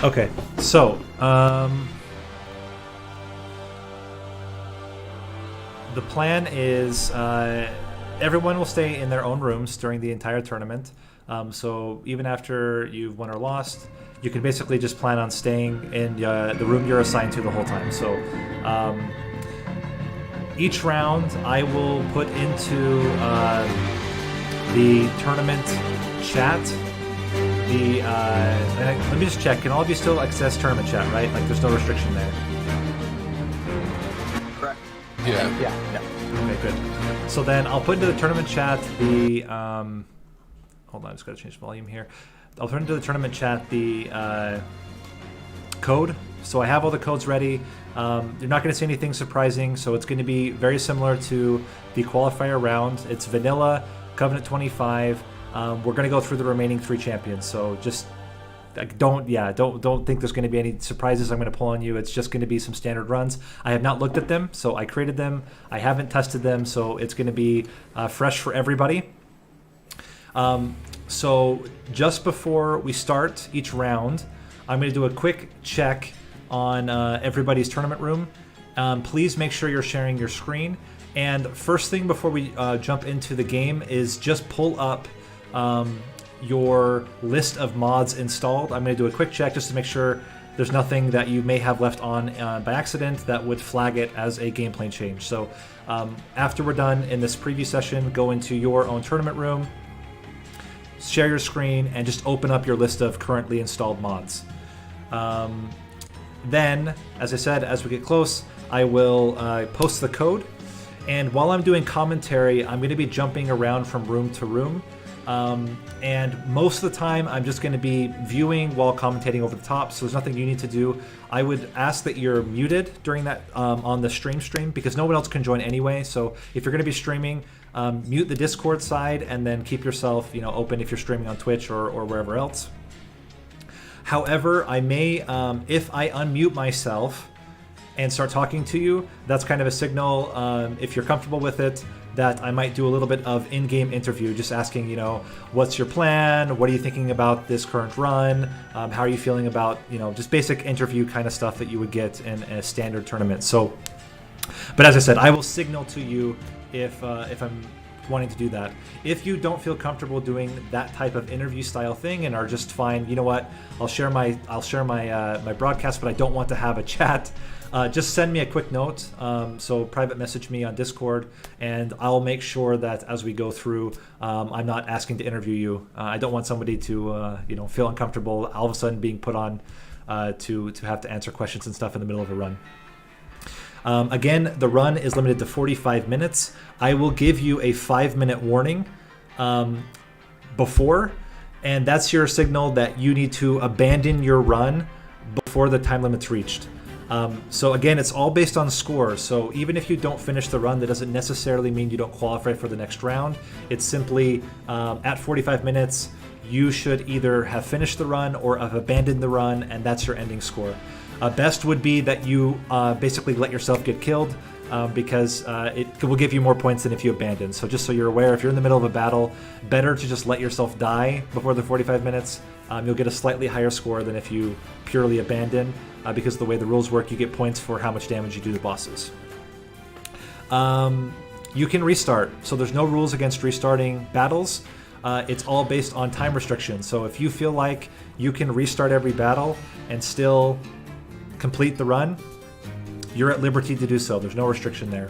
Okay, so the plan is everyone will stay in their own rooms during the entire tournament. So even after you've won or lost, you can basically just plan on staying in the room you're assigned to the whole time. So each round I will put into the tournament chat let me just check. Can all of you still access tournament chat, right? Like there's no restriction there. Correct. Yeah. Okay, good. So then I'll put into the tournament chat the hold on, I just gotta change volume here. I'll put into the tournament chat the code. So I have all the codes ready. You're not going to see anything surprising, so it's going to be very similar to the qualifier round. It's vanilla, Covenant 25. We're going to go through the remaining 3 champions, so just don't think there's going to be any surprises I'm going to pull on you. It's just going to be some standard runs. I have not looked at them, so I created them. I haven't tested them, so it's going to be fresh for everybody. So just before we start each round, I'm going to do a quick check on everybody's tournament room. Please make sure you're sharing your screen. And first thing before we jump into the game is just pull up your list of mods installed. I'm going to do a quick check just to make sure there's nothing that you may have left on by accident that would flag it as a gameplay change. So after we're done in this preview session, go into your own tournament room, share your screen, and just open up your list of currently installed mods. Then, as I said, as we get close, I will post the code. And while I'm doing commentary, I'm going to be jumping around from room to room. And most of the time, I'm just going to be viewing while commentating over the top, so there's nothing you need to do. I would ask that you're muted during that on the stream, because no one else can join anyway. So if you're going to be streaming, mute the Discord side, and then keep yourself open if you're streaming on Twitch or wherever else. However, I may, if I unmute myself and start talking to you, that's kind of a signal, if you're comfortable with it, that I might do a little bit of in-game interview, just asking, what's your plan? What are you thinking about this current run? How are you feeling about, just basic interview kind of stuff that you would get in a standard tournament. So, but as I said, I will signal to you if I'm wanting to do that. If you don't feel comfortable doing that type of interview style thing and are just fine, you know what? I'll share my my broadcast, but I don't want to have a chat. Just send me a quick note. So private message me on Discord, and I'll make sure that as we go through, I'm not asking to interview you. I don't want somebody to feel uncomfortable all of a sudden being put on to have to answer questions and stuff in the middle of a run. Again, the run is limited to 45 minutes. I will give you a 5-minute warning before, and that's your signal that you need to abandon your run before the time limit's reached. So again, it's all based on score. So even if you don't finish the run, that doesn't necessarily mean you don't qualify for the next round. It's simply at 45 minutes, you should either have finished the run or have abandoned the run, and that's your ending score. Best would be that you basically let yourself get killed, because it will give you more points than if you abandon. So just so you're aware, if you're in the middle of a battle, better to just let yourself die before the 45 minutes. You'll get a slightly higher score than if you purely abandon, because of the way the rules work, you get points for how much damage you do to bosses. You can restart, so there's no rules against restarting battles. It's all based on time restrictions. So if you feel like you can restart every battle and still complete the run, you're at liberty to do so. There's no restriction there.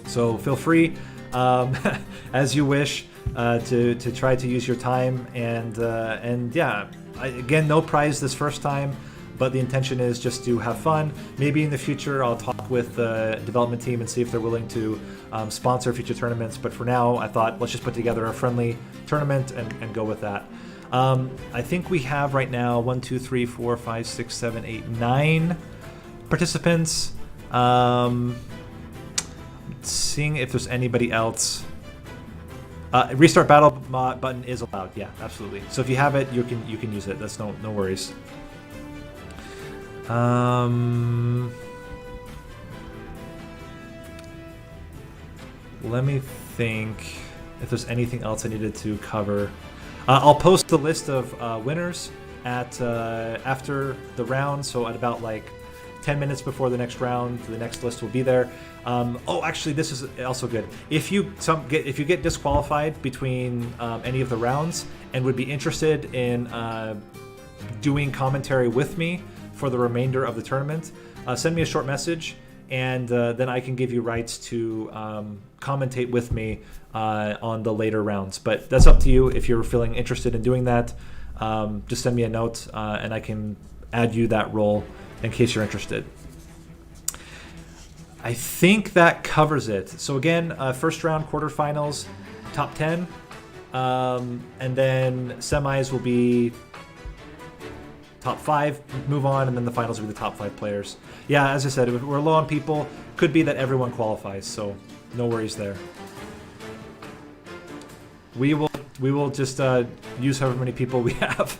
So feel free, as you wish, to try to use your time. And yeah, again, no prize this first time, but the intention is just to have fun. Maybe in the future I'll talk with the development team and see if they're willing to sponsor future tournaments. But for now, I thought let's just put together a friendly tournament and go with that. I think we have right now 1, 2, 3, 4, 5, 6, 7, 8, 9 participants. Seeing if there's anybody else. Restart battle button is allowed. Yeah, absolutely. So if you have it, you can use it. That's no worries. Let me think if there's anything else I needed to cover. I'll post the list of winners at after the round, so at about like 10 minutes before the next round, the next list will be there. Oh, actually, this is also good. If you get disqualified between any of the rounds and would be interested in doing commentary with me for the remainder of the tournament, send me a short message, and then I can give you rights to commentate with me on the later rounds. But that's up to you. If you're feeling interested in doing that, just send me a note, and I can add you that role in case you're interested. I think that covers it. So again, first round quarterfinals, top 10, and then semis will be top 5, move on, and then the finals will be the top 5 players. Yeah, as I said, if we're low on people, could be that everyone qualifies, so no worries there. We will just use however many people we have.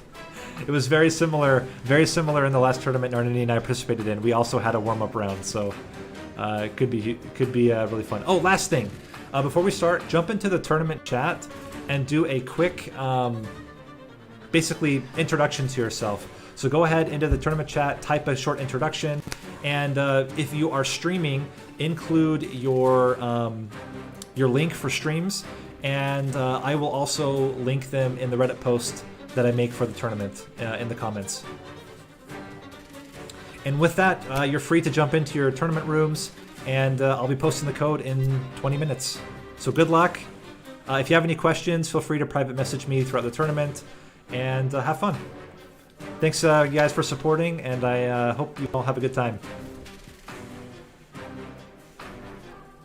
It was very similar in the last tournament Narnini and I participated in. We also had a warm-up round, so it could be really fun. Oh, last thing, before we start, jump into the tournament chat and do a quick, basically introduction to yourself. So go ahead into the tournament chat, type a short introduction, and if you are streaming, include your link for streams, and I will also link them in the Reddit post that I make for the tournament in the comments. And with that, you're free to jump into your tournament rooms, and I'll be posting the code in 20 minutes. So good luck. If you have any questions, feel free to private message me throughout the tournament, and have fun. Thanks, you guys, for supporting, and I hope you all have a good time.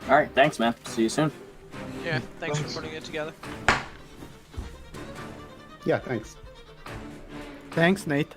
All right, thanks, man. See you soon. Yeah, thanks for putting it together. Yeah, thanks. Thanks, Nate.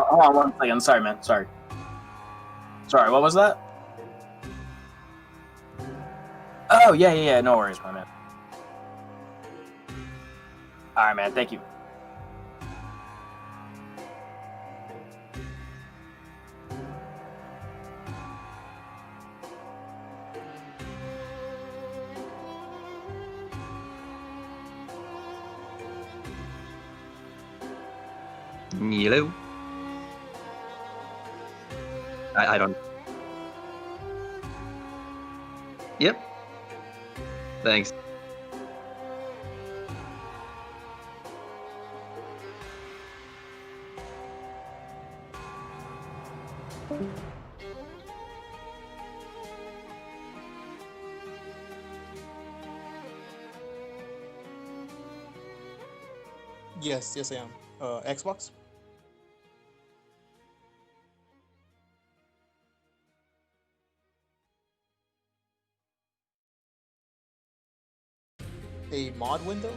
hold on 1 second. Sorry, man. Sorry. What was that? Oh, yeah. No worries, my man. All right, man. Thank you. Hello. I don't. Yep. Thanks. Yes, I am. Xbox? A mod window?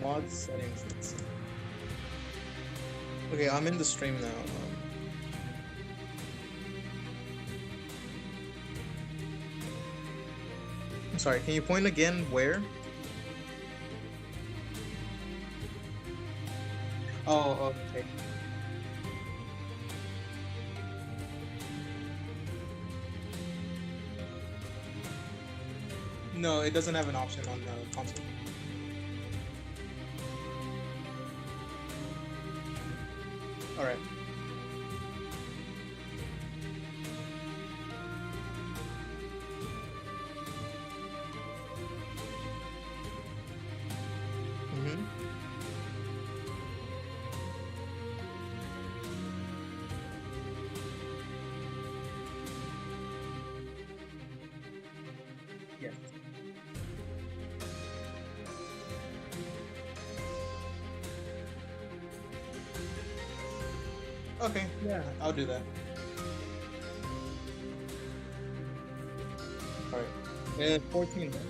Mod settings. Let's see. Okay, I'm in the stream now. I'm sorry, can you point again where? Oh, okay. No, it doesn't have an option on the console. Alright. Mm-hmm. Yes. Okay, yeah, I'll do that. Alright. 14 then.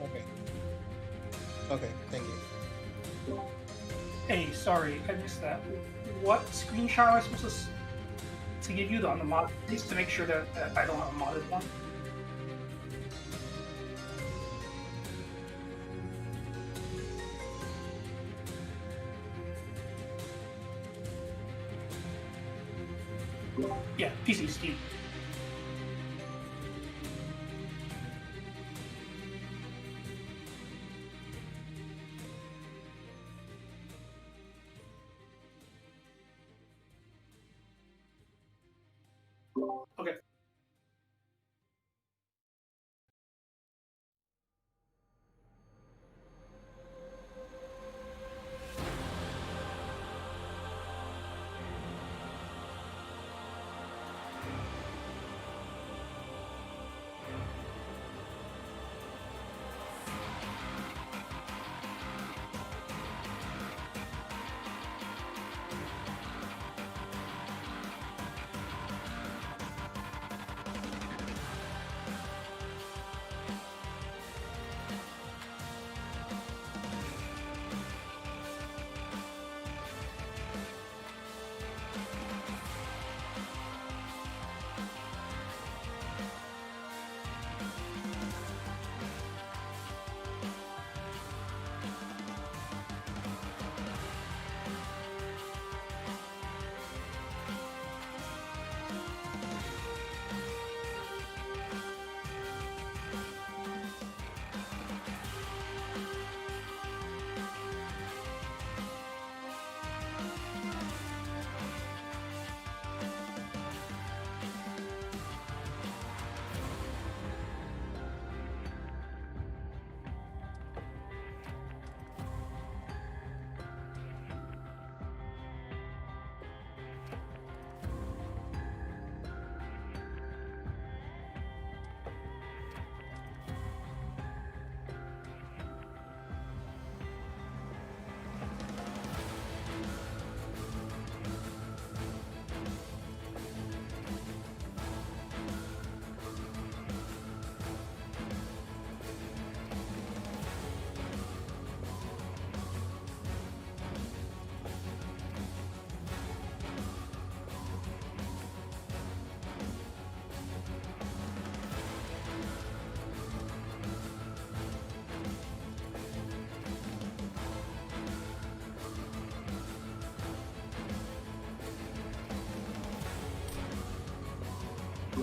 Okay. Okay, thank you. Hey, sorry, I missed that. What screenshot am I supposed to give you on the mod, please, to make sure that I don't have a modded one? Yeah, PC Steam. Okay.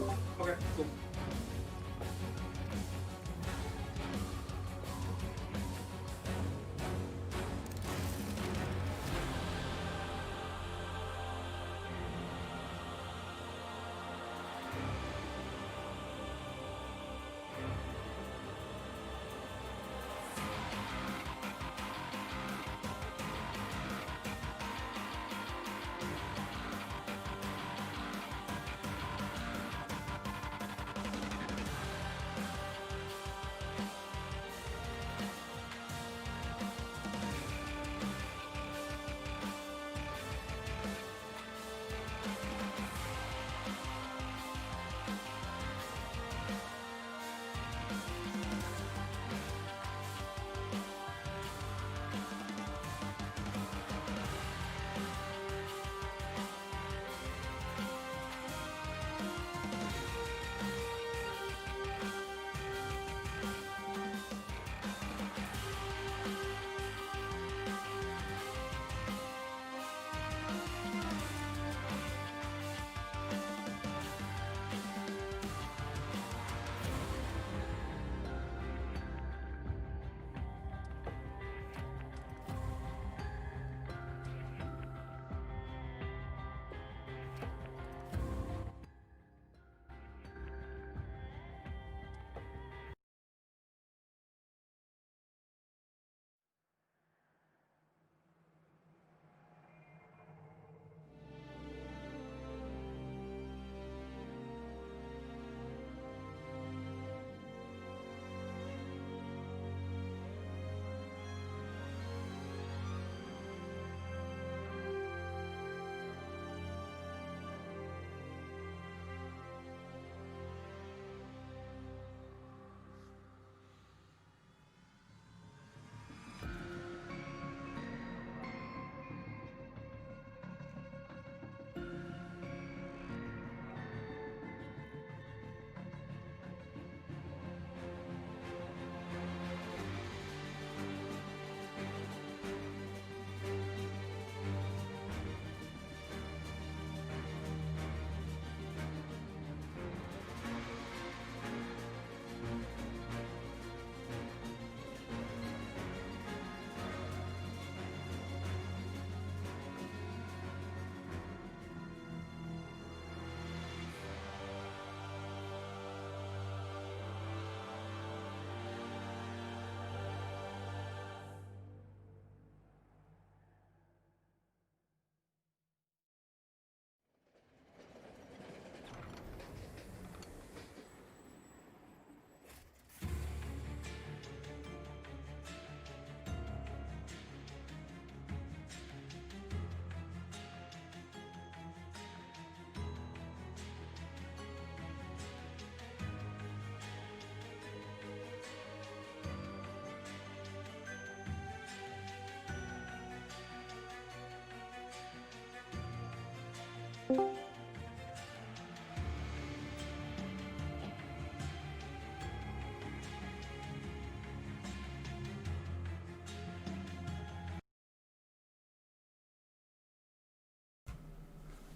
Okay, cool.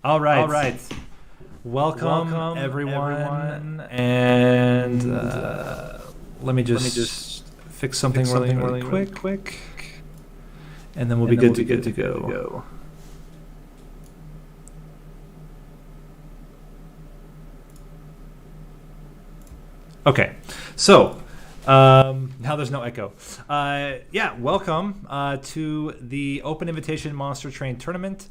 All right. Welcome everyone. And let me just fix something really quick. And then we'll be good to go. Okay, so now there's no echo. Welcome to the Open Invitation Monster Train Tournament.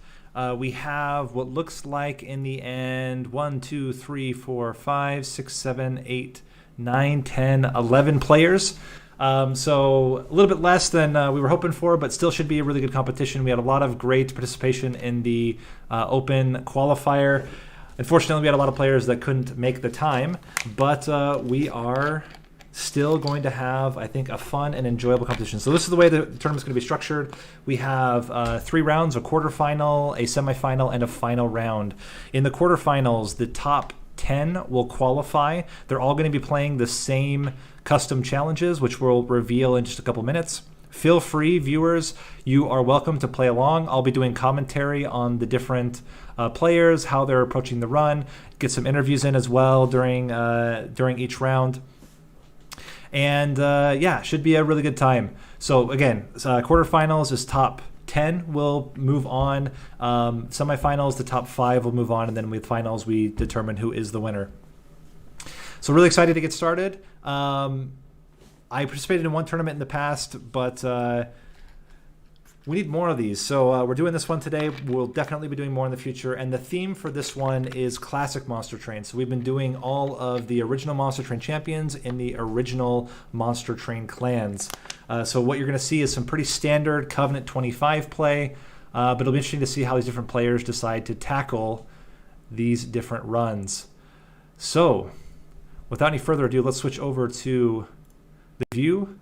We have what looks like in the end 1, 2, 3, 4, 5, 6, 7, 8, 9, 10, 11 players. So a little bit less than we were hoping for, but still should be a really good competition. We had a lot of great participation in the Open Qualifier. Unfortunately, we had a lot of players that couldn't make the time, but we are still going to have, I think, a fun and enjoyable competition. So this is the way the tournament's going to be structured. We have 3 rounds, a quarterfinal, a semifinal, and a final round. In the quarterfinals, the top 10 will qualify. They're all going to be playing the same custom challenges, which we'll reveal in just a couple minutes. Feel free, viewers, you are welcome to play along. I'll be doing commentary on the different players, how they're approaching the run, get some interviews in as well during each round. And yeah, should be a really good time. So again, quarterfinals is top 10 will move on. Semifinals, the top 5 will move on, and then with finals, we determine who is the winner. So really excited to get started. I participated in one tournament in the past, but we need more of these. So we're doing this one today. We'll definitely be doing more in the future. And the theme for this one is classic Monster Train. So we've been doing all of the original Monster Train champions in the original Monster Train clans. So what you're going to see is some pretty standard Covenant 25 play, but it'll be interesting to see how these different players decide to tackle these different runs. So without any further ado, let's switch over to the view.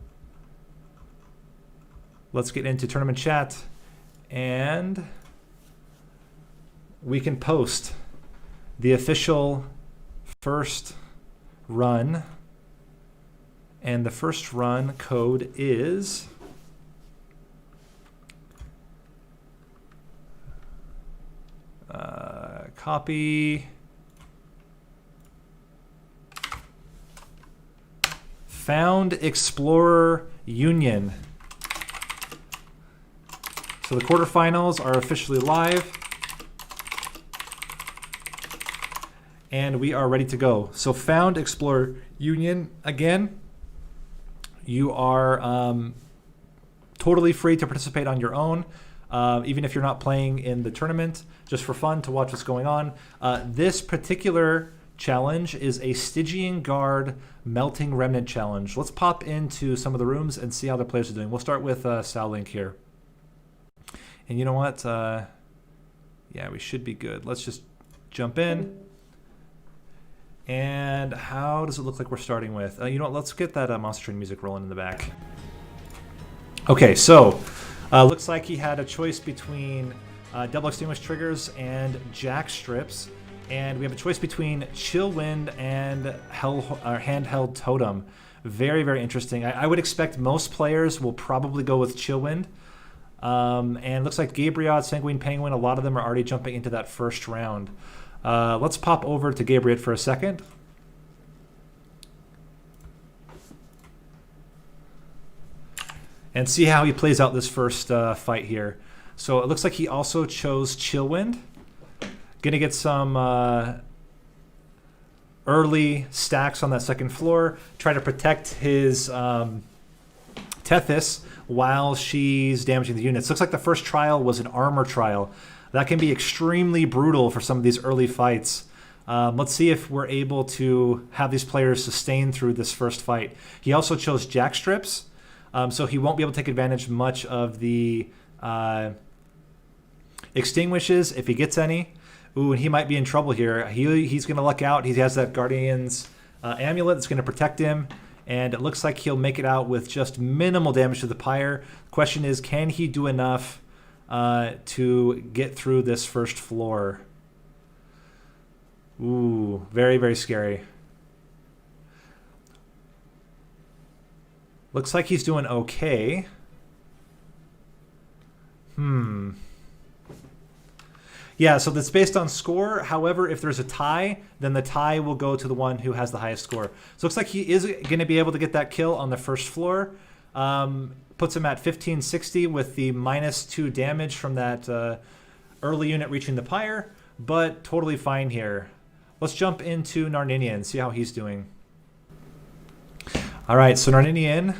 Let's get into tournament chat, and we can post the official first run. And the first run code is copy Found Explorer Union. So the quarterfinals are officially live, and we are ready to go. So Found Explorer Union, again, you are totally free to participate on your own, even if you're not playing in the tournament, just for fun to watch what's going on. This particular challenge is a Stygian Guard Melting Remnant challenge. Let's pop into some of the rooms and see how the players are doing. We'll start with Sal-Link here. And you know what? Yeah, we should be good. Let's just jump in. And how does it look like we're starting with? You know what? Let's get that Monster Train music rolling in the back. Okay, so looks like he had a choice between double extinguish triggers and jack strips. And we have a choice between Chill Wind and Handheld Totem. Very, very interesting. I would expect most players will probably go with Chill Wind. And it looks like Gabriot, Sanguine Penguin, a lot of them are already jumping into that first round. Let's pop over to Gabriot for a second. And see how he plays out this first fight here. So it looks like he also chose Chill Wind. Gonna get some early stacks on that second floor. Try to protect his Tethys while she's damaging the units. Looks like the first trial was an armor trial. That can be extremely brutal for some of these early fights. Let's see if we're able to have these players sustain through this first fight. He also chose jack strips, so he won't be able to take advantage much of the extinguishes if he gets any. Ooh, and he might be in trouble here. He's going to luck out. He has that Guardian's amulet that's going to protect him. And it looks like he'll make it out with just minimal damage to the pyre. Question is, can he do enough to get through this first floor? Ooh, very, very scary. Looks like he's doing okay. Yeah, so that's based on score. However, if there's a tie, then the tie will go to the one who has the highest score. So it looks like he is going to be able to get that kill on the first floor. Puts him at 1560 with the -2 damage from that early unit reaching the pyre, but totally fine here. Let's jump into Narninian and see how he's doing. All right, so Narninian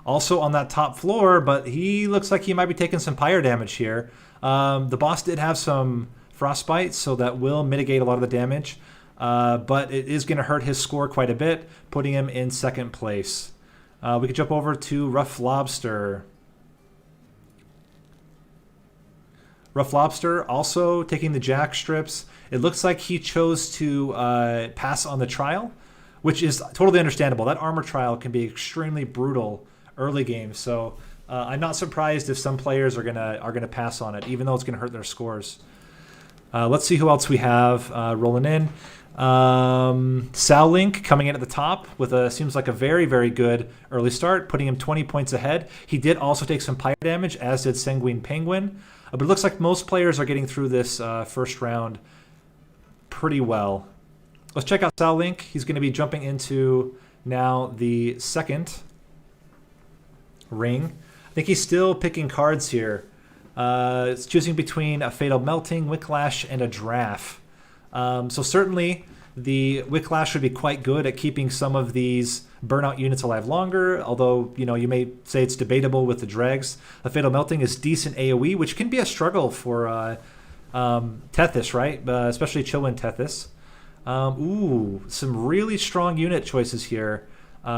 also on that top floor, but he looks like he might be taking some pyre damage here. The boss did have some frostbite, so that will mitigate a lot of the damage, but it is going to hurt his score quite a bit, putting him in second place. We could jump over to Rough Lobster. Rough Lobster also taking the jack strips. It looks like he chose to pass on the trial, which is totally understandable. That armor trial can be extremely brutal early game, so I'm not surprised if some players are gonna pass on it, even though it's gonna hurt their scores. Let's see who else we have rolling in. Sal Link coming in at the top with seems like a very, very good early start, putting him 20 points ahead. He did also take some pyre damage, as did Sanguine Penguin. But it looks like most players are getting through this first round pretty well. Let's check out Sal Link. He's going to be jumping into now the second ring. I think he's still picking cards here. It's choosing between a Fatal Melting, Wicklash, and a Draft. So certainly the Wicklash should be quite good at keeping some of these burnout units alive longer, although you may say it's debatable with the dregs. A Fatal Melting is decent AoE, which can be a struggle for Tethys, right? Especially Chillwind Tethys. Ooh, some really strong unit choices here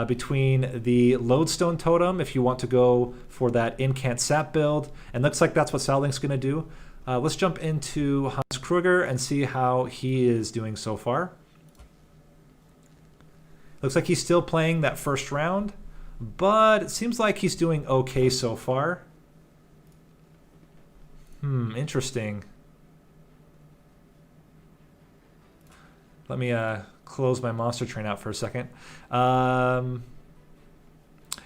between the Lodestone Totem, if you want to go for that Incant Sap build, and looks like that's what Sal Link's going to do. Let's jump into Hans Kruger and see how he is doing so far. Looks like he's still playing that first round, but it seems like he's doing okay so far. Interesting. Let me close my monster train out for a second.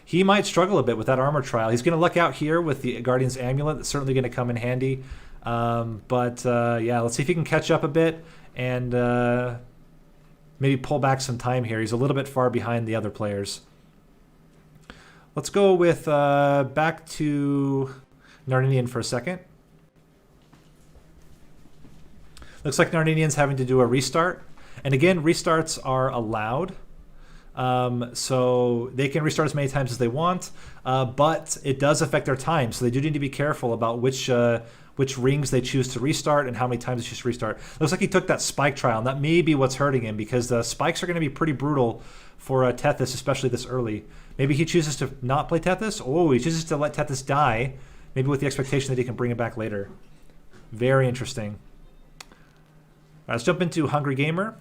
He might struggle a bit with that armor trial. He's going to luck out here with the Guardian's Amulet. That's certainly going to come in handy. Yeah, let's see if he can catch up a bit and maybe pull back some time here. He's a little bit far behind the other players. Let's go with back to Narninian for a second. Looks like Narninian's having to do a restart. And again, restarts are allowed. So they can restart as many times as they want, but it does affect their time. So they do need to be careful about which rings they choose to restart and how many times they choose to restart. Looks like he took that spike trial, and that may be what's hurting him, because the spikes are going to be pretty brutal for Tethys, especially this early. Maybe he chooses to not play Tethys. Oh, he chooses to let Tethys die, maybe with the expectation that he can bring it back later. Very interesting. All right, let's jump into Hungry Gamer.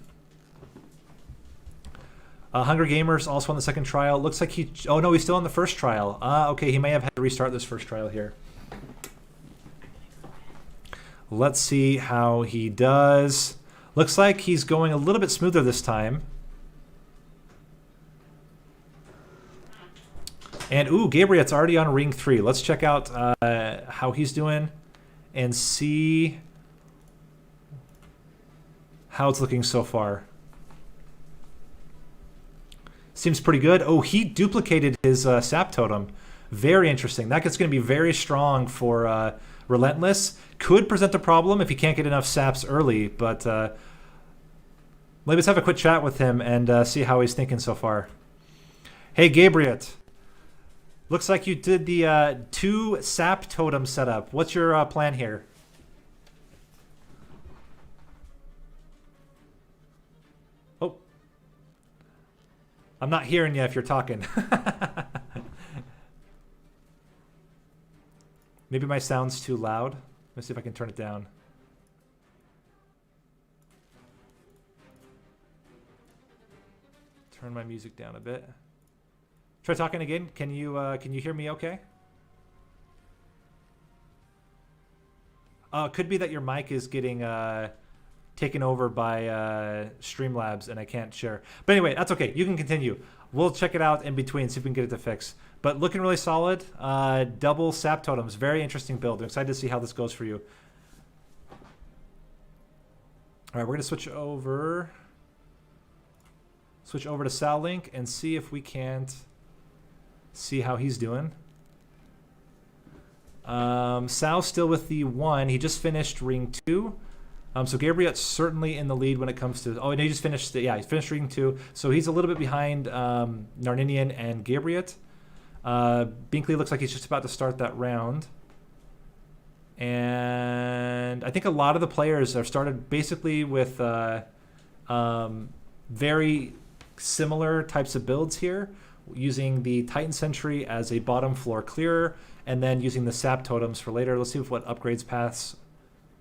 Hungry Gamer's also on the second trial. Looks like oh no, he's still on the first trial. Okay, he may have had to restart this first trial here. Let's see how he does. Looks like he's going a little bit smoother this time. And ooh, Gabriel's already on ring 3. Let's check out how he's doing and see how it's looking so far. Seems pretty good. Oh, he duplicated his Sap Totem. Very interesting. That gets going to be very strong for Relentless. Could present a problem if he can't get enough Saps early, but let's have a quick chat with him and see how he's thinking so far. Hey, Gabriel. Looks like you did the 2 Sap Totem setup. What's your plan here? Oh. I'm not hearing you if you're talking. Maybe my sound's too loud. Let's see if I can turn it down. Turn my music down a bit. Try talking again. Can you hear me okay? It could be that your mic is getting taken over by Streamlabs and I can't share. But anyway, that's okay. You can continue. We'll check it out in between, see if we can get it to fix. But looking really solid. Double Sap Totems. Very interesting build. I'm excited to see how this goes for you. All right, we're going to switch over to Sal Link and see if we can't see how he's doing. Sal's still with the 1. He just finished ring 2. So Gabriel's certainly in the lead when it comes to... Oh, and he just finished... Yeah, he finished ring 2. So he's a little bit behind Narninian and Gabriel. Binkley looks like he's just about to start that round. And I think a lot of the players are started basically with very similar types of builds here, using the Titan Sentry as a bottom floor clearer, and then using the Sap Totems for later. Let's see what upgrades paths,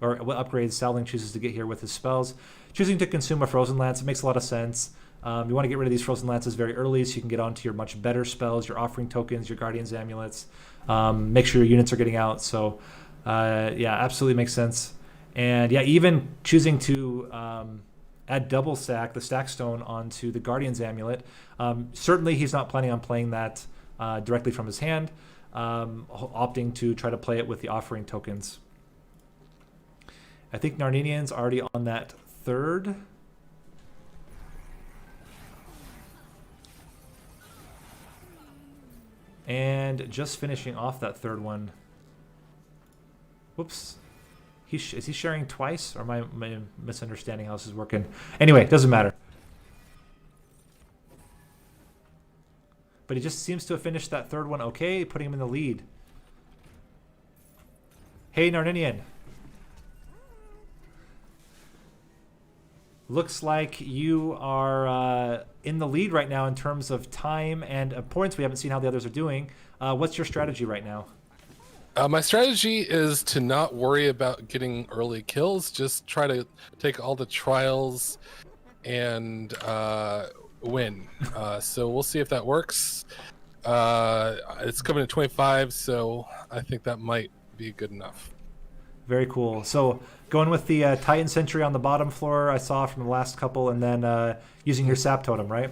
or what upgrades Sal Link chooses to get here with his spells. Choosing to consume a Frozen Lance, it makes a lot of sense. You want to get rid of these Frozen Lances very early so you can get onto your much better spells, your Offering Tokens, your Guardian's Amulets. Make sure your units are getting out. So, yeah, absolutely makes sense. And, yeah, even choosing to add double stack, the stack stone, onto the Guardian's Amulet. Certainly he's not planning on playing that directly from his hand, opting to try to play it with the offering tokens. I think Narninian's already on that third. And just finishing off that third one. Whoops. Is he sharing twice? Or am I misunderstanding how this is working? Anyway, doesn't matter. But he just seems to have finished that third one okay, putting him in the lead. Hey, Narninian. Looks like you are in the lead right now in terms of time and points. We haven't seen how the others are doing. What's your strategy right now? My strategy is to not worry about getting early kills. Just try to take all the trials and win. So we'll see if that works. It's coming to 25, so I think that might be good enough. Very cool. So going with the Titan Sentry on the bottom floor, I saw from the last couple, and then using your Sap Totem, right?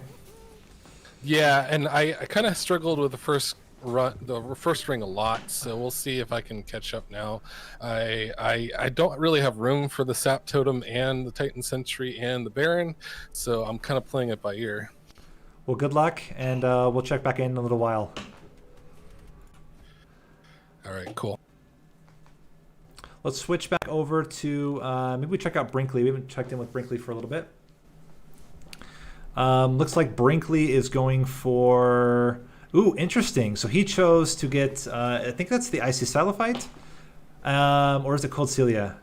Yeah, and I kind of struggled with the first ring a lot, so we'll see if I can catch up now. I don't really have room for the Sap Totem and the Titan Sentry and the Baron, so I'm kind of playing it by ear. Well, good luck, and we'll check back in a little while. All right, cool. Let's switch back over to, maybe we check out Brinkley. We haven't checked in with Brinkley for a little bit. Looks like Brinkley is going for, ooh, interesting. So he chose to get, I think that's the Icy Stylophyte, or is it Cold Celia?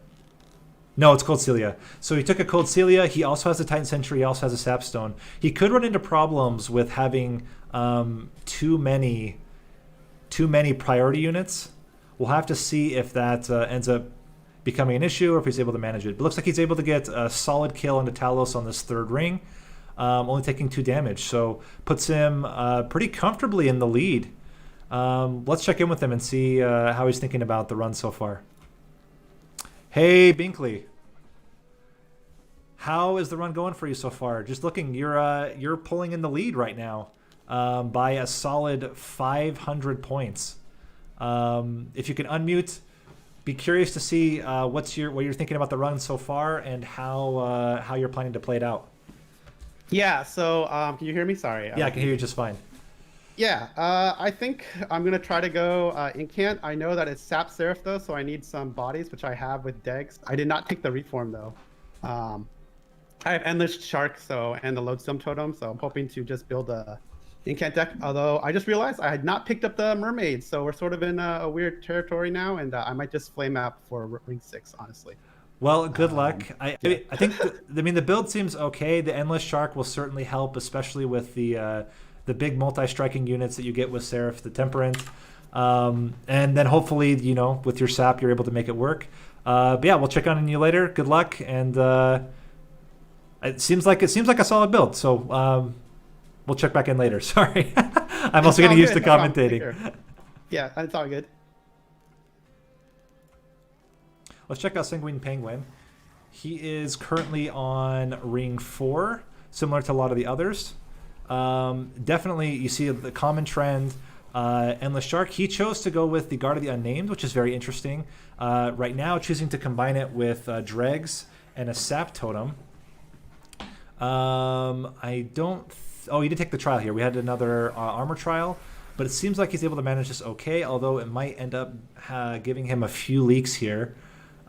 No, it's Cold Celia. So he took a Cold Celia. He also has a Titan Sentry. He also has a Sapstone. He could run into problems with having too many priority units. We'll have to see if that ends up becoming an issue or if he's able to manage it. But it looks like he's able to get a solid kill onto Talos on this third ring, only taking 2 damage. So puts him pretty comfortably in the lead. Let's check in with him and see how he's thinking about the run so far. Hey, Binkley. How is the run going for you so far? Just looking, you're pulling in the lead right now by a solid 500 points. If you can unmute, be curious to see what you're thinking about the run so far and how you're planning to play it out. Yeah, so can you hear me? Sorry. Yeah, I can hear you just fine. Yeah, I think I'm going to try to go Incant. I know that it's Sap Seraph, though, so I need some bodies, which I have with Degs. I did not take the Reform, though. I have Endless Shark and the Lodestone Totem, so I'm hoping to just build a Incant deck. Although I just realized I had not picked up the Mermaids, so we're sort of in a weird territory now, and I might just flame out for Ring 6, honestly. Well, good luck. I think the build seems okay. The Endless Shark will certainly help, especially with the big multi-striking units that you get with Seraph the Temperant. And then hopefully, with your Sap, you're able to make it work. But yeah, we'll check on you later. Good luck. And it seems like a solid build. So we'll check back in later. Sorry. I'm also getting used to commentating. Yeah, that's all good. Let's check out Sanguine Penguin. He is currently on Ring 4, similar to a lot of the others. Definitely, you see the common trend. Endless Shark, he chose to go with the Guard of the Unnamed, which is very interesting. Right now, choosing to combine it with Dregs and a Sap Totem. Oh, he did take the trial here. We had another armor trial, but it seems like he's able to manage this okay, although it might end up giving him a few leaks here.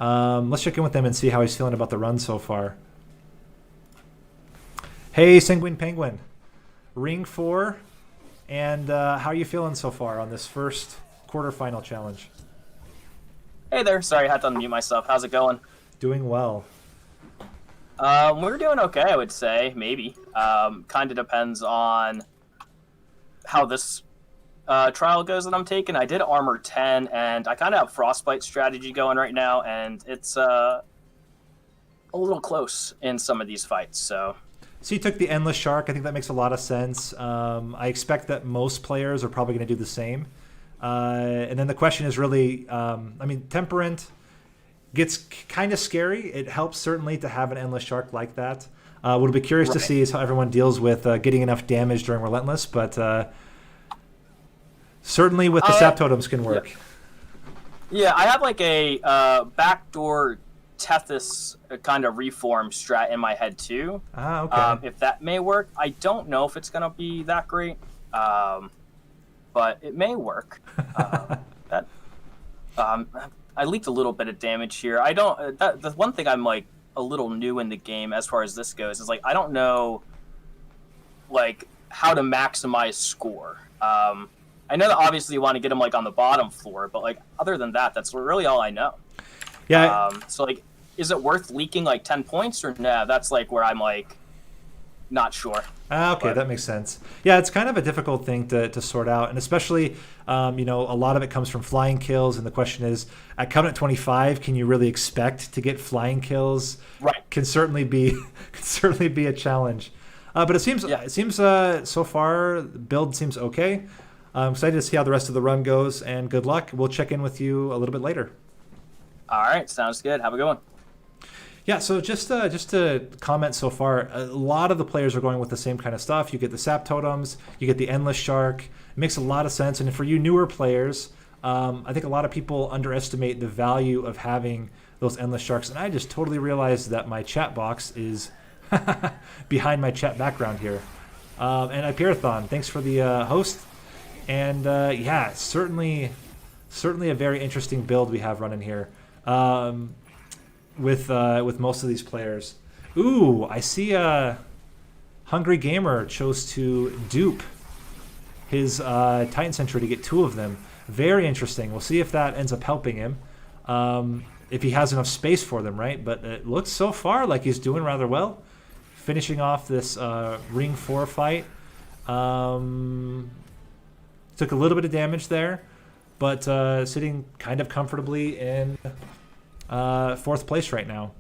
Let's check in with him and see how he's feeling about the run so far. Hey, Sanguine Penguin. Ring 4, and how are you feeling so far on this first quarterfinal challenge? Hey there, sorry I had to unmute myself. How's it going? Doing well. We're doing okay, I would say, maybe. Kind of depends on how this trial goes that I'm taking. I did armor 10, and I kind of have frostbite strategy going right now, and it's a little close in some of these fights, so... So you took the Endless Shark. I think that makes a lot of sense. I expect that most players are probably going to do the same. And then the question is really, Temperant, gets kind of scary. It helps certainly to have an Endless Shark like that. What will be curious to see is how everyone deals with getting enough damage during Relentless, but certainly with the Sap Totems can work. Yeah, I have like a backdoor Tethys kind of reform strat in my head too. Okay. If that may work. I don't know if it's going to be that great, but it may work. I leaked a little bit of damage here. I don't. The one thing I'm like a little new in the game as far as this goes is like I don't know like how to maximize score. I know that obviously you want to get them like on the bottom floor, but like other than that, that's really all I know. Yeah. So like, is it worth leaking like 10 points or nah? That's like where I'm like not sure. Okay, But- that makes sense. Yeah, it's kind of a difficult thing to sort out, and especially, you know, a lot of it comes from flying kills, and the question is, at Covenant 25, can you really expect to get flying kills? Right. Can certainly be a challenge. But it seems so far the build seems okay. I'm excited to see how the rest of the run goes, and good luck. We'll check in with you a little bit later. All right, sounds good. Have a good one. Yeah, so just to comment so far, a lot of the players are going with the same kind of stuff. You get the Sap Totems, you get the Endless Shark. It makes a lot of sense. And for you newer players, I think a lot of people underestimate the value of having those Endless Sharks. And I just totally realized that my chat box is behind my chat background here. And Hyperathon, thanks for the host. And yeah, certainly a very interesting build we have running here. With most of these players. Ooh, I see Hungry Gamer chose to dupe his Titan Sentry to get 2 of them. Very interesting. We'll see if that ends up helping him. If he has enough space for them, right? But it looks so far like he's doing rather well. Finishing off this Ring 4 fight. Took a little bit of damage there, but sitting kind of comfortably in 4th place right now.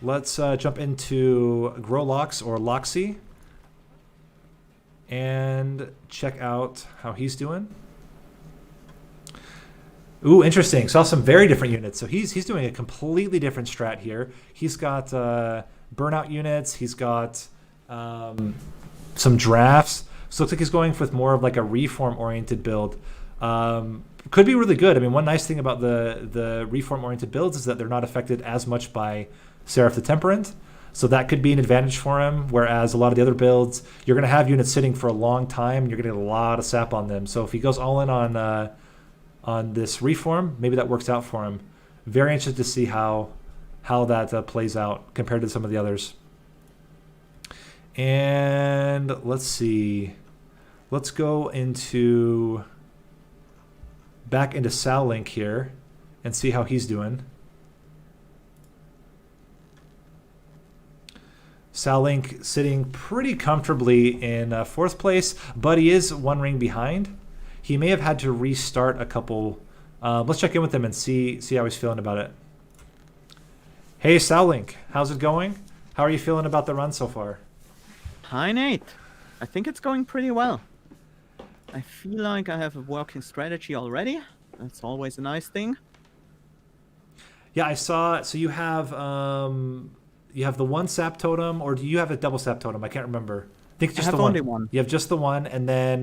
Let's jump into Grolox or Loxy and check out how he's doing. Ooh, interesting. Saw some very different units. So he's doing a completely different strat here. He's got burnout units. He's got some drafts. So it looks like he's going with more of like a reform-oriented build. Could be really good. I mean, one nice thing about the reform-oriented builds is that they're not affected as much by Seraph the Temperate. So that could be an advantage for him, whereas a lot of the other builds, you're going to have units sitting for a long time, and you're going to get a lot of sap on them. So if he goes all in on this reform, maybe that works out for him. Very interested to see how that plays out compared to some of the others. And let's see. Let's go back into Sal Link here and see how he's doing. Sal Link sitting pretty comfortably in 4th place, but he is 1 ring behind. He may have had to restart a couple. Let's check in with him and see how he's feeling about it. Hey, Sal Link, how's it going? How are you feeling about the run so far? Hi, Nate. I think it's going pretty well. I feel like I have a working strategy already. That's always a nice thing. Yeah, I saw. So you have the 1 Sap Totem, or do you have a double Sap Totem? I can't remember. I think it's just I have the only one. You have just the one, and then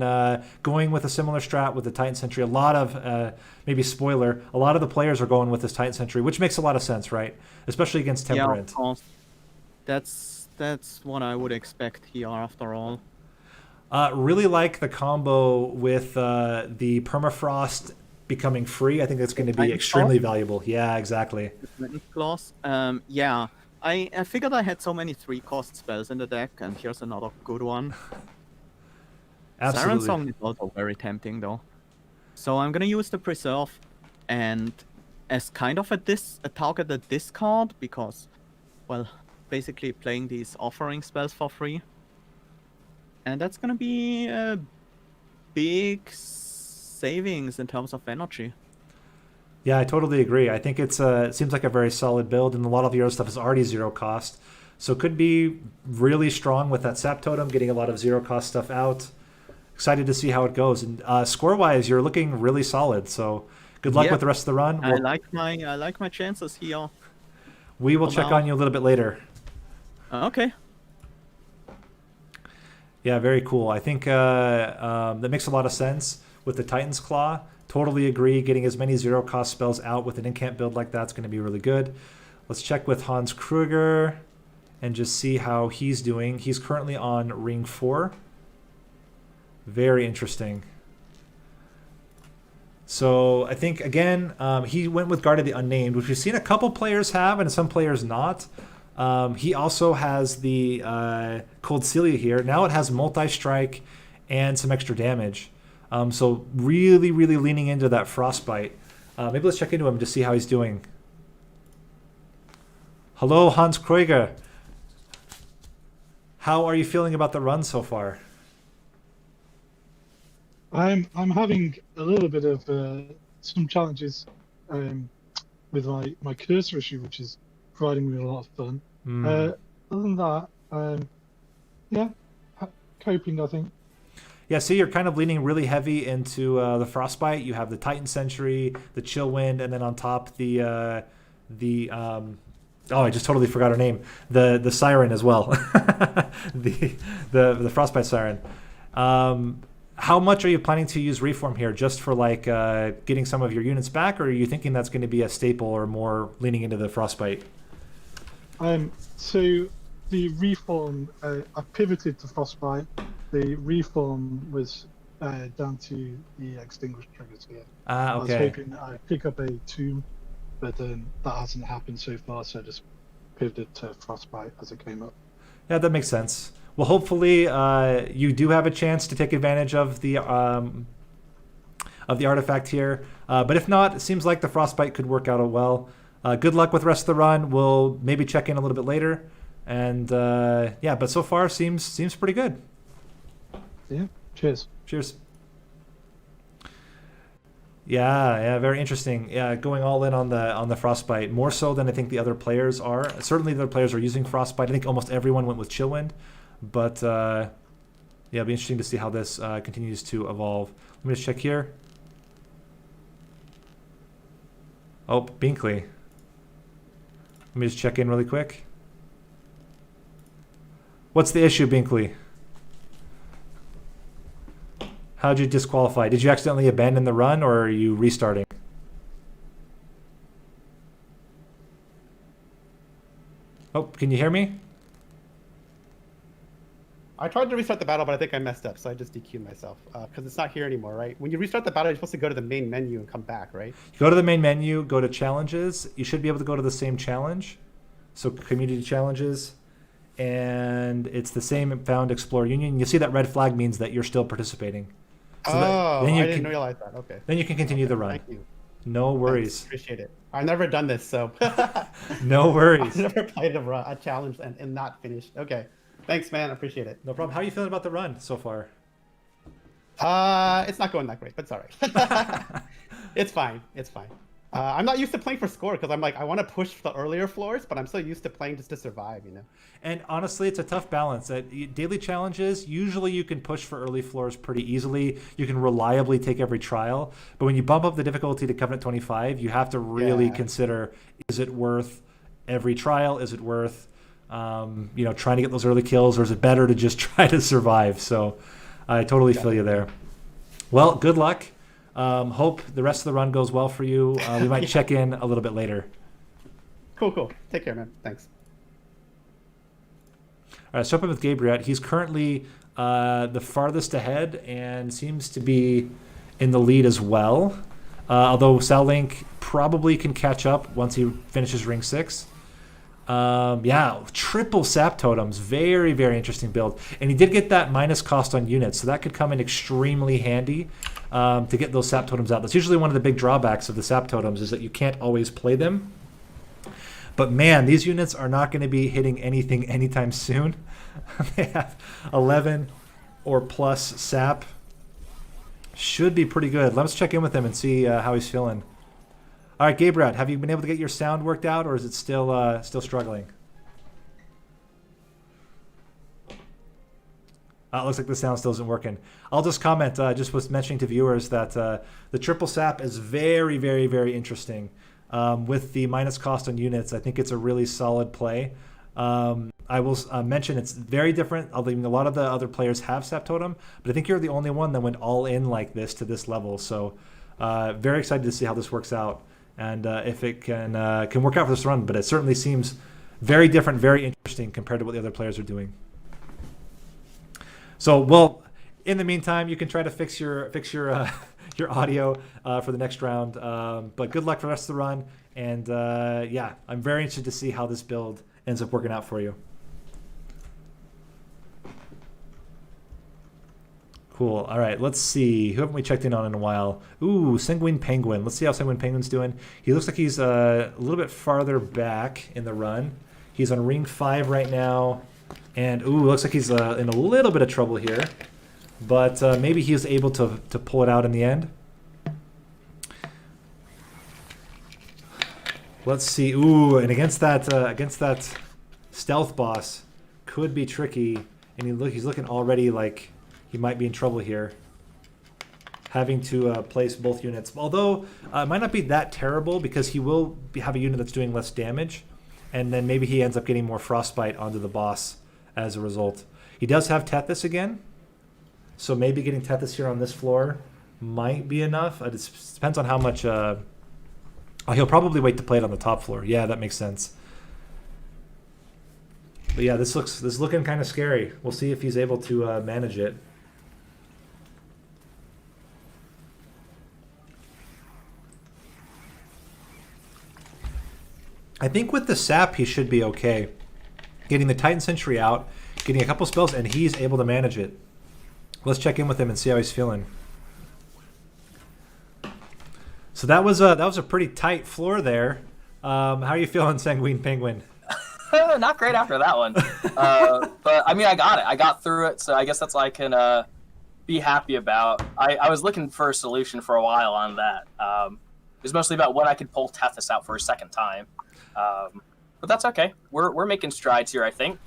going with a similar strat with the Titan Sentry. A lot of maybe spoiler. A lot of the players are going with this Titan Sentry, which makes a lot of sense, right? Especially against Temperate. Yeah, of course. That's what I would expect here after all. Really like the combo with the Permafrost becoming free. I think that's going to be extremely valuable. Yeah, exactly. Clause. Yeah. I figured I had so many 3-cost spells in the deck, and here's another good one. Absolutely. Siren Song is also very tempting, though. So I'm gonna use the Preserve, and as kind of a targeted discard, because, well, basically playing these offering spells for free. And that's gonna be a big savings in terms of energy. Yeah, I totally agree. I think it seems like a very solid build, and a lot of the other stuff is already 0 cost. So it could be really strong with that Sap Totem, getting a lot of 0 cost stuff out. Excited to see how it goes. And score-wise, you're looking really solid. So Good luck Yep. with the rest of the run. I like my chances here. We will for check now. on you a little bit later. Okay. Yeah, very cool. I think that makes a lot of sense with the Titan's Claw. Totally agree. Getting as many zero-cost spells out with an incant build like that's going to be really good. Let's check with Hans Kruger and just see how he's doing. He's currently on Ring 4. Very interesting. So I think, again, he went with Guard of the Unnamed, which we've seen a couple players have and some players not. He also has the Cold Celia here. Now it has multi-strike and some extra damage. So really, really leaning into that Frostbite. Maybe let's check into him to see how he's doing. Hello, Hans Kreuger. How are you feeling about the run so far? I'm having a little bit of some challenges with my cursor issue, which is providing me a lot of fun. Other than that, yeah, coping, I think. Yeah, see, you're kind of leaning really heavy into the Frostbite. You have the Titan Sentry, the Chill Wind, and then on top the oh, I just totally forgot her name. The Siren as well. the Frostbite Siren. How much are you planning to use Reform here? Just for like getting some of your units back, or are you thinking that's going to be a staple or more leaning into the Frostbite? So the Reform, I pivoted to Frostbite. The Reform was down to the Extinguished triggers here. Ah, okay. I was hoping I'd pick up a Tomb, but that hasn't happened so far, so I just pivoted to Frostbite as it came up. Yeah, that makes sense. Well, hopefully you do have a chance to take advantage of the artifact here. But if not, it seems like the Frostbite could work out well. Good luck with the rest of the run. We'll maybe check in a little bit later. And yeah, but so far seems pretty good. Yeah, cheers. Cheers. Yeah, very interesting. Yeah, going all in on the Frostbite, more so than I think the other players are. Certainly the other players are using Frostbite. I think almost everyone went with Chillwind. But yeah, it'll be interesting to see how this continues to evolve. Let me just check here. Oh, Binkley. Let me just check in really quick. What's the issue, Binkley? How'd you disqualify? Did you accidentally abandon the run, or are you restarting? Oh, can you hear me? I tried to restart the battle, but I think I messed up, so I just DQ'd myself because it's not here anymore, right? When you restart the battle, you're supposed to go to the main menu and come back, right? Go to the main menu, go to challenges. You should be able to go to the same challenge. So community challenges, and it's the same found Explore Union. You'll see that red flag means that you're still participating. So I then didn't realize that. Okay. Then you can continue the run. Thank you. No worries. Thanks. Appreciate it. I've never done this, so. No worries. I've never played a challenge and not finished. Okay. Thanks, man. I appreciate it. No problem. How are you feeling about the run so far? It's not going that great, but it's all right. It's fine. It's fine. I'm not used to playing for score because I'm like, I want to push the earlier floors, but I'm so used to playing just to survive, you know? And honestly, it's a tough balance. Daily challenges, usually you can push for early floors pretty easily. You can reliably take every trial. But when you bump up the difficulty to Covenant 25, you have to really consider, is it worth every trial? Is it worth trying to get those early kills, or is it better to just try to survive? So I totally feel you there. Well, good luck. Hope the rest of the run goes well for you. We might check in a little bit later. Cool. Take care, man. Thanks. All right, so up with Gabriel. He's currently the farthest ahead and seems to be in the lead as well. Although Link probably can catch up once he finishes Ring 6. Triple Sap Totems. Very, very interesting build. And he did get that minus cost on units, so that could come in extremely handy to get those Sap Totems out. That's usually one of the big drawbacks of the Sap Totems, is that you can't always play them. But man, these units are not going to be hitting anything anytime soon. They have 11 or plus Sap. Should be pretty good. Let's check in with him and see how he's feeling. All right, Gabriel, have you been able to get your sound worked out, or is it still struggling? Looks like the sound still isn't working. I'll just comment, just was mentioning to viewers that the triple sap is very, very, very interesting. With the minus cost on units, I think it's a really solid play. I will mention it's very different. I mean, a lot of the other players have sap totem, but I think you're the only one that went all in like this to this level. So very excited to see how this works out and if it can work out for this run. But it certainly seems very different, very interesting compared to what the other players are doing. So, well, in the meantime, you can try to fix your your audio for the next round. But good luck for the rest of the run. And yeah, I'm very interested to see how this build ends up working out for you. Cool. All right, let's see. Who haven't we checked in on in a while? Ooh, Sanguine Penguin. Let's see how Sanguine Penguin's doing. He looks like he's a little bit farther back in the run. He's on ring 5 right now. And ooh, looks like he's in a little bit of trouble here. But maybe he was able to pull it out in the end. Let's see. Ooh, and against that stealth boss could be tricky. And he's looking already like he might be in trouble here, having to place both units. Although it might not be that terrible because he will have a unit that's doing less damage, and then maybe he ends up getting more frostbite onto the boss as a result. He does have Tethys again, so maybe getting Tethys here on this floor might be enough. It depends on how much. Oh, he'll probably wait to play it on the top floor. Yeah, that makes sense. But yeah, this is looking kind of scary. We'll see if he's able to manage it. I think with the sap, he should be okay. Getting the Titan Sentry out, getting a couple spells, and he's able to manage it. Let's check in with him and see how he's feeling. So that was a pretty tight floor there. How are you feeling, Sanguine Penguin? Not great after that one. But I mean, I got it. I got through it, so I guess that's all I can be happy about. I was looking for a solution for a while on that. It was mostly about when I could pull Tethys out for a second time. But that's okay. We're making strides here, I think.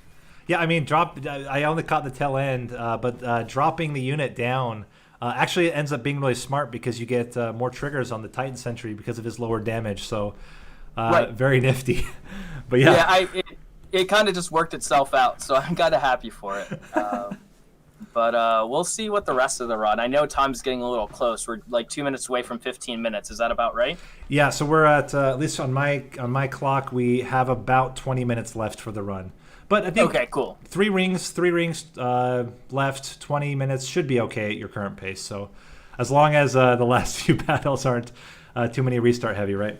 Yeah, I mean, I only caught the tail end, but dropping the unit down actually ends up being really smart because you get more triggers on the Titan Sentry because of his lower damage. So right. Very nifty. But yeah, it kind of just worked itself out. So I'm kind of happy for it. But we'll see what the rest of the run. I know time's getting a little close. We're like 2 minutes away from 15 minutes. Is that about right? Yeah, so we're at least on my clock, we have about 20 minutes left for the run. But I think okay, cool. Three rings left, 20 minutes should be okay at your current pace. So as long as the last few battles aren't too many restart heavy, right?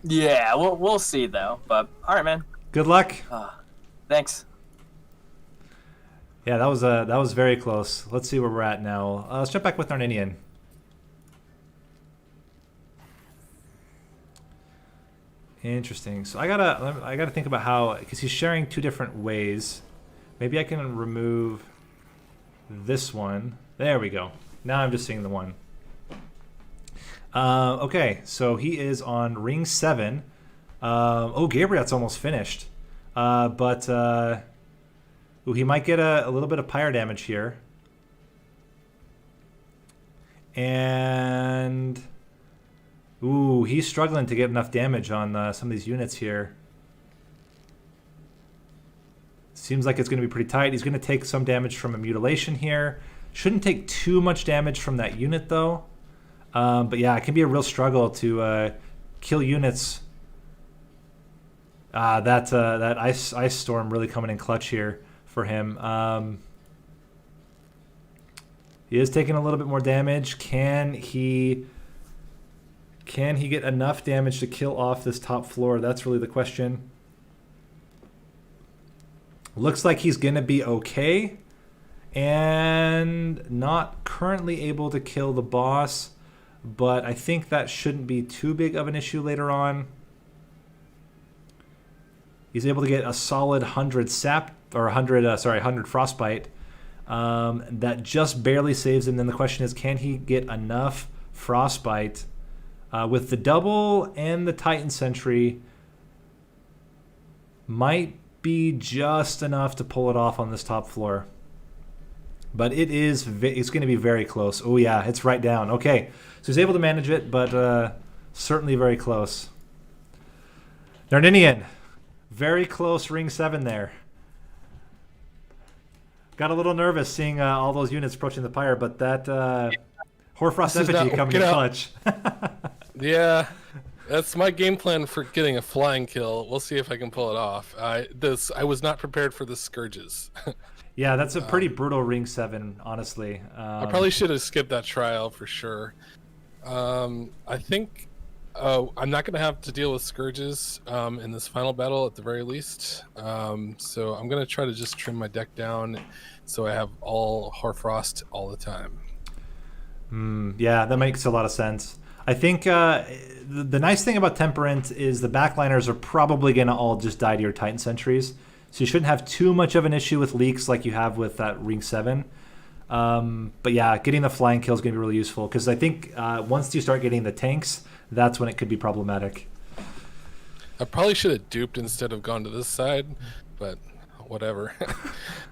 Yeah, we'll see though. But all right, man. Good luck. Thanks. Yeah, that was very close. Let's see where we're at now. Let's jump back with Arninian. Interesting. So I gotta think about how, because he's sharing two different ways. Maybe I can remove this one. There we go. Now I'm just seeing the one. Okay, so he is on ring 7. Oh, Gabriel's almost finished. Ooh, he might get a little bit of pyre damage here. And ooh, he's struggling to get enough damage on some of these units here. Seems like it's going to be pretty tight. He's going to take some damage from a mutilation here. Shouldn't take too much damage from that unit, though. But yeah, it can be a real struggle to kill units. That ice storm really coming in clutch here for him. He is taking a little bit more damage. Can he get enough damage to kill off this top floor? That's really the question. Looks like he's gonna be okay, and not currently able to kill the boss, but I think that shouldn't be too big of an issue later on. He's able to get a solid 100 sap, or 100 frostbite. That just barely saves him. Then the question is, can he get enough frostbite with the double and the Titan Sentry? Might be just enough to pull it off on this top floor. But it's going to be very close. Oh yeah, it's right down. Okay, so he's able to manage it, but certainly very close. Nardinian, very close ring 7 there. Got a little nervous seeing all those units approaching the pyre, but that Hoarfrost effigy coming in clutch. Yeah, that's my game plan for getting a flying kill. We'll see if I can pull it off. I was not prepared for the Scourges. Yeah, that's a pretty brutal ring 7, honestly. I probably should have skipped that trial for sure. I think I'm not going to have to deal with Scourges in this final battle at the very least. So I'm going to try to just trim my deck down so I have all Hoarfrost all the time. Yeah, that makes a lot of sense. I think the nice thing about Temperant is the backliners are probably going to all just die to your Titan Sentries. So you shouldn't have too much of an issue with leaks like you have with that ring 7. But yeah, getting the flying kill is going to be really useful because I think once you start getting the tanks, that's when it could be problematic. I probably should have duped instead of gone to this side, but whatever.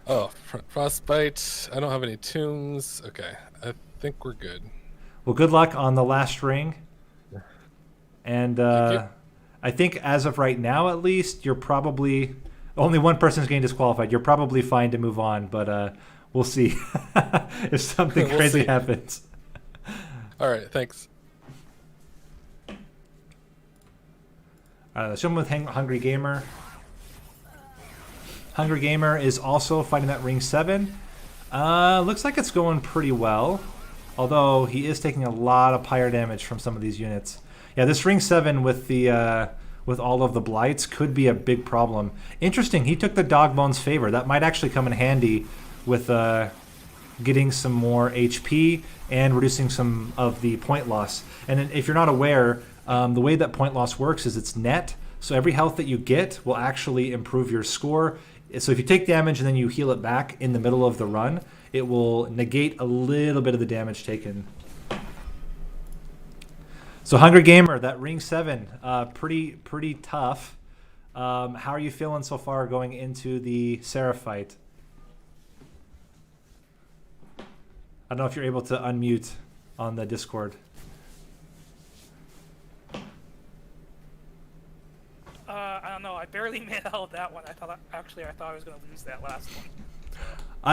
Oh, Frostbite. I don't have any tombs. Okay, I think we're good. Well, good luck on the last ring. And I think as of right now, at least, you're probably... Only one person's getting disqualified. You're probably fine to move on, but we'll see if something crazy happens. All right, thanks. Someone with Hungry Gamer. Hungry Gamer is also fighting that ring 7. Looks like it's going pretty well, although he is taking a lot of pyre damage from some of these units. Yeah, this ring 7 with the with all of the blights could be a big problem. Interesting, he took the Dogbone's favor. That might actually come in handy with getting some more HP and reducing some of the point loss. And if you're not aware, the way that point loss works is it's net. So every health that you get will actually improve your score. So if you take damage and then you heal it back in the middle of the run, it will negate a little bit of the damage taken. So Hungry Gamer, that ring 7, pretty tough. How are you feeling so far going into the Seraph fight? I don't know if you're able to unmute on the Discord. I don't know. I barely made out that one. I thought I was going to lose that last one.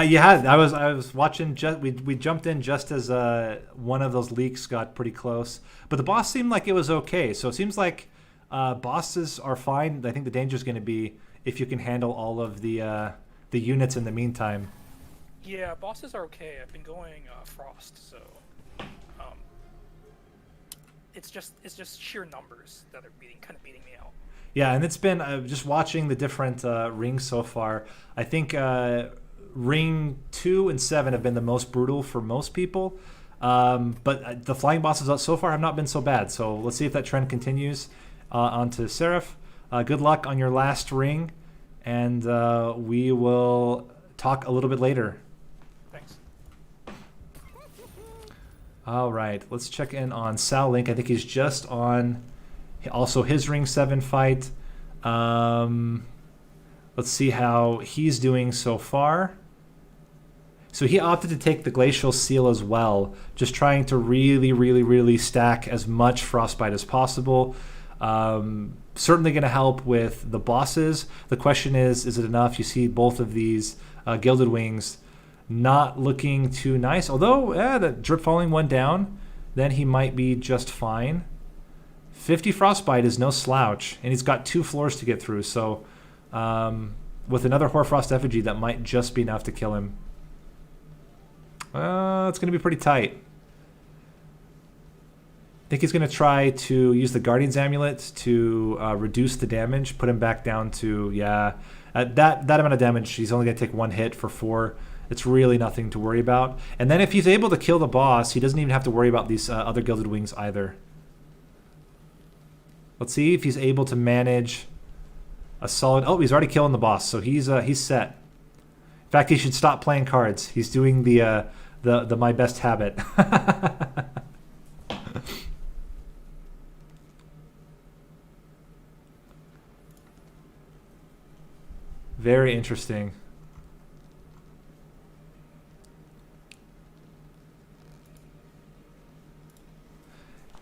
Yeah, I was watching. We jumped in just as one of those leaks got pretty close, but the boss seemed like it was okay. So it seems like bosses are fine. I think the danger is going to be if you can handle all of the units in the meantime. Yeah, bosses are okay. I've been going Frost, so it's just sheer numbers that are kind of beating me out. Yeah, and it's been just watching the different rings so far. I think ring 2 and 7 have been the most brutal for most people, but the flying bosses so far have not been so bad. So let's see if that trend continues onto Seraph. Good luck on your last ring, and we will talk a little bit later. Thanks. All right, let's check in on Sal Link. I think he's just on also his ring 7 fight. Let's see how he's doing so far. So he opted to take the Glacial Seal as well, just trying to really stack as much Frostbite as possible. Certainly going to help with the bosses. The question is it enough? You see both of these Gilded Wings not looking too nice. Although, the Drip Falling one down, then he might be just fine. 50 Frostbite is no slouch, and he's got 2 floors to get through. So with another Hoarfrost Effigy, that might just be enough to kill him. It's going to be pretty tight. I think he's going to try to use the Guardian's Amulet to reduce the damage, put him back down to, that amount of damage. He's only going to take 1 hit for 4. It's really nothing to worry about. And then if he's able to kill the boss, he doesn't even have to worry about these other Gilded Wings either. Let's see if he's able to manage a solid... Oh, he's already killing the boss, so he's set. In fact, he should stop playing cards. He's doing the my best habit. Very interesting.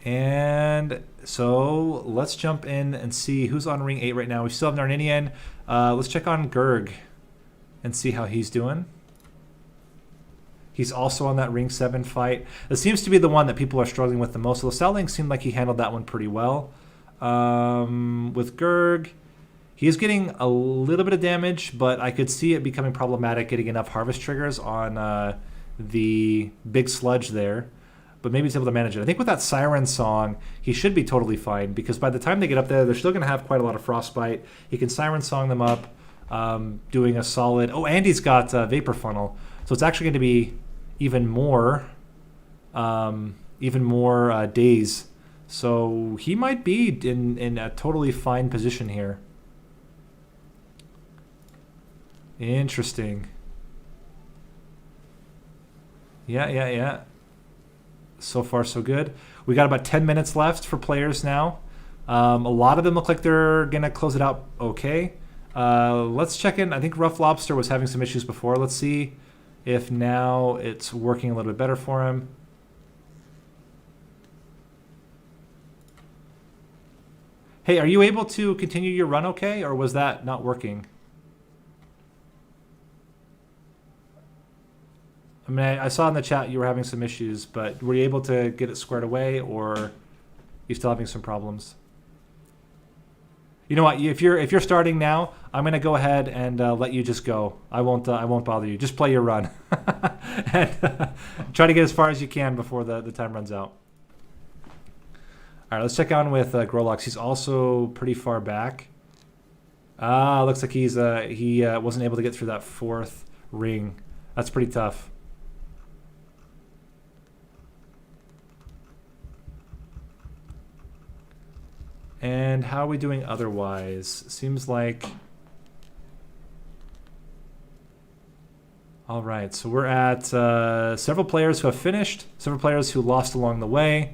And so let's jump in and see who's on ring 8 right now. We still have Narninian. Let's check on Gerg and see how he's doing. He's also on that ring 7 fight. It seems to be the one that people are struggling with the most. So Selling seemed like he handled that one pretty well. With Gerg, he is getting a little bit of damage, but I could see it becoming problematic getting enough harvest triggers on the big sludge there. But maybe he's able to manage it. I think with that Siren Song, he should be totally fine, because by the time they get up there, they're still going to have quite a lot of Frostbite. He can Siren Song them up, doing a solid... Oh, and he's got Vapor Funnel. So it's actually going to be even more days. So he might be in a totally fine position here. Interesting. Yeah. So far, so good. We got about 10 minutes left for players now. A lot of them look like they're going to close it out okay. Let's check in. I think Rough Lobster was having some issues before. Let's see if now it's working a little bit better for him. Hey, are you able to continue your run okay, or was that not working? I mean, I saw in the chat you were having some issues, but were you able to get it squared away, or are you still having some problems? You know what? If you're starting now, I'm gonna go ahead and let you just go. I won't bother you. Just play your run, and try to get as far as you can before the time runs out. All right, let's check on with Grolox. He's also pretty far back. Looks like he wasn't able to get through that 4th ring. That's pretty tough. And how are we doing otherwise? Seems like... All right, so we're at several players who have finished, several players who lost along the way.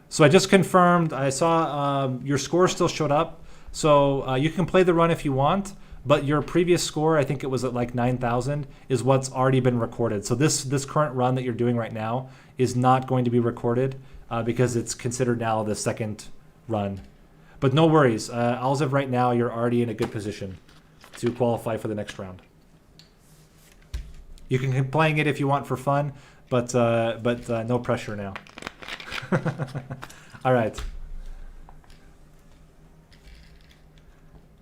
So I just confirmed, I saw your score still showed up. So you can play the run if you want, but your previous score, I think it was at like 9,000, is what's already been recorded. So this current run that you're doing right now is not going to be recorded because it's considered now the 2nd run. But no worries, as of right now, you're already in a good position to qualify for the next round. You can keep playing it if you want for fun, but no pressure now. All right.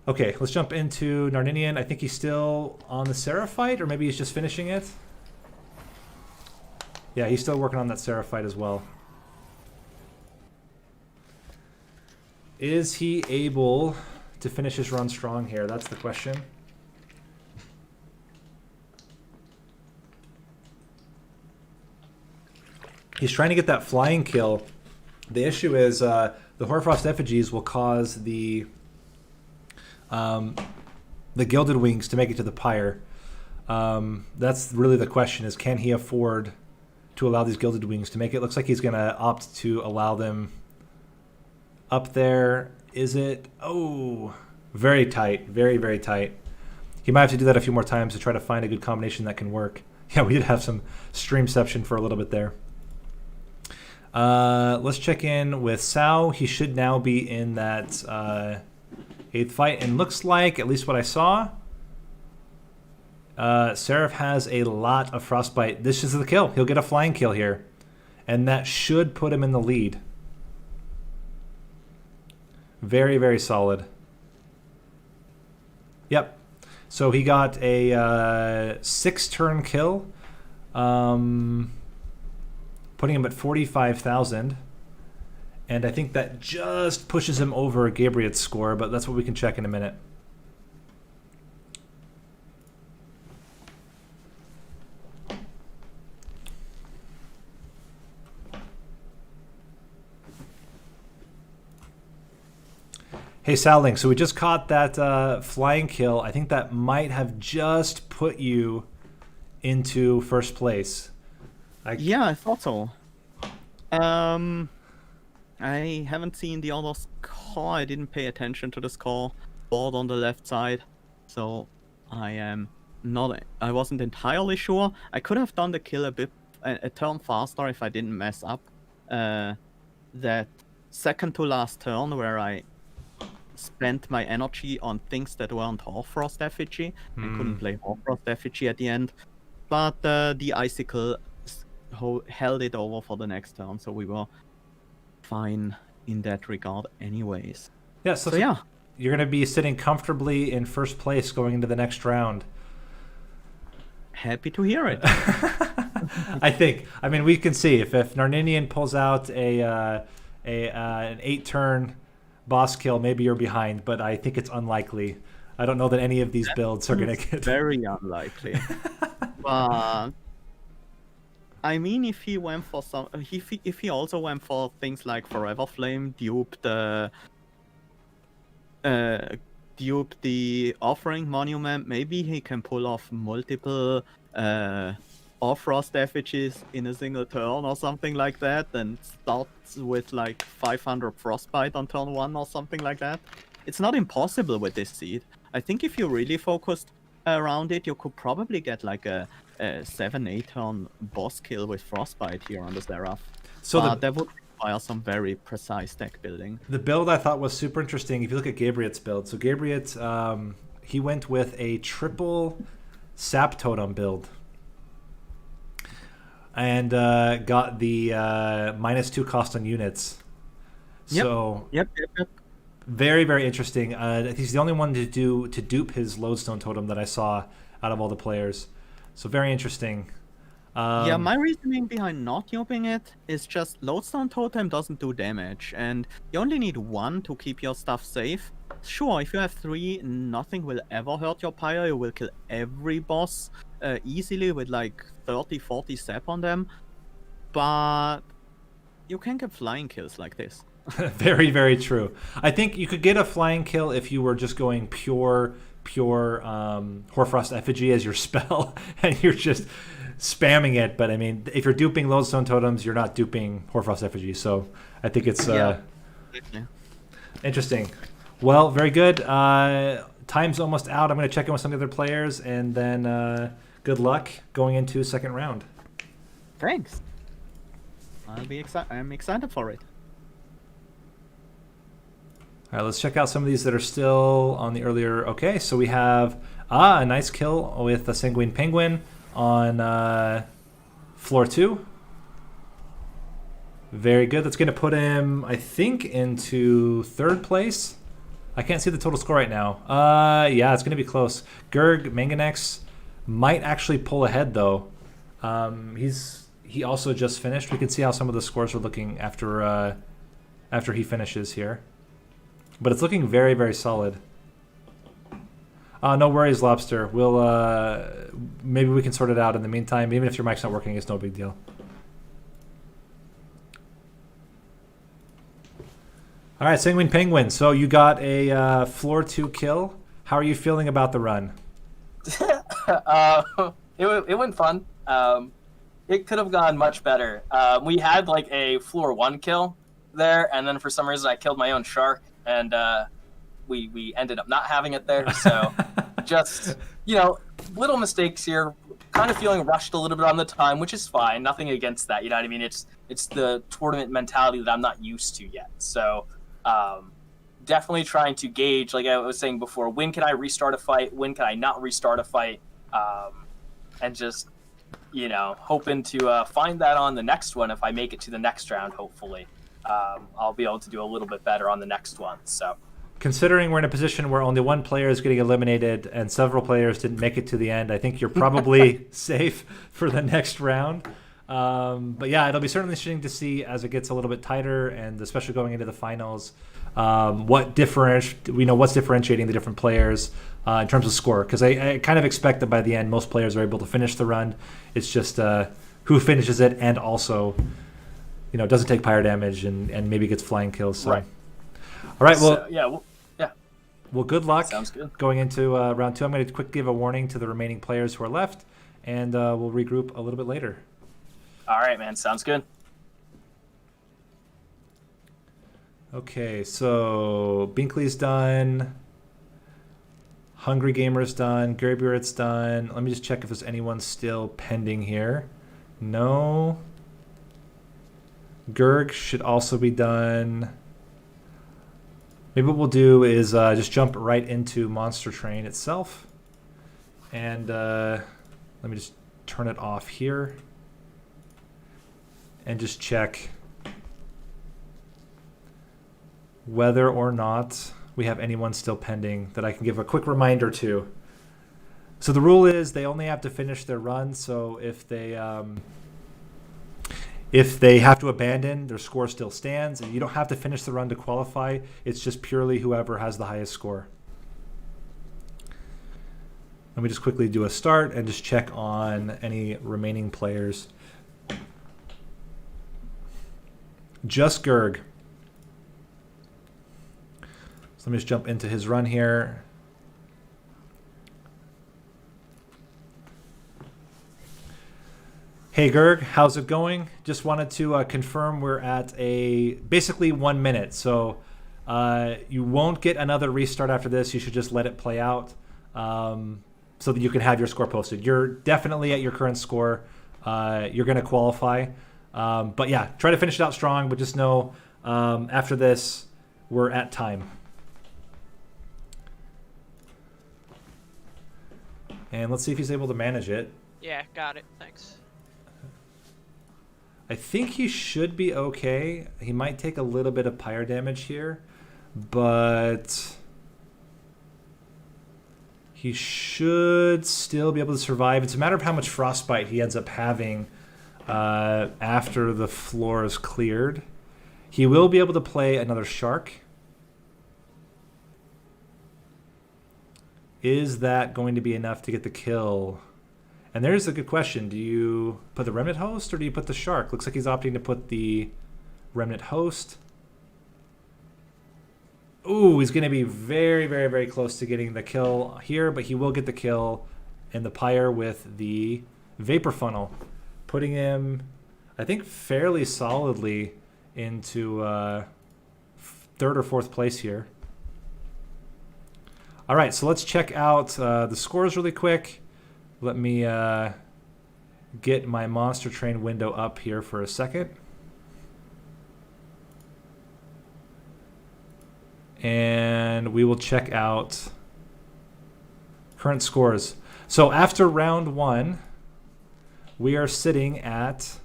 Okay, let's jump into Narninian. I think he's still on the Seraphite, or maybe he's just finishing it. Yeah, he's still working on that Seraphite as well. Is he able to finish his run strong here? That's the question. He's trying to get that flying kill. The issue is the Hoarfrost Effigies will cause the Gilded Wings to make it to the pyre. That's really the question, is can he afford to allow these Gilded Wings to make it? Looks like he's going to opt to allow them up there. Is it? Oh, very tight. Very, very tight. He might have to do that a few more times to try to find a good combination that can work. Yeah, we did have some streamception for a little bit there. Let's check in with Sao. He should now be in that 8th fight, and looks like, at least what I saw, Seraph has a lot of Frostbite. This is the kill. He'll get a flying kill here, and that should put him in the lead. Very, very solid. Yep. So he got a 6-turn kill, putting him at 45,000. And I think that just pushes him over Gabriel's score, but that's what we can check in a minute. Hey, Salink, so we just caught that flying kill. I think that might have just put you into 1st place. Yeah, I thought so. I haven't seen the other score. I didn't pay attention to the score board on the left side, so I am I wasn't entirely sure. I could have done the kill a turn faster if I didn't mess up that second to last turn where I spent my energy on things that weren't Hoarfrost effigy. I couldn't play Hoarfrost effigy at the end, but the icicle held it over for the next turn, so we were fine in that regard anyways. Yeah, so yeah. You're going to be sitting comfortably in first place going into the next round. Happy to hear it. I think. I mean, we can see if Narninian pulls out an 8-turn boss kill, maybe you're behind, but I think it's unlikely. I don't know that any of these builds are going to get... Very unlikely. But... I mean, if he went for some... If he also went for things like Forever Flame, dupe the Offering Monument, maybe he can pull off multiple Frost effigies in a single turn or something like that, and start with like 500 Frostbite on turn 1 or something like that. It's not impossible with this seed. I think if you really focused around it, you could probably get like a 7-8 turn boss kill with Frostbite here on the Seraph. So that would require some very precise deck building. The build I thought was super interesting. If you look at Gabriet's build, so Gabriet, he went with a triple Sap Totem build. And got the -2 cost on units. So Yep. very, very interesting. He's the only one to dupe his Lodestone Totem that I saw out of all the players. So very interesting. Yeah, my reasoning behind not duping it is just Lodestone Totem doesn't do damage, and you only need 1 to keep your stuff safe. Sure, if you have 3, nothing will ever hurt your pyre. You will kill every boss easily with like 30-40 sap on them, but you can get flying kills like this. Very, very true. I think you could get a flying kill if you were just going pure Hoarfrost Effigy as your spell, and you're just spamming it. But I mean, if you're duping Lodestone Totems, you're not duping Hoarfrost Effigy. So I think it's interesting. Well, very good. Time's almost out. I'm going to check in with some of the other players, and then good luck going into second round. Thanks. I'm excited for it. All right, let's check out some of these that are still on the earlier. Okay, so we have a nice kill with the Sanguine Penguin on floor 2. Very good. That's going to put him, I think, into third place. I can't see the total score right now. Yeah, it's going to be close. Gerg Manganex might actually pull ahead, though. He also just finished. We can see how some of the scores are looking after he finishes here. But it's looking very, very solid. No worries, Lobster. We'll maybe we can sort it out in the meantime. Even if your mic's not working, it's no big deal. All right, Sanguine Penguin. So you got a floor 2 kill. How are you feeling about the run? It went fun. It could have gone much better. We had like a floor 1 kill there, and then for some reason I killed my own shark, and we ended up not having it there. So just, little mistakes here. Kind of feeling rushed a little bit on the time, which is fine. Nothing against that. You know what I mean? It's the tournament mentality that I'm not used to yet. So definitely trying to gauge, like I was saying before, when can I restart a fight? When can I not restart a fight? And just, hoping to find that on the next one. If I make it to the next round, hopefully, I'll be able to do a little bit better on the next one. So, considering we're in a position where only one player is getting eliminated and several players didn't make it to the end, I think you're probably safe for the next round. But yeah, it'll be certainly interesting to see as it gets a little bit tighter, and especially going into the finals, what's differentiating the different players in terms of score. Because I kind of expect that by the end, most players are able to finish the run. It's just who finishes it, and also, doesn't take pyre damage and maybe gets flying kills. So. Right. All right. Well. So, yeah. Well, good luck. Sounds good. Going into round 2. I'm going to quick give a warning to the remaining players who are left, and we'll regroup a little bit later. All right, man. Sounds good. Okay, so Binkley's done. Hungry Gamer's done. Gerberit's done. Let me just check if there's anyone still pending here. No. Gerg should also be done. Maybe what we'll do is just jump right into Monster Train itself. And let me just turn it off here. And just check whether or not we have anyone still pending that I can give a quick reminder to. So the rule is they only have to finish their run. So if they have to abandon, their score still stands, and you don't have to finish the run to qualify. It's just purely whoever has the highest score. Let me just quickly do a start and just check on any remaining players. Just Gerg. So let me just jump into his run here. Hey Gerg, how's it going? Just wanted to confirm we're at basically 1 minute. So you won't get another restart after this. You should just let it play out so that you can have your score posted. You're definitely at your current score. You're going to qualify. But yeah, try to finish it out strong, but just know after this, we're at time. And let's see if he's able to manage it. Yeah, got it. Thanks. I think he should be okay. He might take a little bit of pyre damage here, but he should still be able to survive. It's a matter of how much frostbite he ends up having after the floor is cleared. He will be able to play another shark. Is that going to be enough to get the kill? And there's a good question. Do you put the Remnant host or do you put the shark? Looks like he's opting to put the Remnant host. Ooh, he's going to be very, very, very close to getting the kill here, but he will get the kill in the pyre with the Vapor Funnel, putting him, I think, fairly solidly into third or fourth place here. All right, so let's check out the scores really quick. Let me get my Monster Train window up here for a second. And we will check out current scores. So after round 1, we are sitting at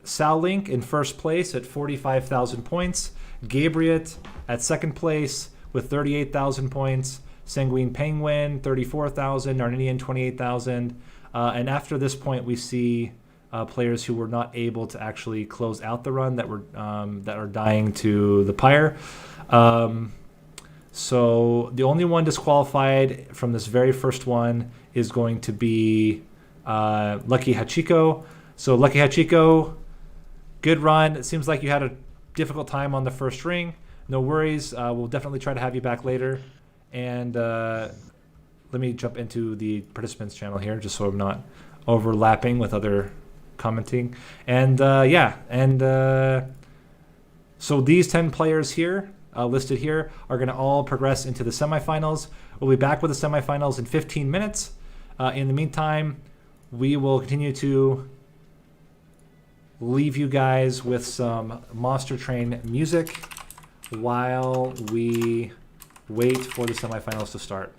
Sal-Link in first place at 45,000 points. Gabriot at second place with 38,000 points. Sanguine Penguin, 34,000. Narninian, 28,000. And after this point, we see players who were not able to actually close out the run that are dying to the pyre. So the only one disqualified from this very first one is going to be Lucky Hachiko. So Lucky Hachiko, good run. It seems like you had a difficult time on the first ring. No worries. We'll definitely try to have you back later. And let me jump into the participants channel here just so I'm not overlapping with other commenting. And so these 10 players here listed here are going to all progress into the semifinals. We'll be back with the semifinals in 15 minutes. In the meantime, we will continue to leave you guys with some Monster Train music while we wait for the semifinals to start.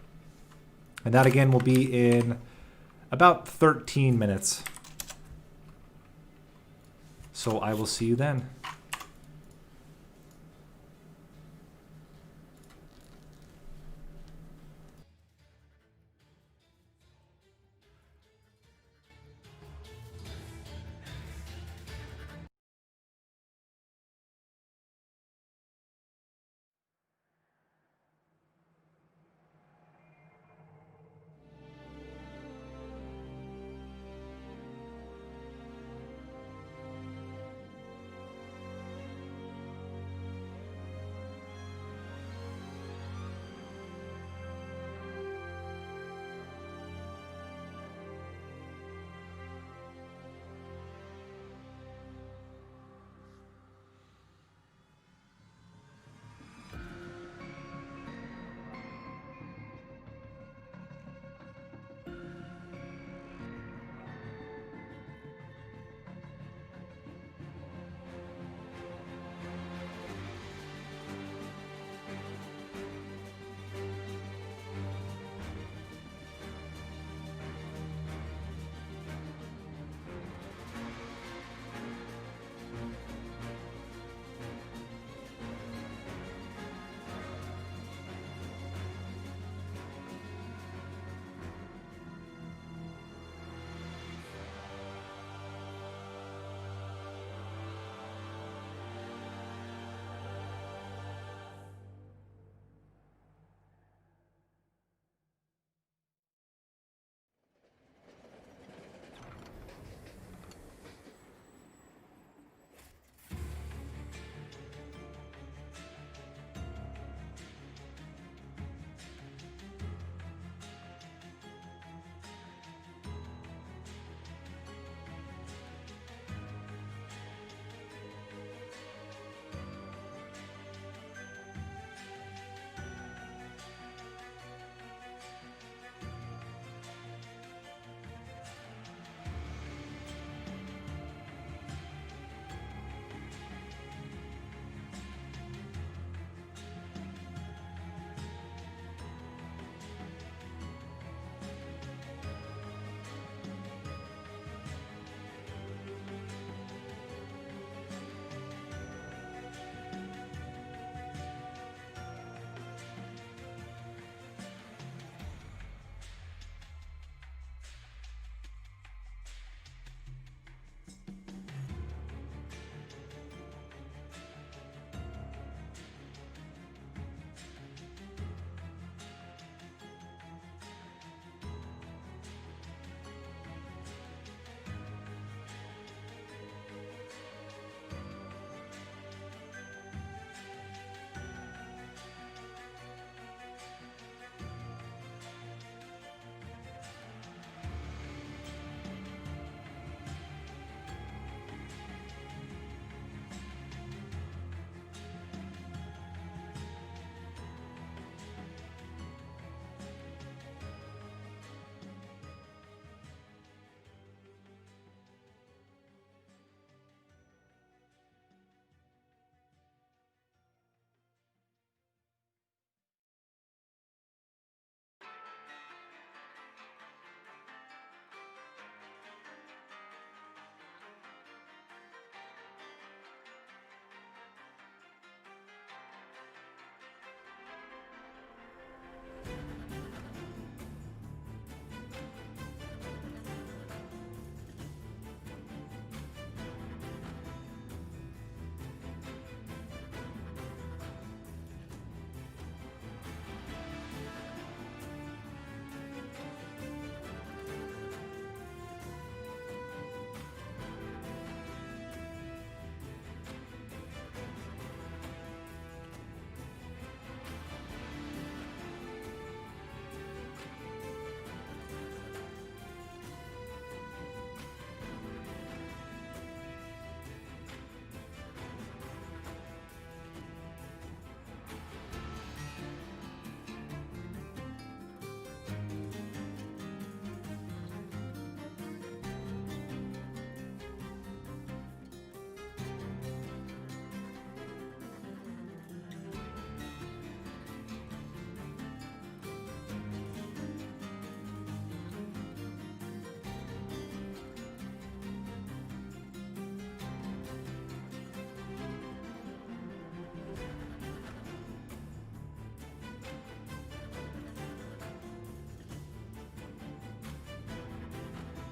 And that again will be in about 13 minutes. So I will see you then.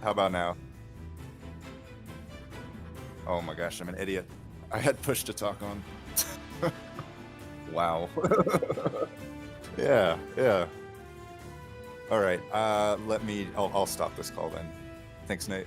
How about now? Oh my gosh, I'm an idiot. I had push to talk on. Wow. Yeah. All right. I'll stop this call then. Thanks, Nate.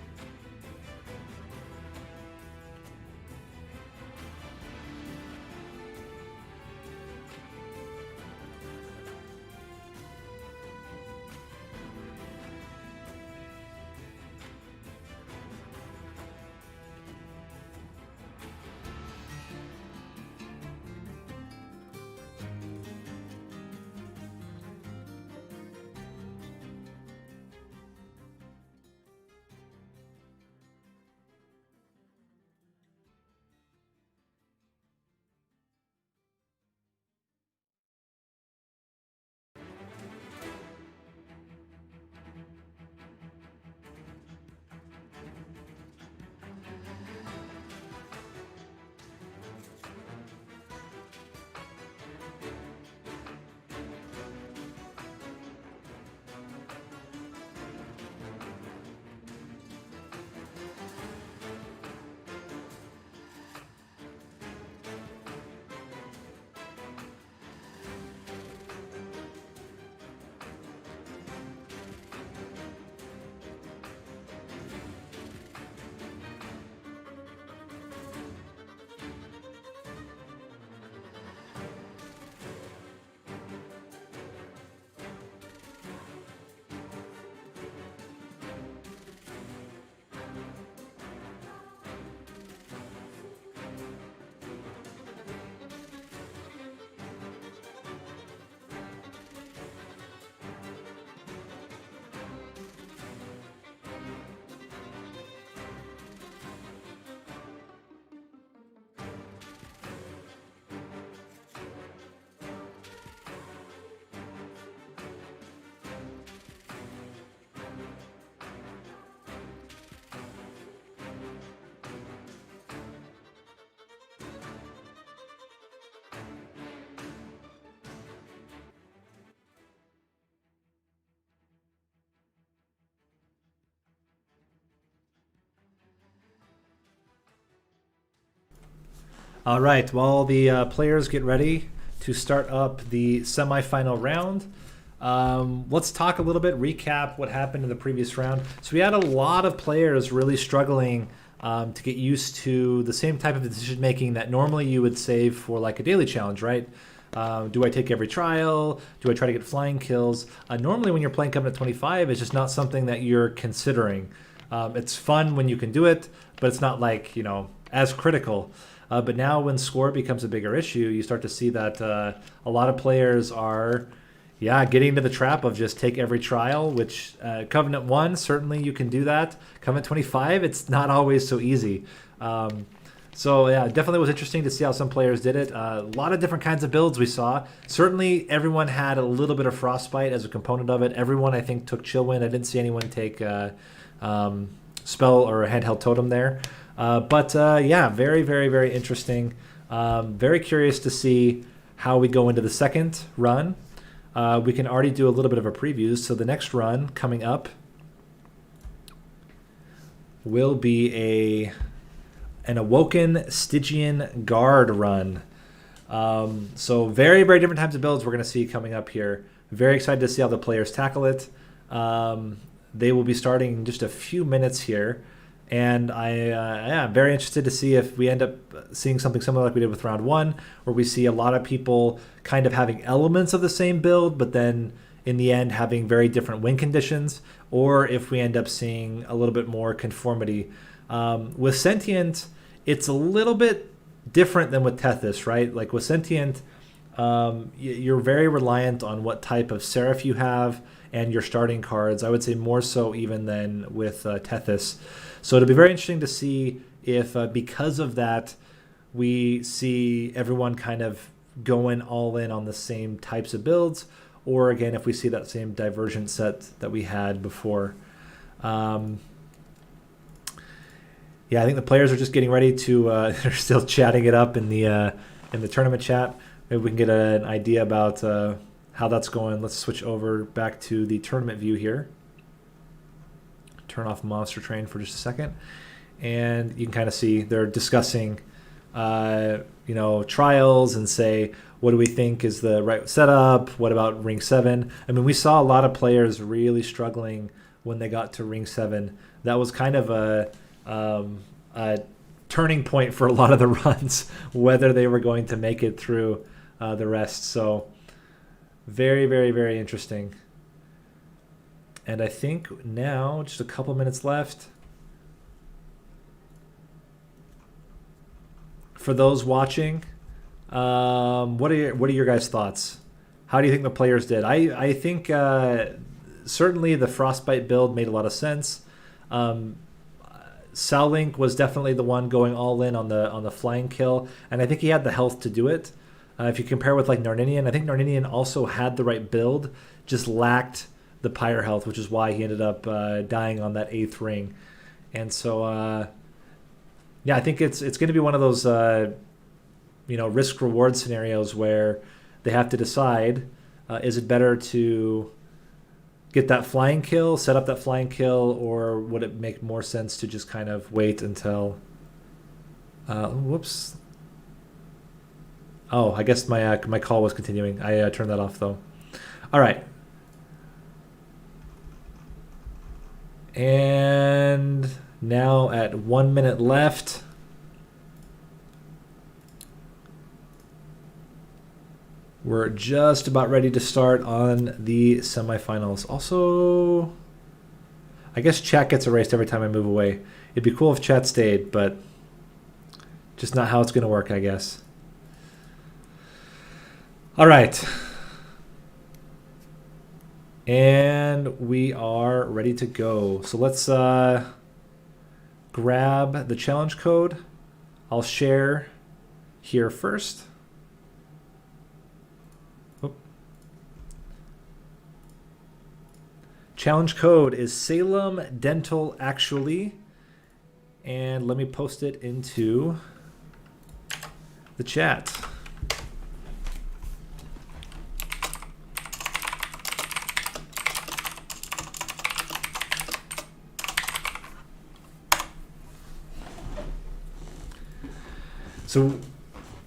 All right, while the players get ready to start up the semifinal round, let's talk a little bit, recap what happened in the previous round. So we had a lot of players really struggling to get used to the same type of decision making that normally you would save for like a daily challenge, right? Do I take every trial? Do I try to get flying kills? Normally when you're playing Covenant 25, it's just not something that you're considering. It's fun when you can do it, but it's not like, you know, as critical. But now when score becomes a bigger issue, you start to see that a lot of players are, getting into the trap of just take every trial, which Covenant 1, certainly you can do that. Covenant 25, it's not always so easy. So yeah, it definitely was interesting to see how some players did it. A lot of different kinds of builds we saw. Certainly everyone had a little bit of Frostbite as a component of it. Everyone, I think, took Chillwind. I didn't see anyone take Spell or Handheld Totem there. But very, very, very interesting. Very curious to see how we go into the second run. We can already do a little bit of a preview. So the next run coming up will be an Awoken Stygian Guard run. So very, very different types of builds we're going to see coming up here. Very excited to see how the players tackle it. They will be starting in just a few minutes here. And I'm very interested to see if we end up seeing something similar like we did with round 1, where we see a lot of people kind of having elements of the same build, but then in the end having very different win conditions, or if we end up seeing a little bit more conformity. With Sentient, it's a little bit different than with Tethys, right? Like with Sentient, you're very reliant on what type of Seraph you have and your starting cards. I would say more so even than with Tethys. So it'll be very interesting to see if because of that, we see everyone kind of going all in on the same types of builds, or again, if we see that same divergent set that we had before. I think the players are just getting ready to, they're still chatting it up in the tournament chat. Maybe we can get an idea about how that's going. Let's switch over back to the tournament view here. turn off Monster Train for just a second. And you can kind of see they're discussing, trials and say, what do we think is the right setup? What about Ring 7? I mean, we saw a lot of players really struggling when they got to Ring 7. That was kind of a turning point for a lot of the runs, whether they were going to make it through the rest. So very, very, very interesting. And I think now, just a couple minutes left. For those watching, what are your guys' thoughts? How do you think the players did? I think certainly the Frostbite build made a lot of sense. Link was definitely the one going all in on the flying kill, and I think he had the health to do it. If you compare with like Narninian, I think Narninian also had the right build, just lacked the pyre health, which is why he ended up dying on that 8th ring. And so yeah, I think it's going to be one of those risk reward scenarios where they have to decide, is it better to get that flying kill, set up that flying kill, or would it make more sense to just kind of wait until whoops. Oh, I guess my call was continuing. I turned that off though. All right. And now at 1 minute left. We're just about ready to start on the semifinals. Also, I guess chat gets erased every time I move away. It'd be cool if chat stayed, but just not how it's going to work, I guess. All right. And we are ready to go. So let's grab the challenge code. I'll share here first. Challenge code is Salem Dental Actually. And let me post it into the chat. So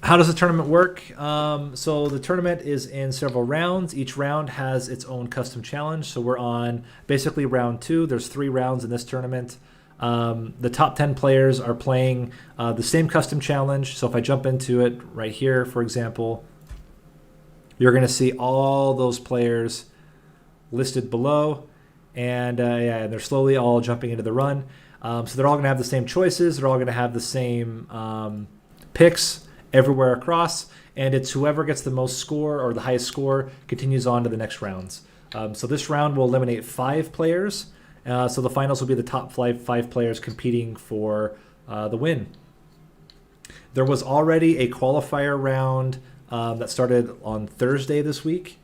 how does the tournament work? So the tournament is in several rounds. Each round has its own custom challenge. So we're on basically round 2. There's 3 rounds in this tournament. The top 10 players are playing the same custom challenge. So if I jump into it right here, for example, you're going to see all those players listed below. And yeah, they're slowly all jumping into the run. So they're all going to have the same choices. They're all going to have the same picks everywhere across, and it's whoever gets the most score or the highest score continues on to the next rounds. So this round will eliminate 5 players. So the finals will be the top 5 players competing for the win. There was already a qualifier round that started on Thursday this week,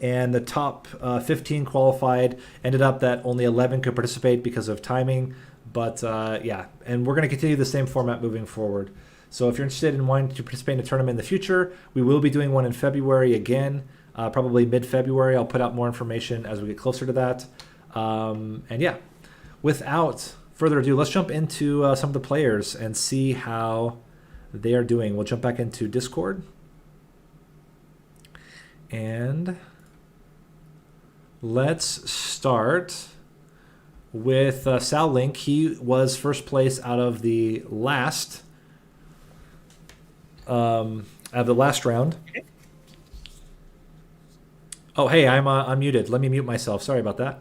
and the top 15 qualified. Ended up that only 11 could participate because of timing. But yeah, and we're going to continue the same format moving forward. So if you're interested in wanting to participate in a tournament in the future, we will be doing one in February again, probably mid-February. I'll put out more information as we get closer to that. And yeah, without further ado, let's jump into some of the players and see how they are doing. We'll jump back into Discord. And let's start with Link. He was first place out of the last round. Oh, hey, I'm unmuted. Let me mute myself. Sorry about that.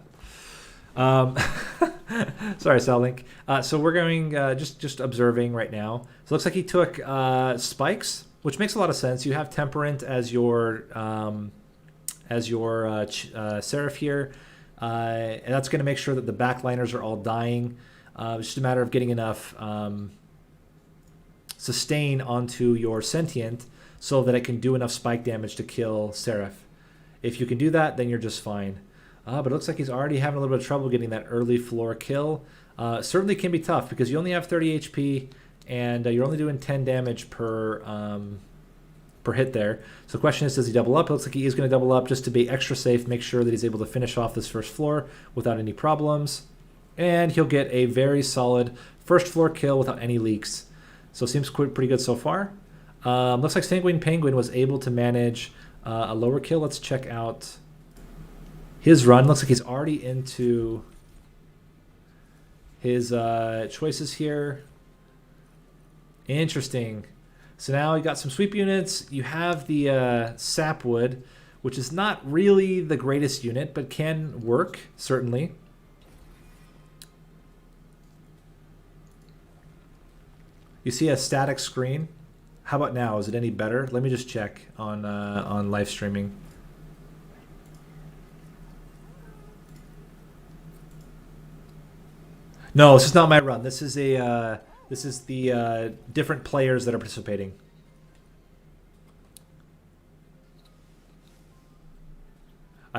Sorry, Link. So we're going just observing right now. So it looks like he took spikes, which makes a lot of sense. You have Temperament as your Seraph here, and that's going to make sure that the backliners are all dying. It's just a matter of getting enough sustain onto your Sentient so that it can do enough spike damage to kill Seraph. If you can do that, then you're just fine. But it looks like he's already having a little bit of trouble getting that early floor kill. Certainly can be tough because you only have 30 HP and you're only doing 10 damage per hit there. So the question is, does he double up? It looks like he is going to double up just to be extra safe, make sure that he's able to finish off this first floor without any problems. And he'll get a very solid first floor kill without any leaks. So seems pretty good so far. Looks like Sanguine Penguin was able to manage a lower kill. Let's check out his run. Looks like he's already into his choices here. Interesting. So now you got some sweep units. You have the sapwood, which is not really the greatest unit, but can work, certainly. You see a static screen. How about now? Is it any better? Let me just check on live streaming. No, this is not my run. This is the different players that are participating.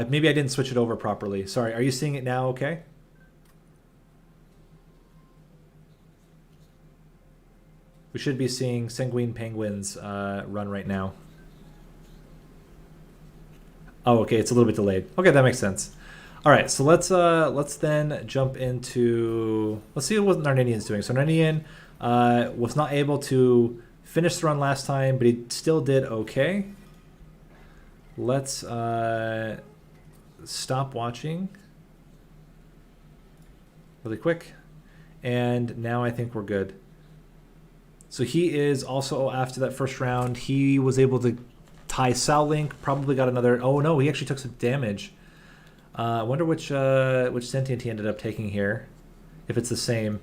Maybe I didn't switch it over properly. Sorry. Are you seeing it now? Okay. We should be seeing Sanguine Penguin's run right now. Oh, okay. It's a little bit delayed. Okay, that makes sense. All right, so let's then jump into, let's see what Narninian's doing. So Narninian was not able to finish the run last time, but he still did okay. Let's stop watching really quick, and now I think we're good. So he is also, after that first round, he was able to tie Link, probably got another, oh no, he actually took some damage. I wonder which sentient he ended up taking here, if it's the same.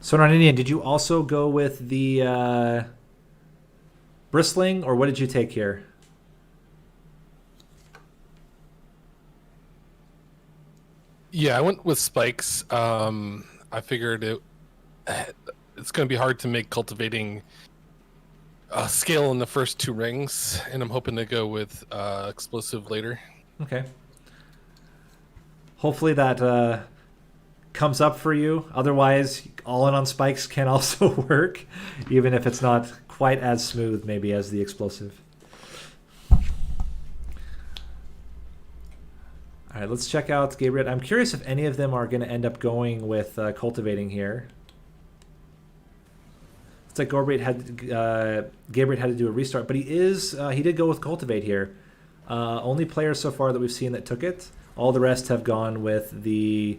So Narninian, did you also go with the bristling, or what did you take here? Yeah, I went with spikes. I figured it's going to be hard to make cultivating scale in the first 2 rings, and I'm hoping to go with explosive later. Okay. Hopefully that comes up for you. Otherwise, all in on spikes can also work, even if it's not quite as smooth maybe as the explosive. All right, let's check out Gabriel. I'm curious if any of them are going to end up going with cultivating here. It's like Gabriel had to do a restart, but he did go with cultivate here. Only players so far that we've seen that took it. All the rest have gone with the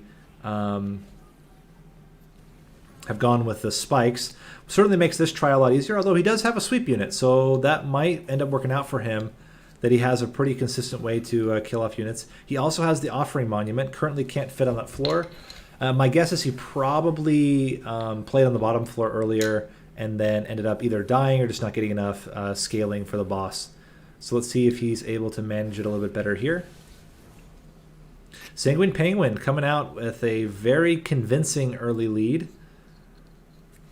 spikes. Certainly makes this try a lot easier, although he does have a sweep unit, so that might end up working out for him, that he has a pretty consistent way to kill off units. He also has the Offering Monument, currently can't fit on that floor. My guess is he probably played on the bottom floor earlier and then ended up either dying or just not getting enough scaling for the boss. So let's see if he's able to manage it a little bit better here. Sanguine Penguin coming out with a very convincing early lead.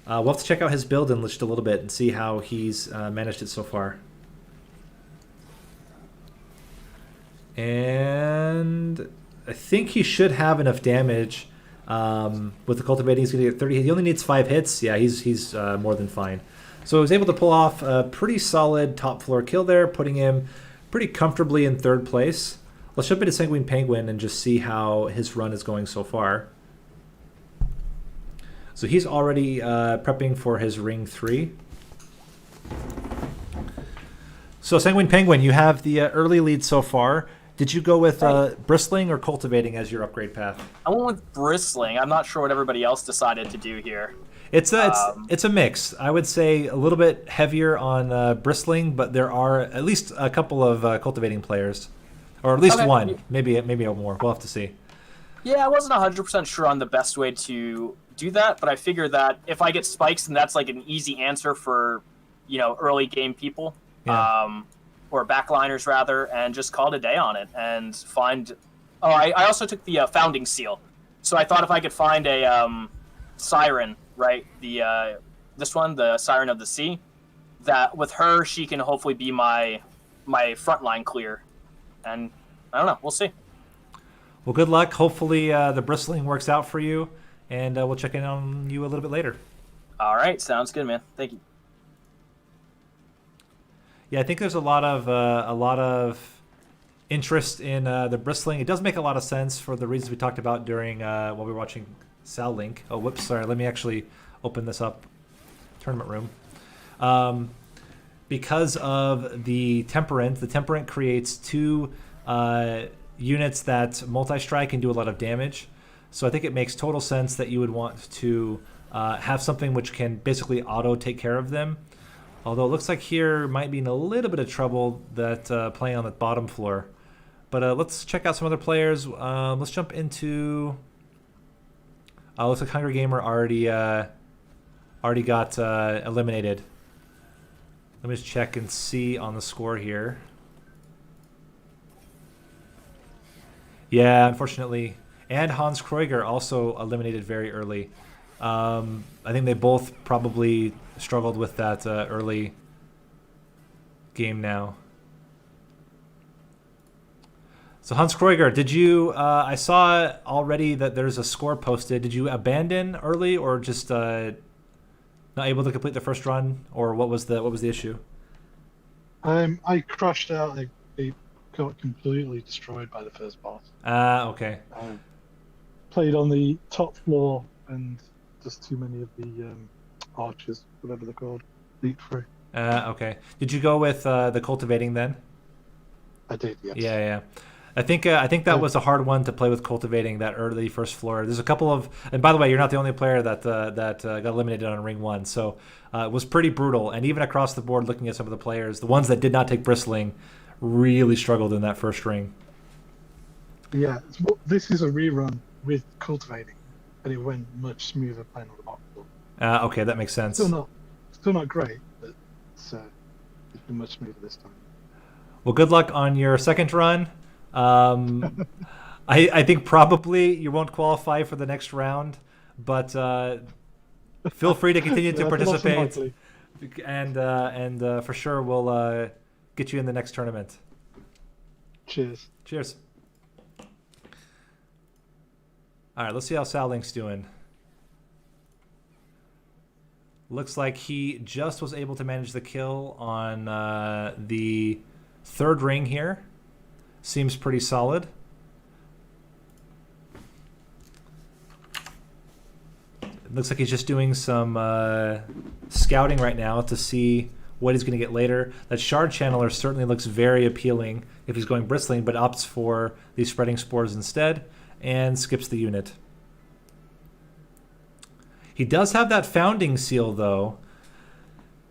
We'll have to check out his build in just a little bit and see how he's managed it so far. And I think he should have enough damage. With the cultivating, he's going to get 30. He only needs 5 hits. Yeah, he's more than fine. So he was able to pull off a pretty solid top floor kill there, putting him pretty comfortably in 3rd place. Let's jump into Sanguine Penguin and just see how his run is going so far. So he's already prepping for his ring 3. So Sanguine Penguin, you have the early lead so far. Did you go with bristling or cultivating as your upgrade path? I went with bristling. I'm not sure what everybody else decided to do here. It's a mix. I would say a little bit heavier on bristling, but there are at least a couple of cultivating players, or at least one, maybe more. We'll have to see. Yeah, I wasn't 100% sure on the best way to do that, but I figured that if I get spikes, then that's like an easy answer for, early game people. Yeah. Or backliners rather, and just called a day on it and find. Oh, I also took the founding seal, so I thought if I could find a siren, right? This one, the Siren of the Sea, that with her she can hopefully be my frontline clear, and I don't know, we'll see. Well, good luck. Hopefully the bristling works out for you, and we'll check in on you a little bit later. All right, sounds good, man. Thank you. Yeah, I think there's a lot of interest in the bristling. It does make a lot of sense for the reasons we talked about during while we were watching Sal Link. Oh, whoops, sorry. Let me actually open this up. Tournament room. Because of the temperament creates two units that multi-strike and do a lot of damage. So I think it makes total sense that you would want to have something which can basically auto take care of them. Although it looks like here might be in a little bit of trouble that playing on the bottom floor. But let's check out some other players. Let's jump into. Looks like Hungry Gamer already got eliminated. Let me just check and see on the score here. Yeah, unfortunately. And Hans Kreuger also eliminated very early. I think they both probably struggled with that early game now. So Hans Kreuger, did you? I saw already that there's a score posted. Did you abandon early, or just not able to complete the first run, or what was the issue? I crashed out. I got completely destroyed by the first boss. Okay. I played on the top floor and just too many of the archers, whatever they're called, leaped through. Okay. Did you go with the cultivating then? I did, yes. Yeah. I think that was a hard one to play with cultivating that early first floor. There's a couple of, and by the way, you're not the only player that got eliminated on ring 1, so it was pretty brutal. And even across the board, looking at some of the players, the ones that did not take bristling really struggled in that first ring. Yeah, this is a rerun with cultivating, and it went much smoother playing on the bottom floor. Okay, that makes sense. Still not great, but it's been much smoother this time. Well, good luck on your second run. I think probably you won't qualify for the next round, but feel free to continue to participate, and for sure we'll get you in the next tournament. Cheers. Cheers. All right, let's see how Sal Link's doing. Looks like he just was able to manage the kill on the third ring here. Seems pretty solid. It looks like he's just doing some scouting right now to see what he's going to get later. That Shard Channeler certainly looks very appealing if he's going bristling, but opts for these spreading spores instead and skips the unit. He does have that founding seal though.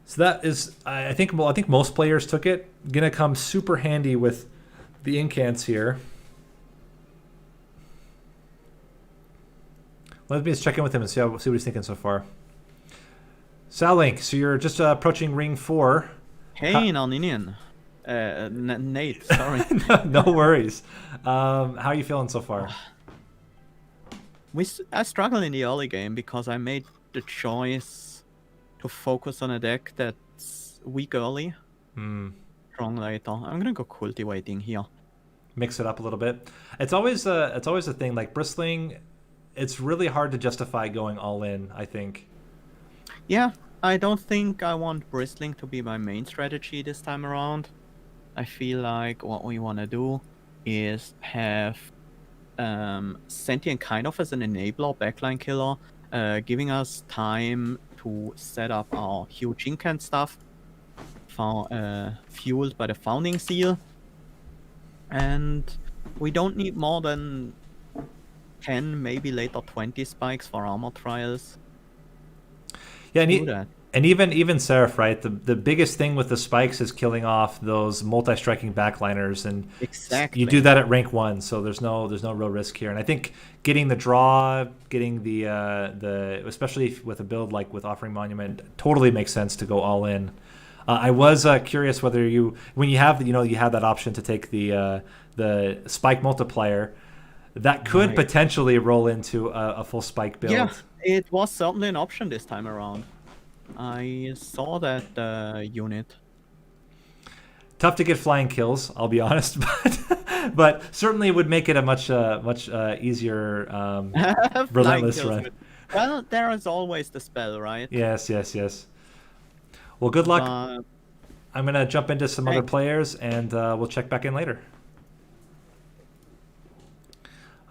So that is, I think most players took it. Gonna come super handy with the incants here. Let me just check in with him and see what he's thinking so far. Sal Link, so you're just approaching ring 4. Hey, Noninian. Nate, sorry. No worries. How are you feeling so far? I struggled in the early game because I made the choice to focus on a deck that's weak early. Strong later. I'm gonna go cultivating here. Mix it up a little bit. It's always a thing, like bristling. It's really hard to justify going all in, I think. Yeah, I don't think I want bristling to be my main strategy this time around. I feel like what we want to do is have Sentient kind of as an enabler, backline killer, giving us time to set up our huge incant stuff, fueled by the founding seal. And we don't need more than 10, maybe later 20 spikes for armor trials. Yeah, and even Seraph, right? The biggest thing with the spikes is killing off those multi-striking backliners, and exactly. You do that at rank 1, so there's no real risk here. And I think getting the draw, getting the especially with a build like with Offering Monument, totally makes sense to go all in. I was curious whether when you have that option to take the spike multiplier, that could potentially roll into a full spike build. Yeah, it was certainly an option this time around. I saw that unit. Tough to get flying kills, I'll be honest, but certainly would make it a much easier relentless run. Well, there is always the spell, right? Yes. Well, good luck. I'm gonna jump into some other players, and we'll check back in later.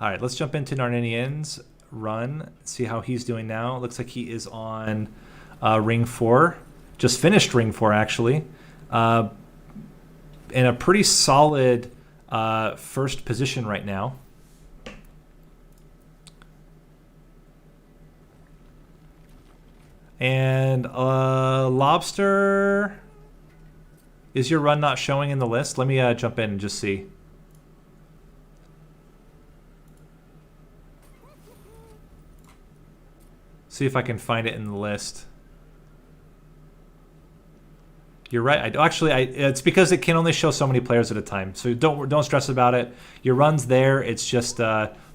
All right, let's jump into Narninian's run, see how he's doing now. Looks like he is on ring 4. Just finished ring 4, actually. In a pretty solid first position right now. And Lobster, is your run not showing in the list? Let me jump in and just see. See if I can find it in the list. You're right. It's because it can only show so many players at a time. So don't stress about it. Your run's there. It's just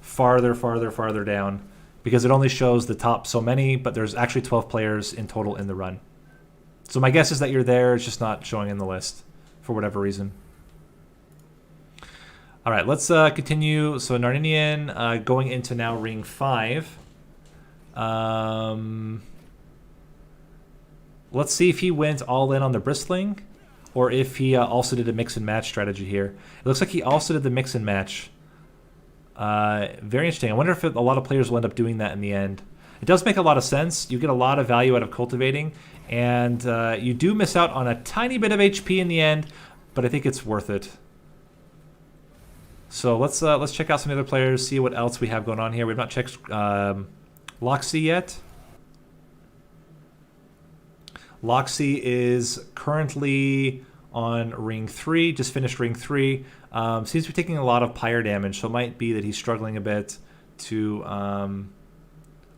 farther down because it only shows the top so many, but there's actually 12 players in total in the run. So my guess is that you're there. It's just not showing in the list for whatever reason. All right, let's continue. So Narninian going into now ring 5. Let's see if he went all in on the bristling or if he also did a mix and match strategy here. It looks like he also did the mix and match. Very interesting. I wonder if a lot of players will end up doing that in the end. It does make a lot of sense. You get a lot of value out of cultivating, and you do miss out on a tiny bit of HP in the end, but I think it's worth it. So let's check out some other players, see what else we have going on here. We've not checked Loxy yet. Loxy is currently on ring 3, just finished ring 3. Seems to be taking a lot of pyre damage, so it might be that he's struggling a bit to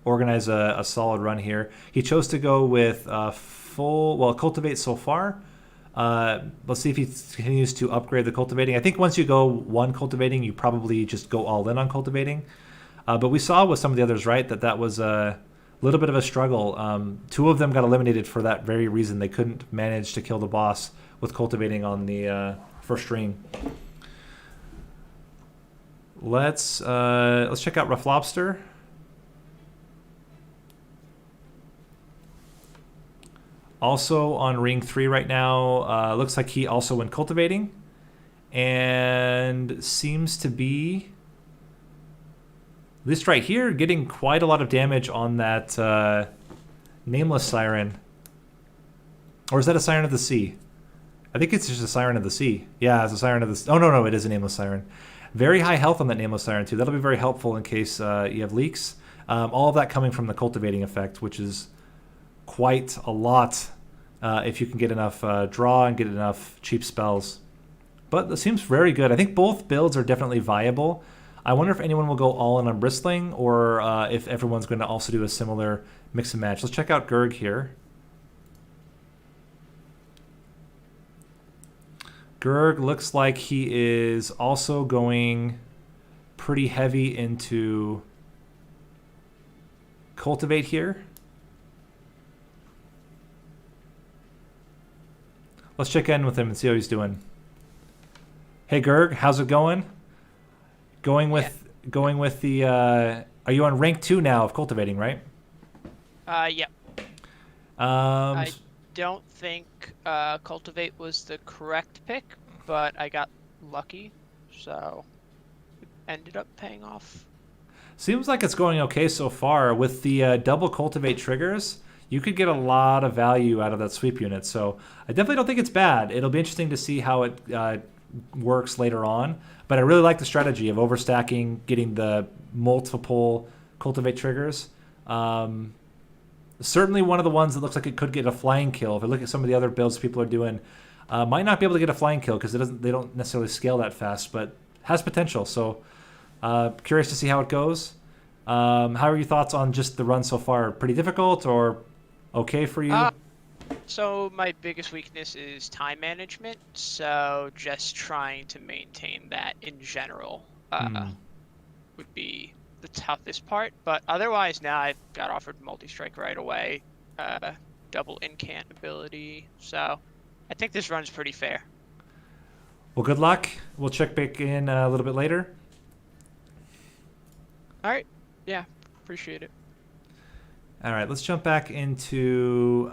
organize a solid run here. He chose to go with cultivate so far. Let's see if he continues to upgrade the cultivating. I think once you go 1 cultivating, you probably just go all in on cultivating. But we saw with some of the others, right, that was a little bit of a struggle. 2 of them got eliminated for that very reason. They couldn't manage to kill the boss with cultivating on the first ring. Let's check out Rough Lobster. Also on ring 3 right now. Looks like he also went cultivating and seems to be, at least right here, getting quite a lot of damage on that Nameless Siren. Or is that a Siren of the Sea? I think it's just a Siren of the Sea. Yeah, it's a Siren of the Sea. Oh, no, it is a Nameless Siren. Very high health on that Nameless Siren, too. That'll be very helpful in case you have leaks. All of that coming from the cultivating effect, which is quite a lot if you can get enough draw and get enough cheap spells. But it seems very good. I think both builds are definitely viable. I wonder if anyone will go all in on bristling or if everyone's going to also do a similar mix and match. Let's check out Gerg here. Gerg looks like he is also going pretty heavy into cultivate here. Let's check in with him and see how he's doing. Hey Gerg, how's it going? Going with the are you on rank 2 now of cultivating, right? Yeah. I don't think cultivate was the correct pick, but I got lucky, so it ended up paying off. Seems like it's going okay so far. With the double cultivate triggers, you could get a lot of value out of that sweep unit. So I definitely don't think it's bad. It'll be interesting to see how it works later on. But I really like the strategy of overstacking, getting the multiple cultivate triggers. Certainly one of the ones that looks like it could get a flying kill. If I look at some of the other builds people are doing, might not be able to get a flying kill because they don't necessarily scale that fast, but has potential. So curious to see how it goes. How are your thoughts on just the run so far? Pretty difficult or okay for you? So my biggest weakness is time management, so just trying to maintain that in general would be the toughest part. But otherwise now I got offered multi-strike right away, double incant ability, so I think this run's pretty fair. Well, good luck. We'll check back in a little bit later. Alright, yeah, appreciate it. All right, let's jump back into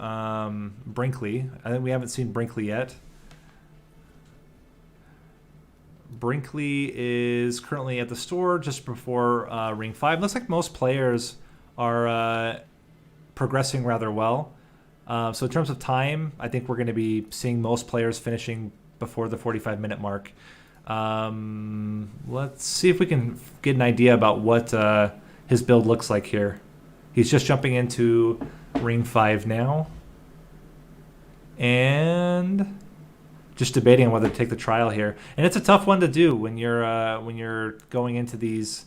Brinkley. I think we haven't seen Brinkley yet. Brinkley is currently at the store just before ring 5. Looks like most players are progressing rather well. So in terms of time, I think we're going to be seeing most players finishing before the 45-minute mark. Let's see if we can get an idea about what his build looks like here. He's just jumping into ring 5 now. And just debating on whether to take the trial here. And it's a tough one to do when you're going into these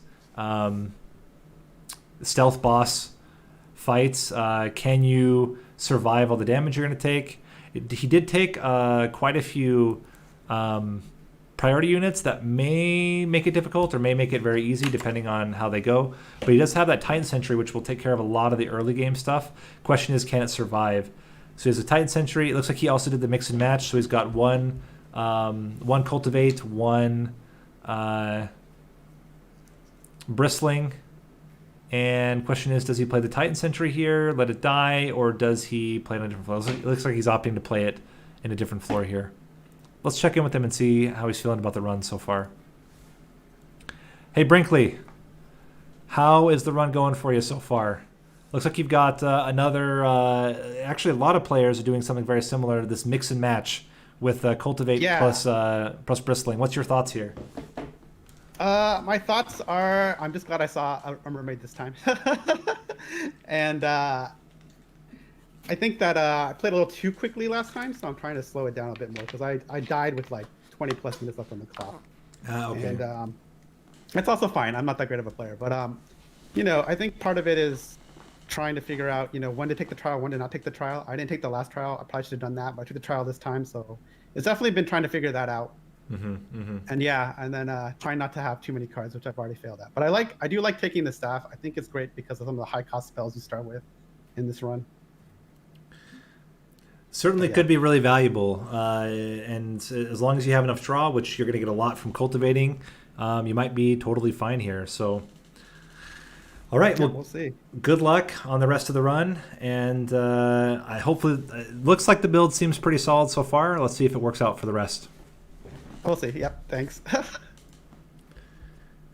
stealth boss fights. Can you survive all the damage you're going to take? He did take quite a few priority units that may make it difficult or may make it very easy depending on how they go. But he does have that Titan Sentry, which will take care of a lot of the early game stuff. Question is, can it survive? So he has a Titan Sentry. It looks like he also did the mix and match. So he's got one Cultivate, one Bristling. And question is, does he play the Titan Sentry here, let it die, or does he play it on a different floor? It looks like he's opting to play it in a different floor here. Let's check in with him and see how he's feeling about the run so far. Hey, Brinkley. How is the run going for you so far? Looks like you've got another... actually, a lot of players are doing something very similar to this mix and match with Cultivate plus Bristling. What's your thoughts here? My thoughts are, I'm just glad I saw a mermaid this time. And I think that I played a little too quickly last time, so I'm trying to slow it down a bit more, because I died with like 20 plus minutes left on the clock. Okay. And it's also fine. I'm not that great of a player, but you know, I think part of it is trying to figure out, you know, when to take the trial, when to not take the trial. I didn't take the last trial. I probably should have done that, but I took the trial this time, so it's definitely been trying to figure that out. And yeah, and then trying not to have too many cards, which I've already failed at. But I do like taking the staff. I think it's great because of some of the high cost spells you start with in this run. Certainly could be really valuable, and as long as you have enough draw, which you're going to get a lot from cultivating, you might be totally fine here. So, all right, well, we'll see. Good luck on the rest of the run, and I hopefully it looks like the build seems pretty solid so far. Let's see if it works out for the rest. We'll see. Yep. Thanks.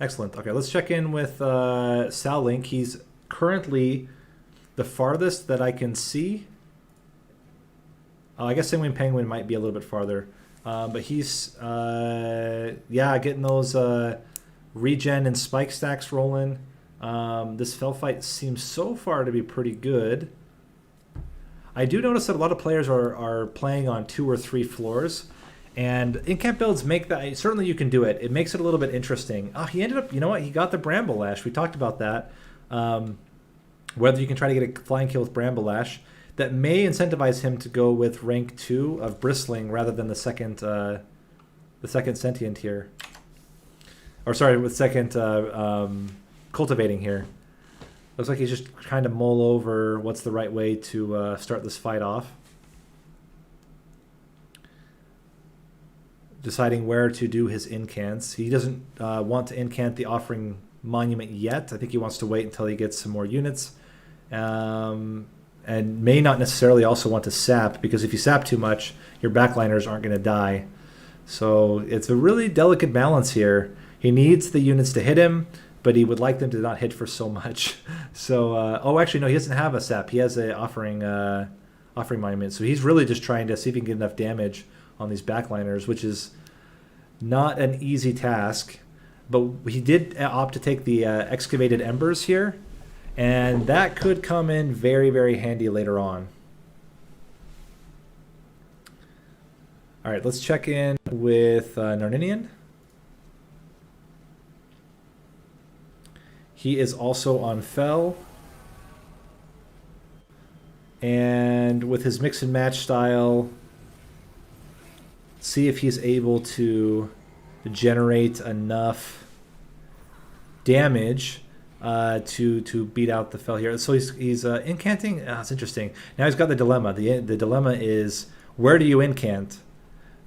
Excellent. Okay, let's check in with Sal Link. He's currently the farthest that I can see. I guess Sanguine Penguin might be a little bit farther. But he's, getting those regen and spike stacks rolling. This fell fight seems so far to be pretty good. I do notice that a lot of players are playing on 2 or 3 floors. And in-camp builds make that, certainly you can do it. It makes it a little bit interesting. Oh, he ended up, you know what? He got the Bramble Lash. We talked about that. Whether you can try to get a flying kill with Bramble Lash. That may incentivize him to go with rank 2 of Bristling rather than the second sentient here. Or sorry, with second cultivating here. Looks like he's just trying to mull over what's the right way to start this fight off. Deciding where to do his incants. He doesn't want to incant the Offering Monument yet. I think he wants to wait until he gets some more units. And may not necessarily also want to sap, because if you sap too much, your backliners aren't going to die. So it's a really delicate balance here. He needs the units to hit him, but he would like them to not hit for so much. So, actually, no, he doesn't have a sap. He has a offering monument. So he's really just trying to see if he can get enough damage on these backliners, which is not an easy task. But he did opt to take the excavated embers here. And that could come in very, very handy later on. All right, let's check in with Narninian. He is also on Fell. And with his mix and match style, see if he's able to generate enough damage to beat out the Fell here. So he's incanting. It's interesting. Now he's got the dilemma. The dilemma is, where do you incant?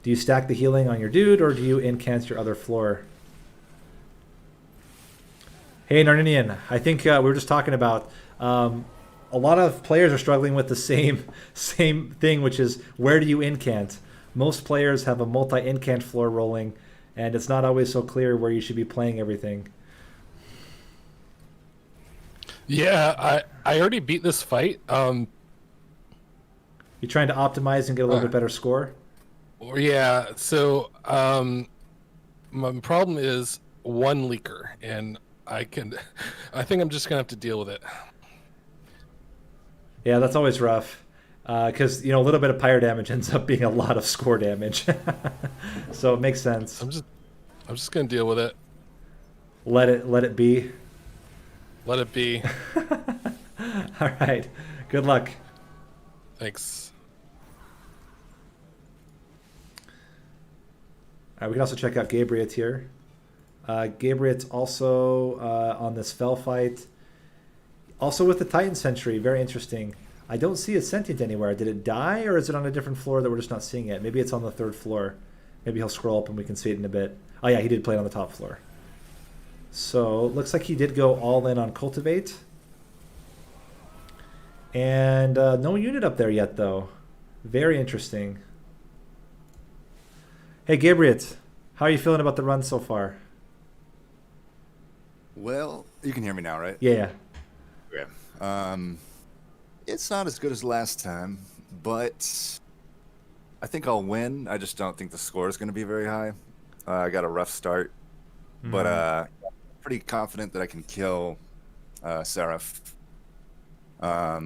Do you stack the healing on your dude, or do you incant your other floor? Hey, Narninian, I think we were just talking about a lot of players are struggling with the same thing, which is, where do you incant? Most players have a multi-incant floor rolling, and it's not always so clear where you should be playing everything. Yeah, I already beat this fight. You're trying to optimize and get a little bit better score? Yeah, so my problem is one leaker, and I think I'm just gonna have to deal with it. Yeah, that's always rough, because a little bit of pyre damage ends up being a lot of score damage. So it makes sense. I'm just gonna deal with it. Let it be. Let it be. All right. Good luck. Thanks. We can also check out Gabriot here. Gabriot's also on this fell fight. Also with the Titan Sentry, very interesting. I don't see a sentient anywhere. Did it die, or is it on a different floor that we're just not seeing it? Maybe it's on the 3rd floor. Maybe he'll scroll up and we can see it in a bit. Oh yeah, he did play it on the top floor. So looks like he did go all in on Cultivate. And no unit up there yet, though. Very interesting. Hey, Gabriot, how are you feeling about the run so far? Well, you can hear me now, right? Yeah. Okay. It's not as good as last time, but I think I'll win. I just don't think the score is going to be very high. I got a rough start, but pretty confident that I can kill Seraph. I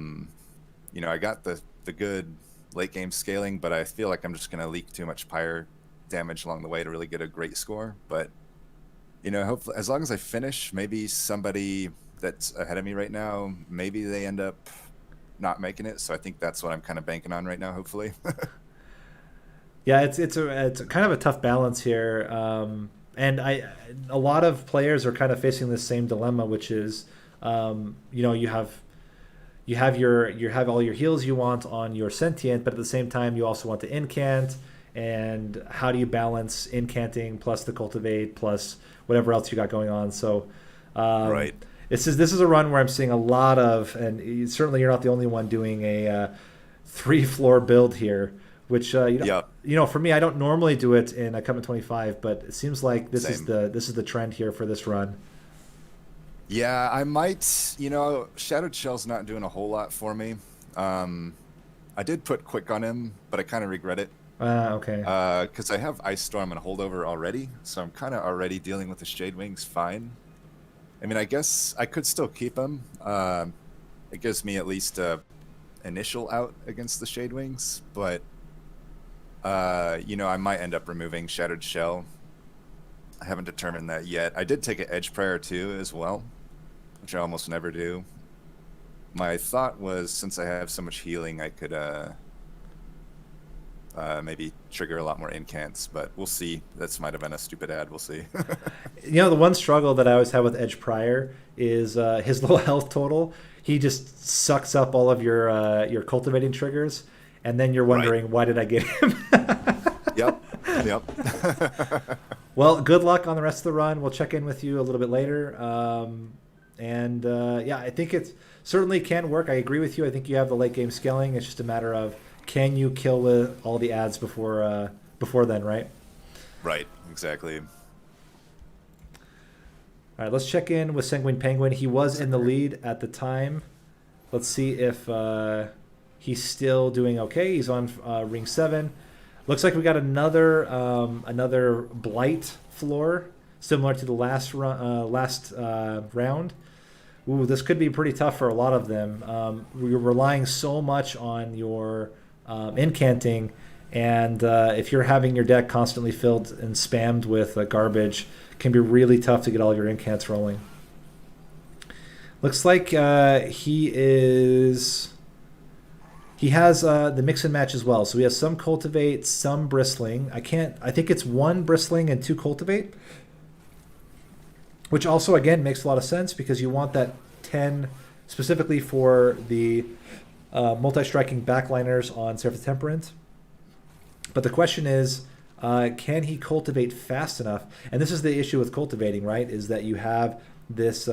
got the good late game scaling, but I feel like I'm just going to leak too much pyre damage along the way to really get a great score. But hopefully, as long as I finish, maybe somebody that's ahead of me right now, maybe they end up not making it. So I think that's what I'm kind of banking on right now, hopefully. Yeah, it's kind of a tough balance here, and a lot of players are kind of facing this same dilemma, which is, you have all your heals you want on your sentient, but at the same time you also want to incant, and how do you balance incanting plus the cultivate plus whatever else you got going on? So, right. This is a run where I'm seeing a lot of, and certainly you're not the only one doing a 3-floor build here. Which for me, I don't normally do it in a Cup 25, but it seems like this is the trend here for this run. Yeah, I might. Shadowed Shell's not doing a whole lot for me. I did put quick on him, but I kind of regret it. Okay. Because I have Ice Storm and Holdover already, so I'm kind of already dealing with the Shade Wings fine. I mean, I guess I could still keep him. It gives me at least a initial out against the Shade Wings, but I might end up removing Shattered Shell. I haven't determined that yet. I did take an Edge Prayer too as well, which I almost never do. My thought was, since I have so much healing, I could maybe trigger a lot more incants, but we'll see. That might have been a stupid ad. We'll see. The one struggle that I always have with Edge Prior is his low health total. He just sucks up all of your cultivating triggers, and then you're wondering, why did I get him? Yep. Well, good luck on the rest of the run. We'll check in with you a little bit later. I think it certainly can work. I agree with you. I think you have the late game scaling. It's just a matter of, can you kill all the ads before then, right? Right, exactly. All right, let's check in with Sanguine Penguin. He was in the lead at the time. Let's see if he's still doing okay. He's on ring 7. Looks like we got another Blight floor, similar to the last round. Ooh, this could be pretty tough for a lot of them. We're relying so much on your incanting, and if you're having your deck constantly filled and spammed with garbage, it can be really tough to get all your incants rolling. Looks like he has the mix and match as well. So he has some cultivate, some bristling. I think it's 1 bristling and 2 cultivate, which also again makes a lot of sense because you want that 10 specifically for the multi-striking backliners on Seraph the Temperate. But the question is, can he cultivate fast enough? And this is the issue with cultivating, right? Is that you have this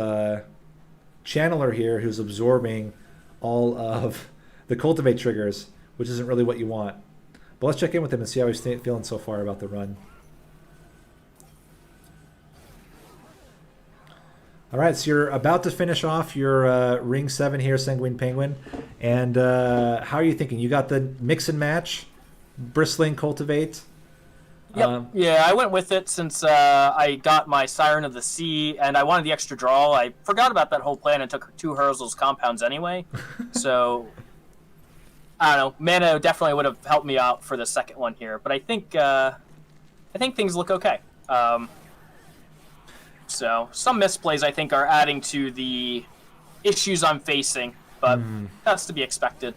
channeler here who's absorbing all of the cultivate triggers, which isn't really what you want. But let's check in with him and see how he's feeling so far about the run. All right, so you're about to finish off your Ring 7 here, Sanguine Penguin. And how are you thinking? You got the mix and match, Bristling, Cultivate. Yep. Yeah, I went with it since I got my Siren of the Sea, and I wanted the extra draw. I forgot about that whole plan and took 2 Herzl's compounds anyway. So, I don't know. Mana definitely would have helped me out for the second one here, but I think things look okay. So, some misplays, I think, are adding to the issues I'm facing, but that's to be expected.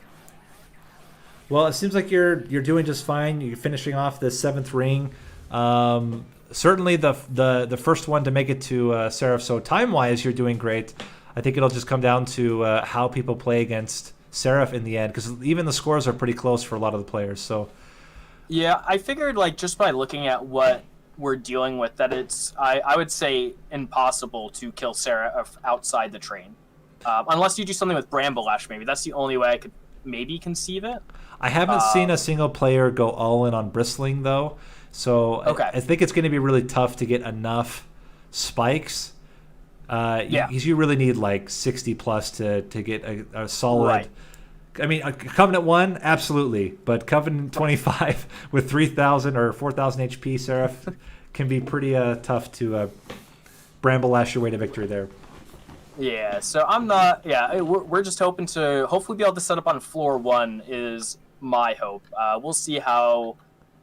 Well, it seems like you're doing just fine. You're finishing off the 7th ring. Certainly the first one to make it to Seraph. So time-wise, you're doing great. I think it'll just come down to how people play against Seraph in the end, because even the scores are pretty close for a lot of the players. So yeah, I figured like just by looking at what we're dealing with that it's I would say impossible to kill Seraph outside the train, unless you do something with Bramble-Lash. Maybe that's the only way I could maybe conceive it. I haven't seen a single player go all in on Bristling though, so okay. I think it's going to be really tough to get enough spikes. Yeah, you really need like 60 plus to get a solid. Right. I mean, a Covenant 1, absolutely, but Covenant 25 with 3,000 or 4,000 HP Seraph can be pretty tough to Bramble-Lash your way to victory there. Yeah, so I'm not. Yeah, we're just hoping to hopefully be able to set up on floor 1 is my hope. We'll see how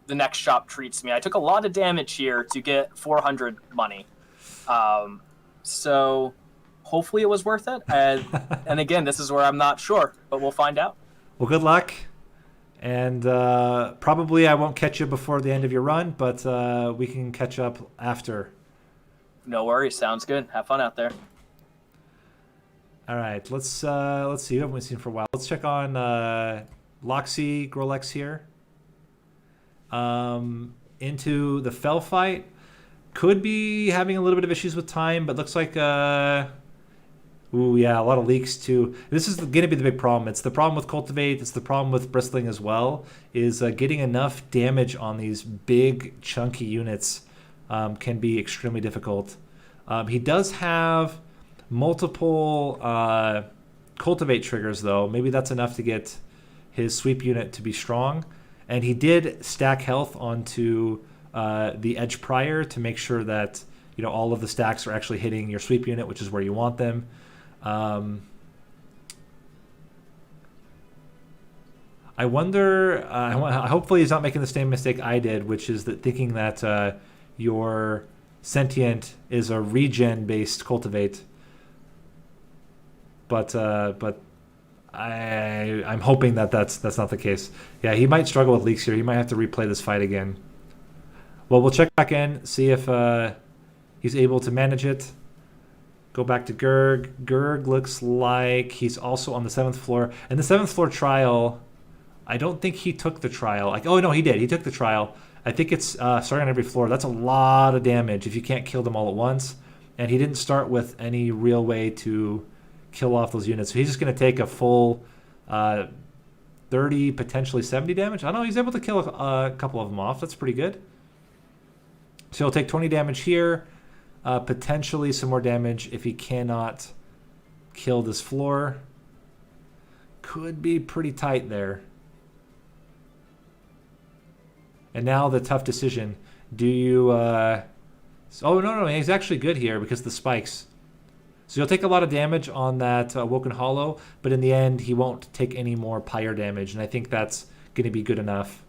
the next shop treats me. I took a lot of damage here to get 400 money, so hopefully it was worth it. And again, this is where I'm not sure, but we'll find out. Well, good luck, and probably I won't catch you before the end of your run, but we can catch up after. No worries. Sounds good. Have fun out there. All right, let's see. We haven't seen for a while. Let's check on Loxy Grolex here. Into the Fell fight. Could be having a little bit of issues with time, but looks like ooh, yeah, a lot of leaks too. This is going to be the big problem. It's the problem with Cultivate. It's the problem with Bristling as well, is getting enough damage on these big, chunky units can be extremely difficult. He does have multiple Cultivate triggers, though. Maybe that's enough to get his sweep unit to be strong. And he did stack health onto the Edge Prior to make sure that all of the stacks are actually hitting your sweep unit, which is where you want them. I wonder. Hopefully, he's not making the same mistake I did, which is that thinking that your Sentient is a regen-based Cultivate. But I'm hoping that that's not the case. Yeah, he might struggle with leaks here. He might have to replay this fight again. Well, we'll check back in, see if he's able to manage it. Go back to Gurg. Gurg looks like he's also on the 7th floor. And the 7th floor trial, I don't think he took the trial. Oh, no, he did. He took the trial. I think it's starting on every floor. That's a lot of damage if you can't kill them all at once. And he didn't start with any real way to kill off those units. So he's just going to take a full 30, potentially 70 damage. I don't know. He's able to kill a couple of them off. That's pretty good. So he'll take 20 damage here. Potentially some more damage if he cannot kill this floor. Could be pretty tight there. And now the tough decision. Do you... oh, no, he's actually good here because of the spikes. So you'll take a lot of damage on that Awoken Hollow, but in the end, he won't take any more Pyre damage, and I think that's going to be good enough.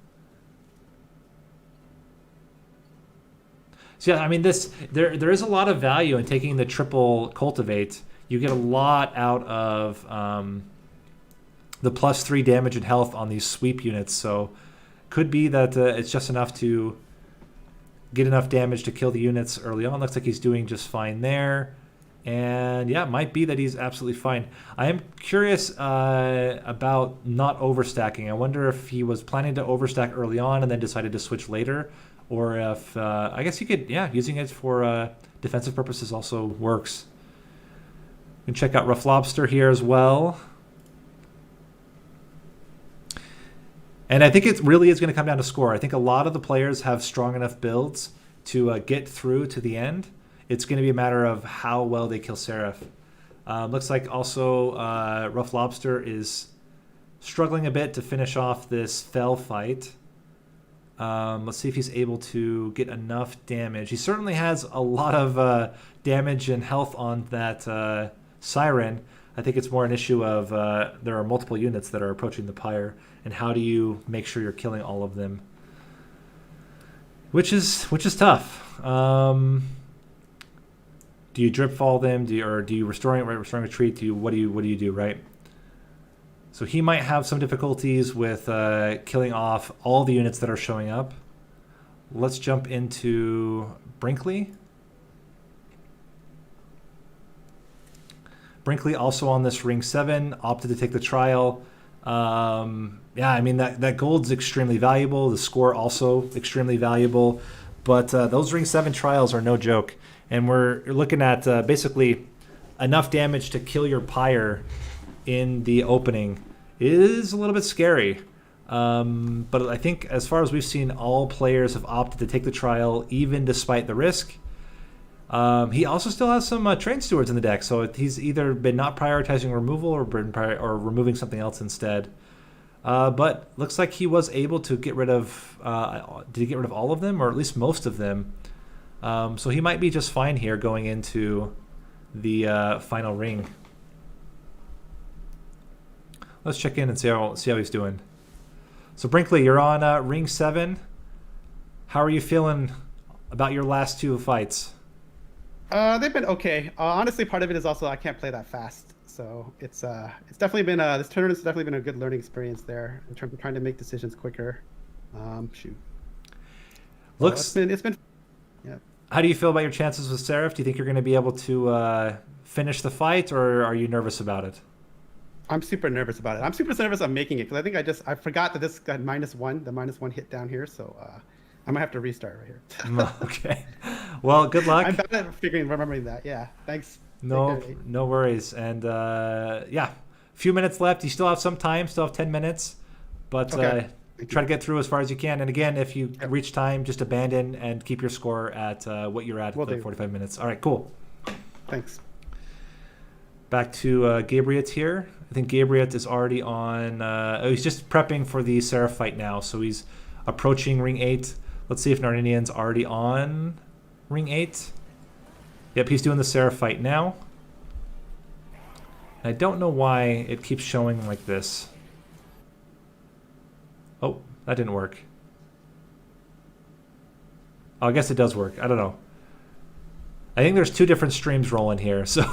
So yeah, I mean, there is a lot of value in taking the triple Cultivate. You get a lot out of the +3 damage and health on these sweep units, so could be that it's just enough to get enough damage to kill the units early on. Looks like he's doing just fine there. And yeah, it might be that he's absolutely fine. I am curious about not overstacking. I wonder if he was planning to overstack early on and then decided to switch later. Or if, I guess he could, yeah, using it for defensive purposes also works. You can check out Rough Lobster here as well. And I think it really is going to come down to score. I think a lot of the players have strong enough builds to get through to the end. It's going to be a matter of how well they kill Seraph. Looks like also Rough Lobster is struggling a bit to finish off this fell fight. Let's see if he's able to get enough damage. He certainly has a lot of damage and health on that Siren. I think it's more an issue of there are multiple units that are approaching the pyre, and how do you make sure you're killing all of them? Which is tough. Do you drip fall them? Do you restoring retreat? What do you do, right? So he might have some difficulties with killing off all the units that are showing up. Let's jump into Brinkley. Brinkley also on this ring 7 opted to take the trial. Yeah, I mean that gold's extremely valuable. The score also extremely valuable, but those ring 7 trials are no joke. And we're looking at basically enough damage to kill your pyre in the opening. It is a little bit scary. But I think as far as we've seen, all players have opted to take the trial, even despite the risk. He also still has some train stewards in the deck, so he's either been not prioritizing removal or removing something else instead. But looks like he was able to get rid of. Did he get rid of all of them, or at least most of them? So he might be just fine here going into the final ring. Let's check in and see how he's doing. So Brinkley, you're on ring 7. How are you feeling about your last 2 fights? They've been okay. Honestly, part of it is also I can't play that fast, so it's definitely been this tournament's definitely been a good learning experience there in terms of trying to make decisions quicker. Shoot. Looks. It's been. Yeah. How do you feel about your chances with Seraph? Do you think you're going to be able to finish the fight, or are you nervous about it? I'm super nervous about it. I'm super nervous I'm making it because I think I forgot that this got -1, the -1 hit down here, so I might have to restart right here. Okay. Well, good luck. I'm bad at remembering that. Yeah. Thanks. No worries. And yeah, a few minutes left. You still have some time. Still have 10 minutes, but try to get through as far as you can. And again, if you reach time, just abandon and keep your score at what you're at the 45 minutes. All right. Cool. Thanks. Back to Gabriot here. I think Gabriot is already on. He's just prepping for the Seraph fight now, so he's approaching ring 8. Let's see if Narninian's already on ring 8. Yep, he's doing the Seraph fight now. I don't know why it keeps showing like this. Oh, that didn't work. Oh, I guess it does work. I don't know. I think there's 2 different streams rolling here, so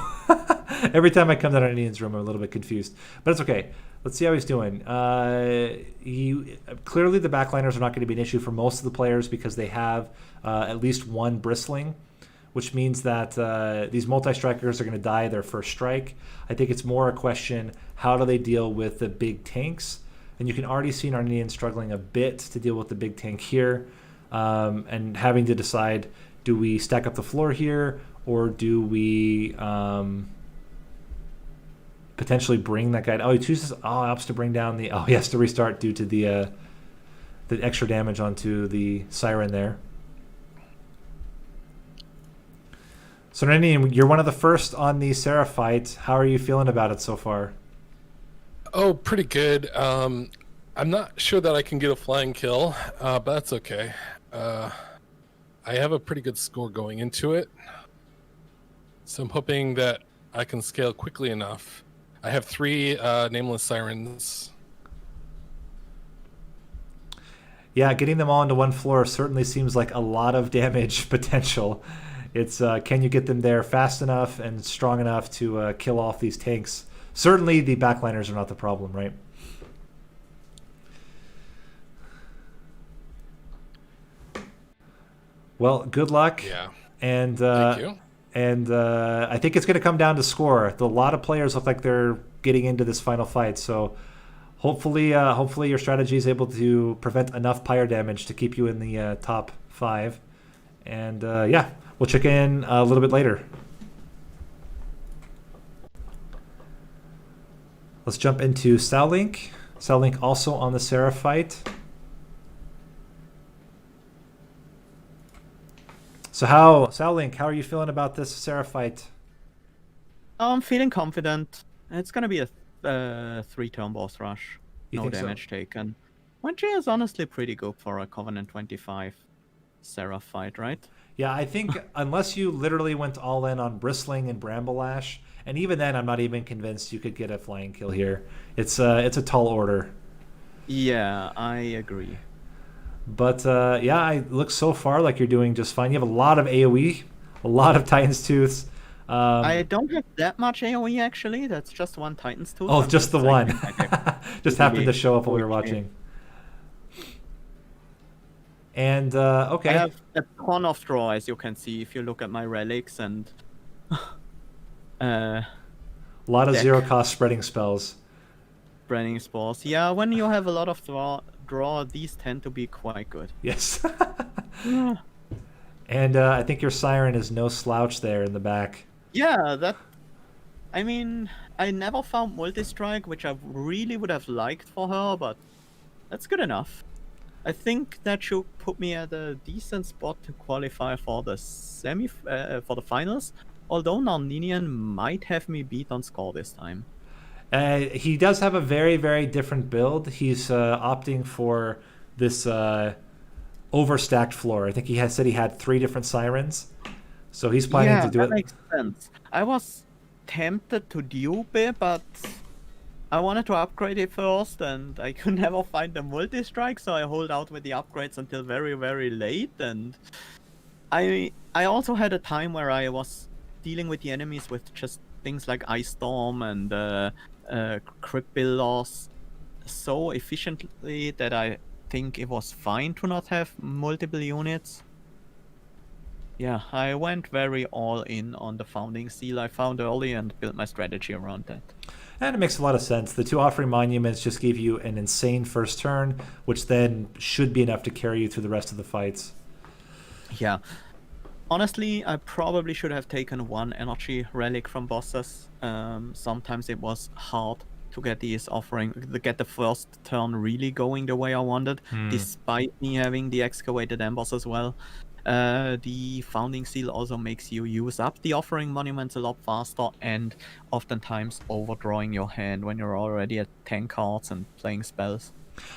every time I come to Narninian's room, I'm a little bit confused. But it's okay. Let's see how he's doing. Clearly, the backliners are not going to be an issue for most of the players because they have at least 1 bristling, which means that these multi-strikers are going to die their first strike. I think it's more a question, how do they deal with the big tanks? And you can already see Narninian struggling a bit to deal with the big tank here and having to decide, do we stack up the floor here or do we... potentially bring that guy. Oh, he chooses. Oh, opts to bring down the. Oh, he has to restart due to the extra damage onto the Siren there. So, Narninian, you're one of the first on the Seraph fight. How are you feeling about it so far? Oh, pretty good. I'm not sure that I can get a flying kill, but that's okay. I have a pretty good score going into it, so I'm hoping that I can scale quickly enough. I have 3 nameless sirens. Yeah, getting them all into one floor certainly seems like a lot of damage potential. It's can you get them there fast enough and strong enough to kill off these tanks? Certainly the backliners are not the problem, right? Well, good luck. Yeah. And thank you. And I think it's going to come down to score. A lot of players look like they're getting into this final fight. So hopefully your strategy is able to prevent enough pyre damage to keep you in the top 5. And yeah, we'll check in a little bit later. Let's jump into Sallink. Sallink also on the Seraph fight. So Link, how are you feeling about this Seraph fight? I'm feeling confident. It's gonna be a 3-turn boss rush. You No think so? damage taken. Which is honestly pretty good for a Covenant 25 Seraph fight, right? Yeah, I think unless you literally went all in on Bristling and Bramblelash, and even then, I'm not even convinced you could get a flying kill here. It's a tall order. Yeah, I agree. But yeah, it looks so far like you're doing just fine. You have a lot of AoE, a lot of Titan's Tooths. I don't have that much AoE actually. That's just one Titan's Tooth. Oh, I'm just the one. cycling Just happened to show up while we were watching. And okay. I have a ton of draw, as you can see if you look at my relics, and a lot of deck. zero-cost spreading spells. Spreading spores. Yeah, when you have a lot of draw, these tend to be quite good. Yes. And I think your Siren is no slouch there in the back. Yeah, that. I mean, I never found multi-strike, which I really would have liked for her, but that's good enough. I think that should put me at a decent spot to qualify for the for the finals. Although Nardinian might have me beat on score this time. He does have a very, very different build. He's opting for this overstacked floor. I think he said he had 3 different Sirens, so he's planning to do that it. Makes sense. I was tempted to dupe it, but I wanted to upgrade it first, and I could never find the multi-strike, so I hold out with the upgrades until very, very late. And I also had a time where I was dealing with the enemies with just things like Ice Storm and Crypt Builders so efficiently that I think it was fine to not have multiple units. Yeah, I went very all in on the Founding Seal I found early and built my strategy around that. And it makes a lot of sense. The 2 offering monuments just gave you an insane first turn, which then should be enough to carry you through the rest of the fights. Yeah. Honestly, I probably should have taken 1 energy relic from bosses. Sometimes it was hard to get these to get the first turn really going the way I wanted, despite me having the excavated embers as well. The Founding Seal also makes you use up the offering monuments a lot faster, and oftentimes overdrawing your hand when you're already at 10 cards and playing spells.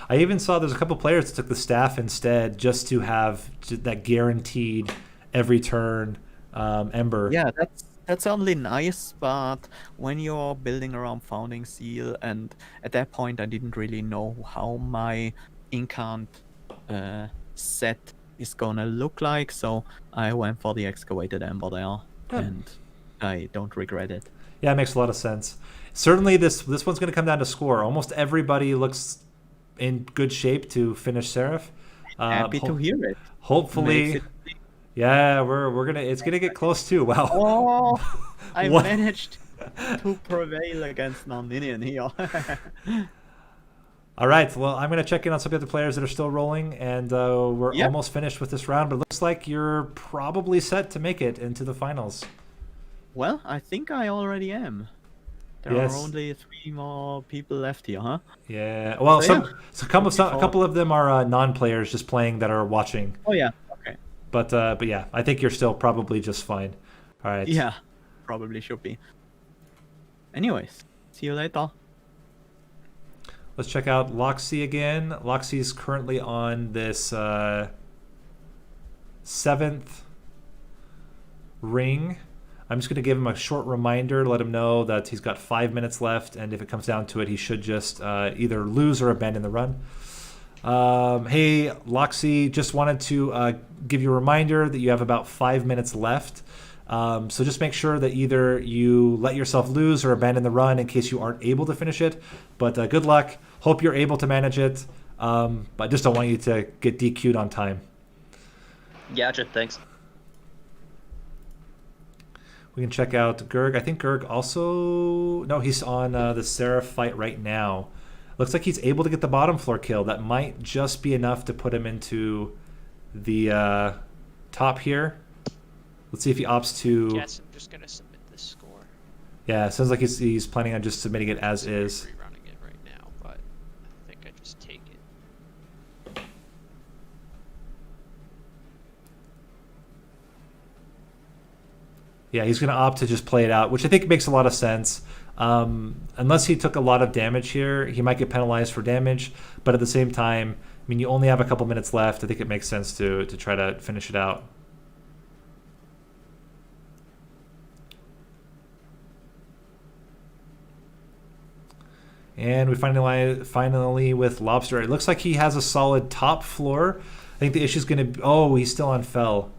I even saw there's a couple players that took the staff instead just to have that guaranteed every turn ember. Yeah, that's only nice, but when you're building around Founding Seal, and at that point I didn't really know how my incant set is gonna look like, so I went for the excavated ember there, and I don't regret it. Yeah, it makes a lot of sense. Certainly this one's going to come down to score. Almost everybody looks in good shape to finish Seraph. Happy to hear it. Hopefully, yeah, we're gonna. It's gonna get close too. Wow. Oh, I managed to prevail against non-minion here. All right, well, I'm going to check in on some of the players that are still rolling, and we're almost finished with this round, but it looks like you're probably set to make it into the finals. Well, I think I already am. There are only 3 more people left here, huh? Yeah, well, a couple of them are non-players just playing that are watching. Oh, yeah, okay. But yeah, I think you're still probably just fine. All right. Yeah, probably should be. Anyways, see you later. Let's check out Loxy again. Loxy's currently on this 7th ring. I'm just going to give him a short reminder, let him know that he's got 5 minutes left, and if it comes down to it, he should just either lose or abandon the run. Hey, Loxy, just wanted to give you a reminder that you have about 5 minutes left. So just make sure that either you let yourself lose or abandon the run in case you aren't able to finish it. But good luck. Hope you're able to manage it. But I just don't want you to get DQ'd on time. Gotcha, thanks. We can check out Gerg. I think Gerg also... No, he's on the Seraph fight right now. Looks like he's able to get the bottom floor kill. That might just be enough to put him into the top here. Let's see if he opts to... Yes, I'm just going to submit this score. Yeah, it sounds like he's planning on just submitting it as is. Rerunning it right now, but I think I just take it. Yeah, he's going to opt to just play it out, which I think makes a lot of sense. Unless he took a lot of damage here, he might get penalized for damage. But at the same time, I mean, you only have a couple minutes left. I think it makes sense to try to finish it out. And we finally with Lobster. It looks like he has a solid top floor. I think the issue is going to be... Oh, he's still on Fell.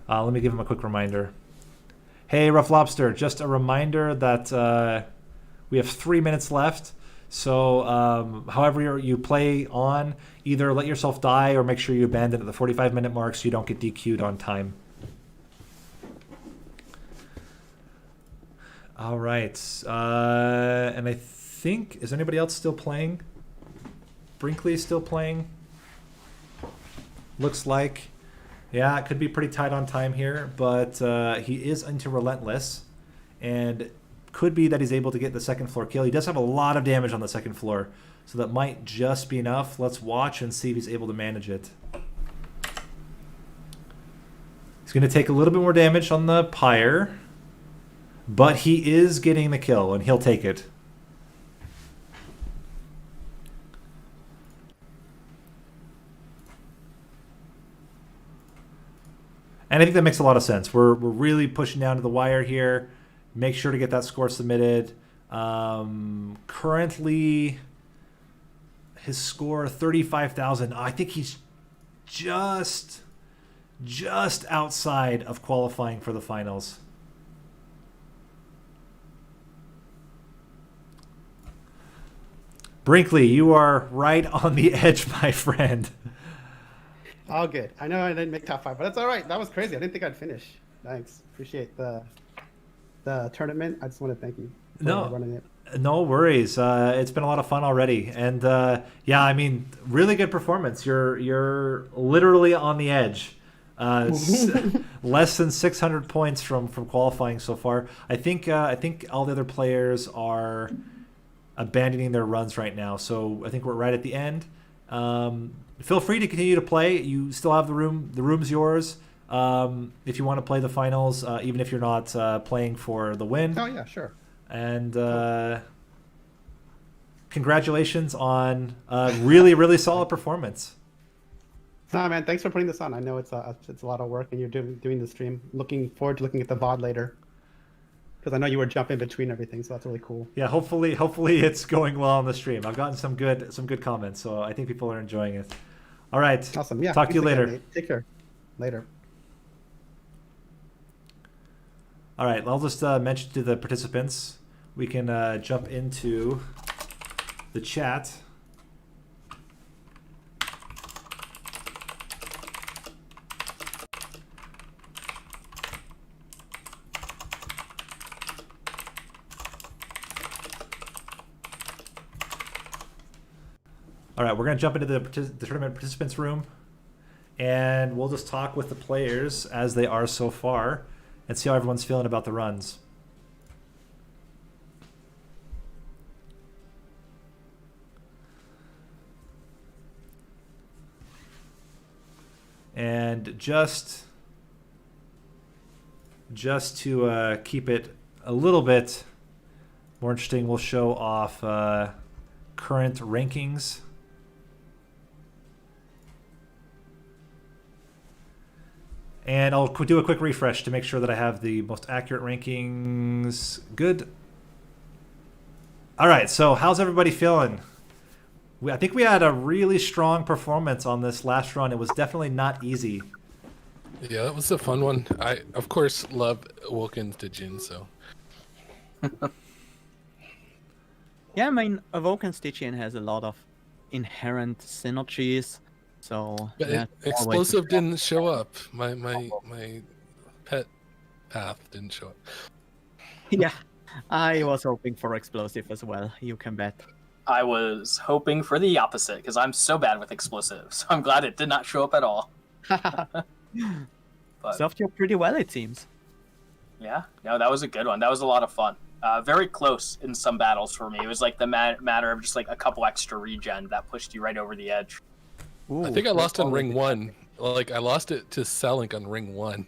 Let me give him a quick reminder. Hey, Rough Lobster, just a reminder that we have 3 minutes left. So however you play on, either let yourself die or make sure you abandon at the 45-minute mark so you don't get DQ'd on time. All right. And I think... Is anybody else still playing? Brinkley is still playing? Looks like... Yeah, it could be pretty tight on time here, but he is into Relentless, and could be that he's able to get the second floor kill. He does have a lot of damage on the second floor, so that might just be enough. Let's watch and see if he's able to manage it. He's going to take a little bit more damage on the Pyre, but he is getting the kill, and he'll take it. And I think that makes a lot of sense. We're really pushing down to the wire here. Make sure to get that score submitted. Currently, his score 35,000. I think he's just outside of qualifying for the finals. Brinkley, you are right on the edge, my friend. All good. I know I didn't make top 5, but that's all right. That was crazy. I didn't think I'd finish. Thanks. Appreciate the tournament. I just want to thank you for running it. No worries. It's been a lot of fun already, and yeah, I mean, really good performance. You're literally on the edge. Less than 600 points from qualifying so far. I think all the other players are abandoning their runs right now. So I think we're right at the end. Feel free to continue to play. You still have the room. The room's yours. If you want to play the finals, even if you're not playing for the win. Oh yeah, sure. And congratulations on a really solid performance. Nah, man, thanks for putting this on. I know it's a lot of work, and you're doing the stream. Looking forward to looking at the VOD later, because I know you were jumping between everything, so that's really cool. Yeah, hopefully it's going well on the stream. I've gotten some good comments, so I think people are enjoying it. All right. Awesome. Yeah. Talk to you later. Again, take care. Later. All right. I'll just mention to the participants, we can jump into the chat. All right, we're going to jump into the tournament participants room, and we'll just talk with the players as they are so far and see how everyone's feeling about the runs. And just to keep it a little bit more interesting, we'll show off current rankings. And I'll do a quick refresh to make sure that I have the most accurate rankings. Good. All right, so how's everybody feeling? I think we had a really strong performance on this last run. It was definitely not easy. Yeah, that was a fun one. I, of course, love Awoken Stygian, so. Yeah, I mean, Awoken Stygian has a lot of inherent synergies. So, but yeah, explosive didn't show up. My pet path didn't show up. Yeah, I was hoping for explosive as well. You can bet. I was hoping for the opposite because I'm so bad with explosives. So I'm glad it did not show up at all. But served you pretty well, it seems. Yeah, no, that was a good one. That was a lot of fun. Very close in some battles for me. It was like the matter of just like a couple extra regen that pushed you right over the edge. Ooh, I think I lost on ring 1 Like I lost it to Salink on ring 1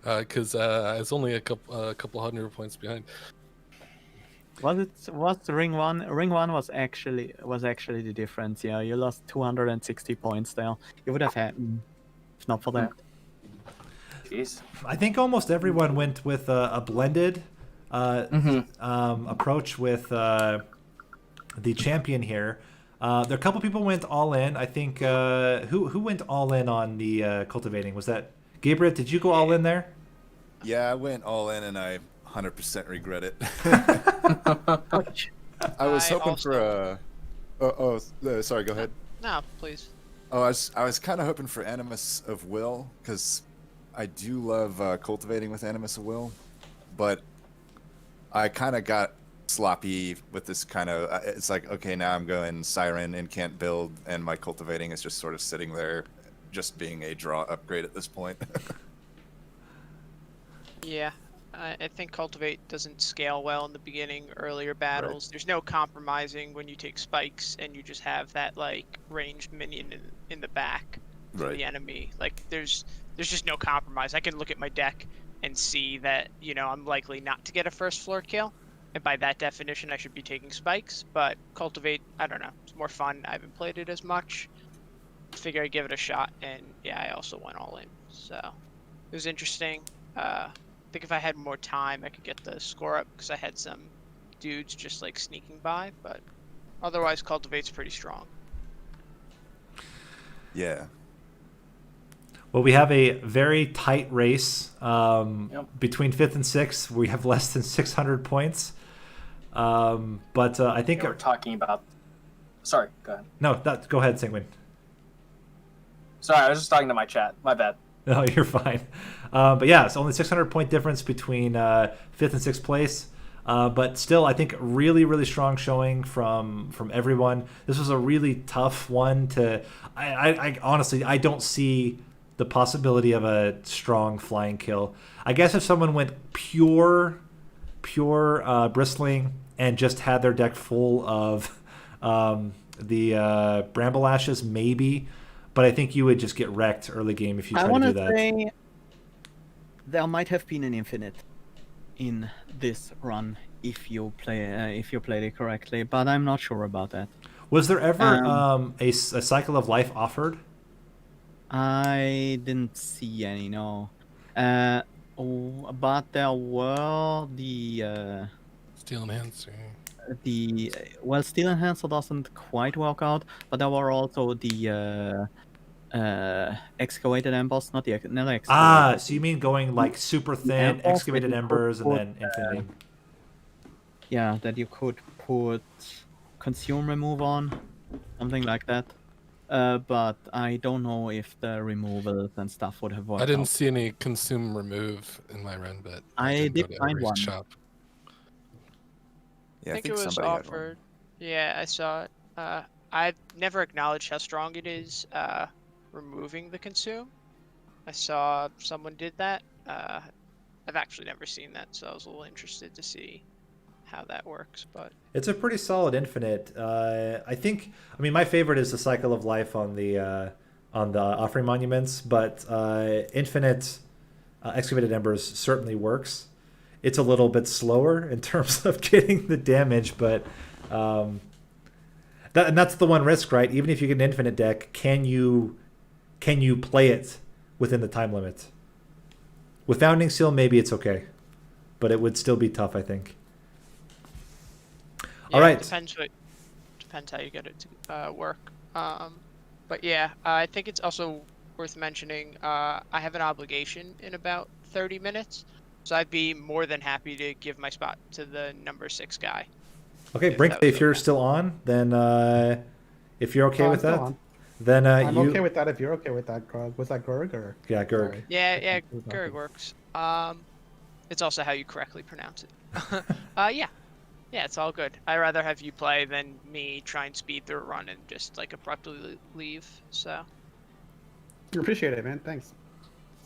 because I was only a couple hundred points behind. Was ring one? Ring one was actually the difference. Yeah, you lost 260 points there. You would have had if not for that. Jeez. I think almost everyone went with a blended approach with the champion here. There are a couple people went all in. I think who went all in on the cultivating? Was that Gabriel? Did you go all in there? Yeah, I went all in, and I 100% regret it. I was hoping for a. Sorry, go ahead. No, please. Oh, I was kind of hoping for Animus of Will, because I do love cultivating with Animus of Will, but I kind of got sloppy with this kind of. It's like, okay, now I'm going Siren and can't build, and my cultivating is just sort of sitting there, just being a draw upgrade at this point. Yeah. I think Cultivate doesn't scale well in the beginning, earlier battles. Right. There's no compromising when you take spikes and you just have that like ranged minion in the back for the enemy. Like there's just no compromise. I can look at my deck and see that, you know, I'm likely not to get a first floor kill. And by that definition, I should be taking spikes. But Cultivate, I don't know, it's more fun. I haven't played it as much. Figure I'd give it a shot. And yeah, I also went all in. So it was interesting. I think if I had more time, I could get the score up because I had some dudes just like sneaking by, but otherwise Cultivate's pretty strong. Yeah. Well, we have a very tight race between 5th and 6th. We have less than 600 points. But I think... we're talking about... Sorry, go ahead. No, go ahead, Singwin. Sorry, I was just talking to my chat. My bad. No, you're fine. But yeah, it's only 600 point difference between 5th and 6th place. But still, I think really, really strong showing from everyone. This was a really tough one to. I honestly, I don't see the possibility of a strong flying kill. I guess if someone went pure bristling and just had their deck full of the bramble ashes, maybe. But I think you would just get wrecked early game if you try to do that. I want to say there might have been an infinite in this run if you played it correctly, but I'm not sure about that. Was there ever a cycle of life offered? I didn't see any, no. But there were the Steel Enhancer. Steel Enhancer doesn't quite work out, but there were also the excavated embers, not excavated. So you mean going like super thin, excavated embers, and then infinity? Yeah, that you could put consume remove on, something like that. But I don't know if the removals and stuff would have worked. I didn't see any consume remove in my run, but I did find one. Shop. Yeah, I think it was offered. Yeah, I saw it. I've never acknowledged how strong it is removing the consume. I saw someone did that. I've actually never seen that, so I was a little interested to see how that works. But it's a pretty solid infinite. I mean, my favorite is the cycle of life on the offering monuments, but infinite excavated embers certainly works. It's a little bit slower in terms of getting the damage, but and that's the one risk, right? Even if you get an infinite deck, can you play it within the time limit? With Founding Seal, maybe it's okay, but it would still be tough, I think. Yeah, all right. Depends how you get it to work. But yeah, I think it's also worth mentioning. I have an obligation in about 30 minutes. So I'd be more than happy to give my spot to the number 6 guy. Okay, Brink, if you're still on, then if you're okay with that, then I'm okay with that if you're okay with that, Grug. Was that Gurg or? Yeah, Gurg. Sorry. Yeah, Gurg works. It's also how you correctly pronounce it. Yeah, it's all good. I'd rather have you play than me try and speed through a run and just like abruptly leave. So. Appreciate it, man. Thanks.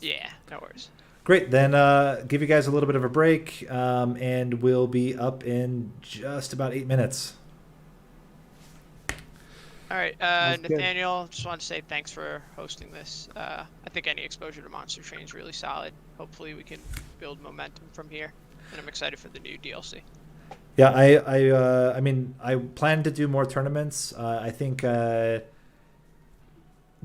Yeah, no worries. Great, then give you guys a little bit of a break, and we'll be up in just about 8 minutes. All right, Sounds good. Nathaniel, just want to say thanks for hosting this. I think any exposure to Monster Train is really solid. Hopefully we can build momentum from here, and I'm excited for the new DLC. Yeah, I mean, I plan to do more tournaments. I think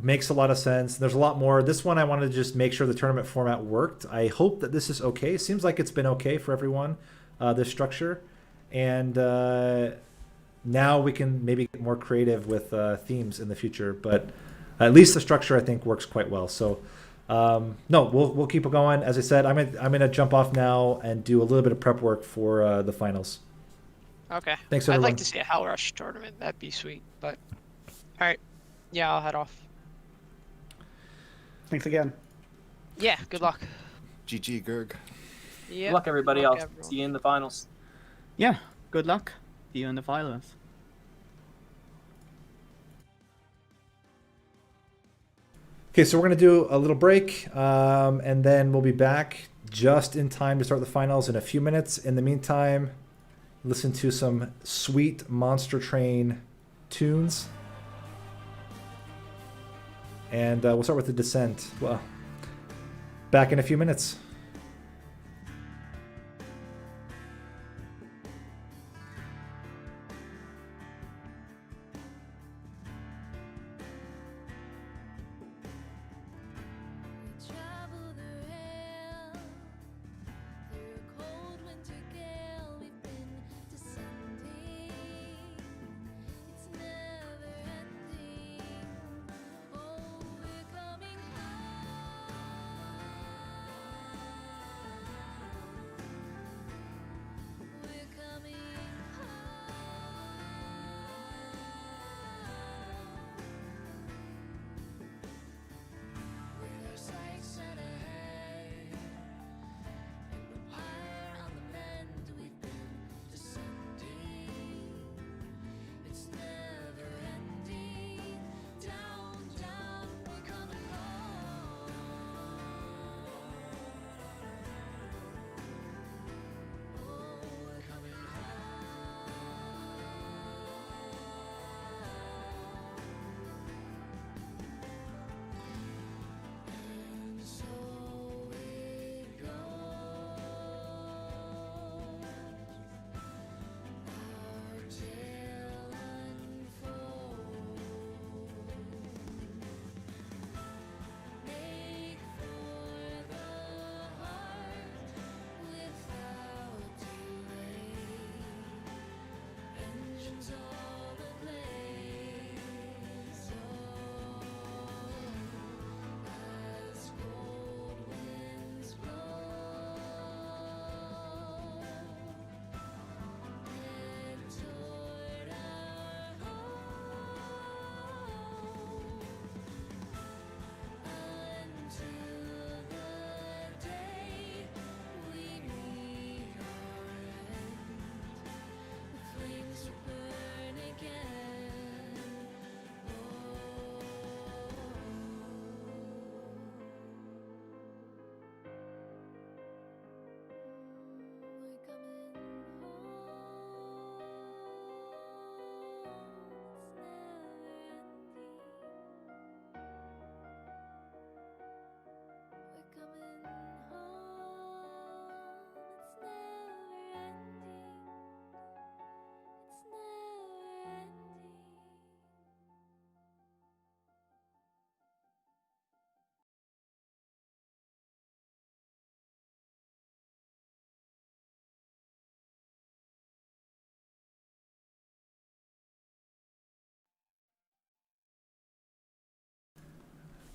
makes a lot of sense. There's a lot more. This one, I wanted to just make sure the tournament format worked. I hope that this is okay. Seems like it's been okay for everyone, this structure. And now we can maybe get more creative with themes in the future. But at least the structure, I think, works quite well. So, no, we'll keep it going. As I said, I'm gonna jump off now and do a little bit of prep work for the finals. Okay. Thanks, I'd everyone. like to see a Hell Rush tournament. That'd be sweet. But all right, yeah, I'll head off. Thanks again. Yeah, good luck. GG, Gerg. Yeah. Good luck, everybody. I'll see you in the finals. Yeah, good luck. See you in the finals. Okay, so we're going to do a little break, and then we'll be back just in time to start the finals in a few minutes. In the meantime, listen to some sweet Monster Train tunes. And we'll start with the Descent. Well, back in a few minutes.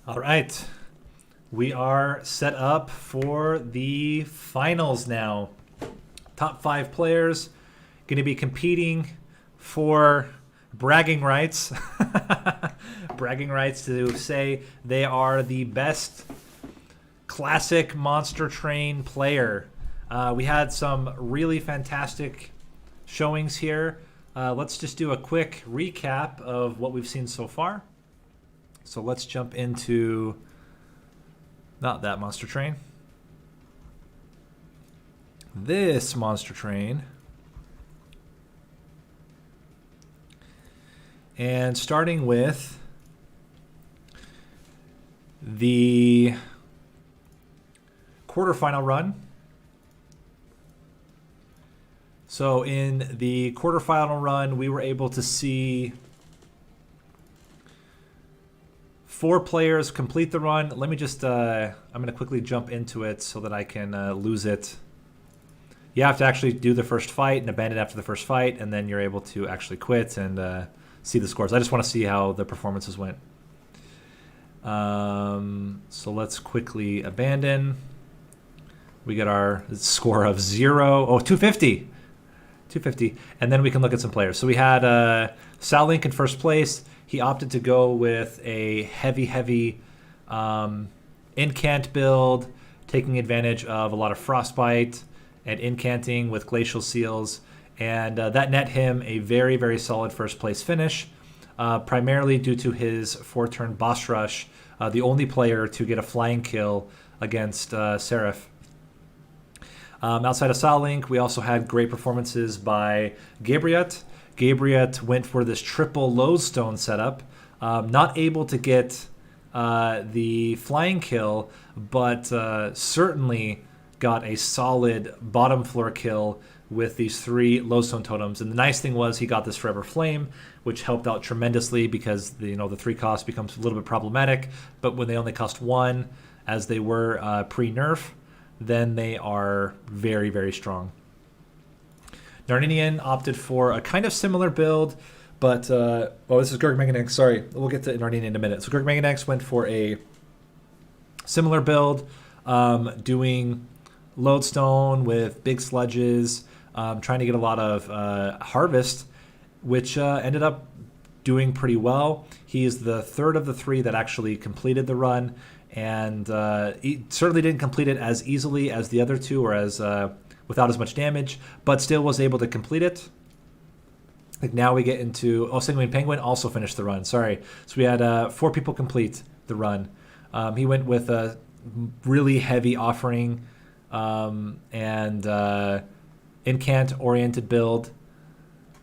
All right. We are set up for the finals now. Top 5 players going to be competing for bragging rights. Bragging rights to say they are the best classic Monster Train player. We had some really fantastic showings here. Let's just do a quick recap of what we've seen so far. So let's jump into, not that Monster Train, this Monster Train. And starting with the quarterfinal run. So in the quarterfinal run, we were able to see 4 players complete the run. Let me just, I'm going to quickly jump into it so that I can lose it. You have to actually do the first fight and abandon after the first fight, and then you're able to actually quit and see the scores. I just want to see how the performances went. So let's quickly abandon. We get our score of 0. Oh, 250. 250. And then we can look at some players. So we had Sal Link in first place. He opted to go with a heavy incant build, taking advantage of a lot of frostbite and incanting with glacial seals. And that net him a very solid first place finish, primarily due to his 4-turn boss rush, the only player to get a flying kill against Seraph. Outside of Sal Link, we also had great performances by Gabriot. Gabriot went for this triple lodestone setup, not able to get the flying kill, but certainly got a solid bottom floor kill with these 3 lodestone totems. And the nice thing was he got this Forever Flame, which helped out tremendously because the 3 cost becomes a little bit problematic. But when they only cost 1, as they were pre-nerf, then they are very strong. Narninian opted for a kind of similar build, but this is Gurg Meganex. Sorry, we'll get to Narninian in a minute. So Gurg Meganex went for a similar build, doing lodestone with big sludges, trying to get a lot of harvest, which ended up doing pretty well. He is the 3rd of the 3 that actually completed the run, and he certainly didn't complete it as easily as the other 2 or as without as much damage, but still was able to complete it. Like now we get into Sanguine Penguin also finished the run. Sorry, so we had 4 people complete the run. He went with a really heavy offering and incant oriented build,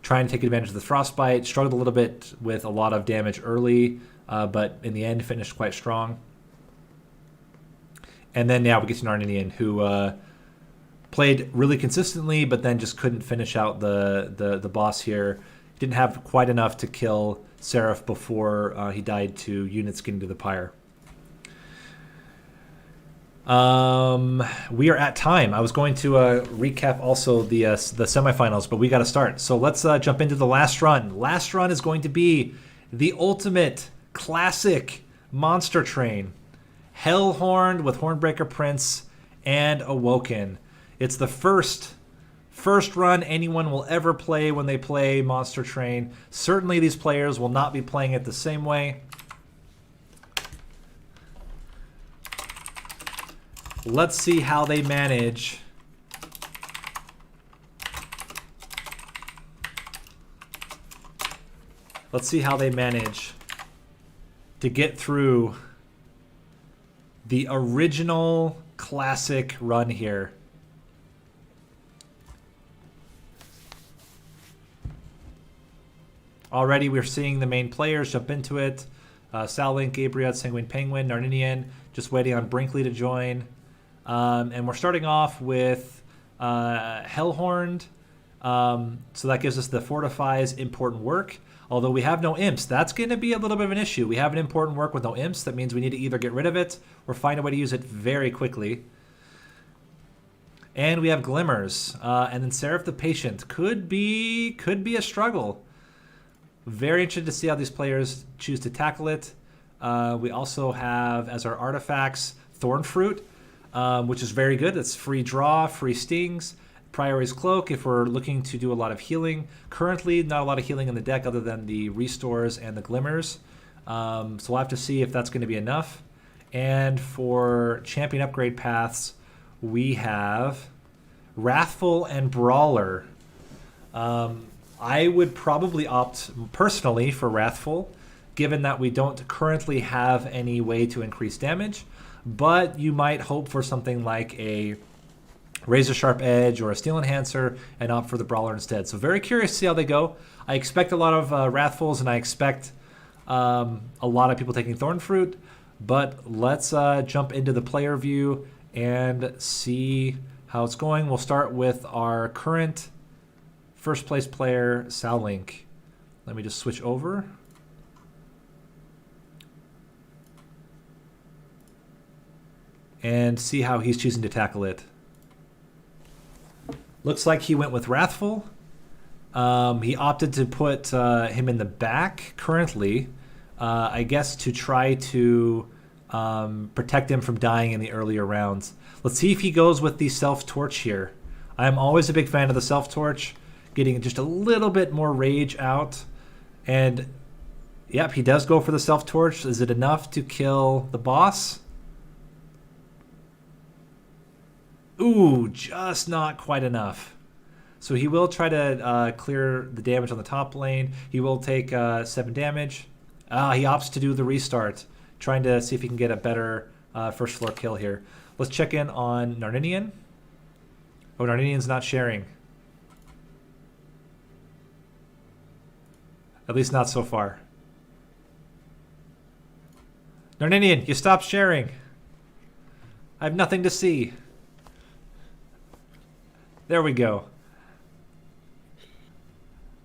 trying to take advantage of the frostbite. Struggled a little bit with a lot of damage early, but in the end finished quite strong. And then now we get to Narninian, who played really consistently, but then just couldn't finish out the boss here. Didn't have quite enough to kill Seraph before he died to units getting to the pyre. We are at time. I was going to recap also the semifinals, but we got to start. So let's jump into the last run. Last run is going to be the ultimate classic monster train. Hellhorned with Hornbreaker Prince and Awoken. It's the first run anyone will ever play when they play Monster Train. Certainly these players will not be playing it the same way. Let's see how they manage to get through the original classic run here. Already we're seeing the main players jump into it. Sal Link, Gabriel, Sanguine Penguin, Narninian, just waiting on Brinkley to join. And we're starting off with Hellhorned. So that gives us the Fortifies important work. Although we have no imps, that's going to be a little bit of an issue. We have an important work with no imps. That means we need to either get rid of it or find a way to use it very quickly. And we have Glimmers. And then Seraph the Patient could be a struggle. Very interested to see how these players choose to tackle it. We also have, as our artifacts, Thornfruit, which is very good. It's free draw, free stings. Priority's Cloak if we're looking to do a lot of healing. Currently, not a lot of healing in the deck other than the restores and the glimmers. So we'll have to see if that's going to be enough. And for champion upgrade paths, we have Wrathful and Brawler. I would probably opt personally for Wrathful, given that we don't currently have any way to increase damage. But you might hope for something like a Razor Sharp Edge or a Steel Enhancer and opt for the Brawler instead. So very curious to see how they go. I expect a lot of Wrathfuls, and I expect a lot of people taking Thorn Fruit. But let's jump into the player view and see how it's going. We'll start with our current first place player, Sal Link. Let me just switch over. And see how he's choosing to tackle it. Looks like he went with Wrathful. He opted to put him in the back currently, I guess to try to protect him from dying in the earlier rounds. Let's see if he goes with the Self-Torch here. I'm always a big fan of the Self-Torch, getting just a little bit more rage out. And, yep, he does go for the Self-Torch. Is it enough to kill the boss? Ooh, just not quite enough. So he will try to clear the damage on the top lane. He will take 7 damage. He opts to do the restart, trying to see if he can get a better first floor kill here. Let's check in on Narninian. Oh, Narninian's not sharing. At least not so far. Narninian, you stopped sharing. I have nothing to see. There we go.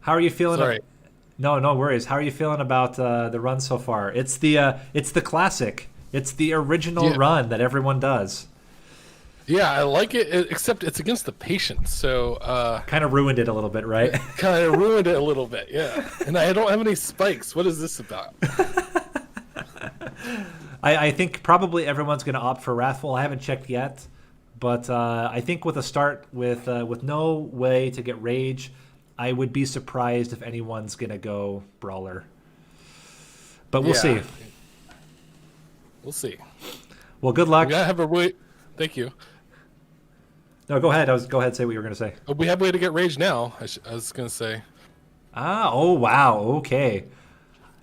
How are you feeling? Sorry. No worries. How are you feeling about the run so far? It's the classic. It's the original run that everyone does. Yeah, I like it, except it's against the patient, so... kind of ruined it a little bit, right? Kind of ruined it a little bit, yeah. And I don't have any spikes. What is this about? I think probably everyone's going to opt for Wrathful. I haven't checked yet, but I think with a start with no way to get Rage, I would be surprised if anyone's going to go Brawler. But we'll see. We'll see. Well, good luck. We gotta have a way... Thank you. No, go ahead. Go ahead. Say what you were going to say. We have a way to get Rage now, I was going to say. Oh, wow. Okay.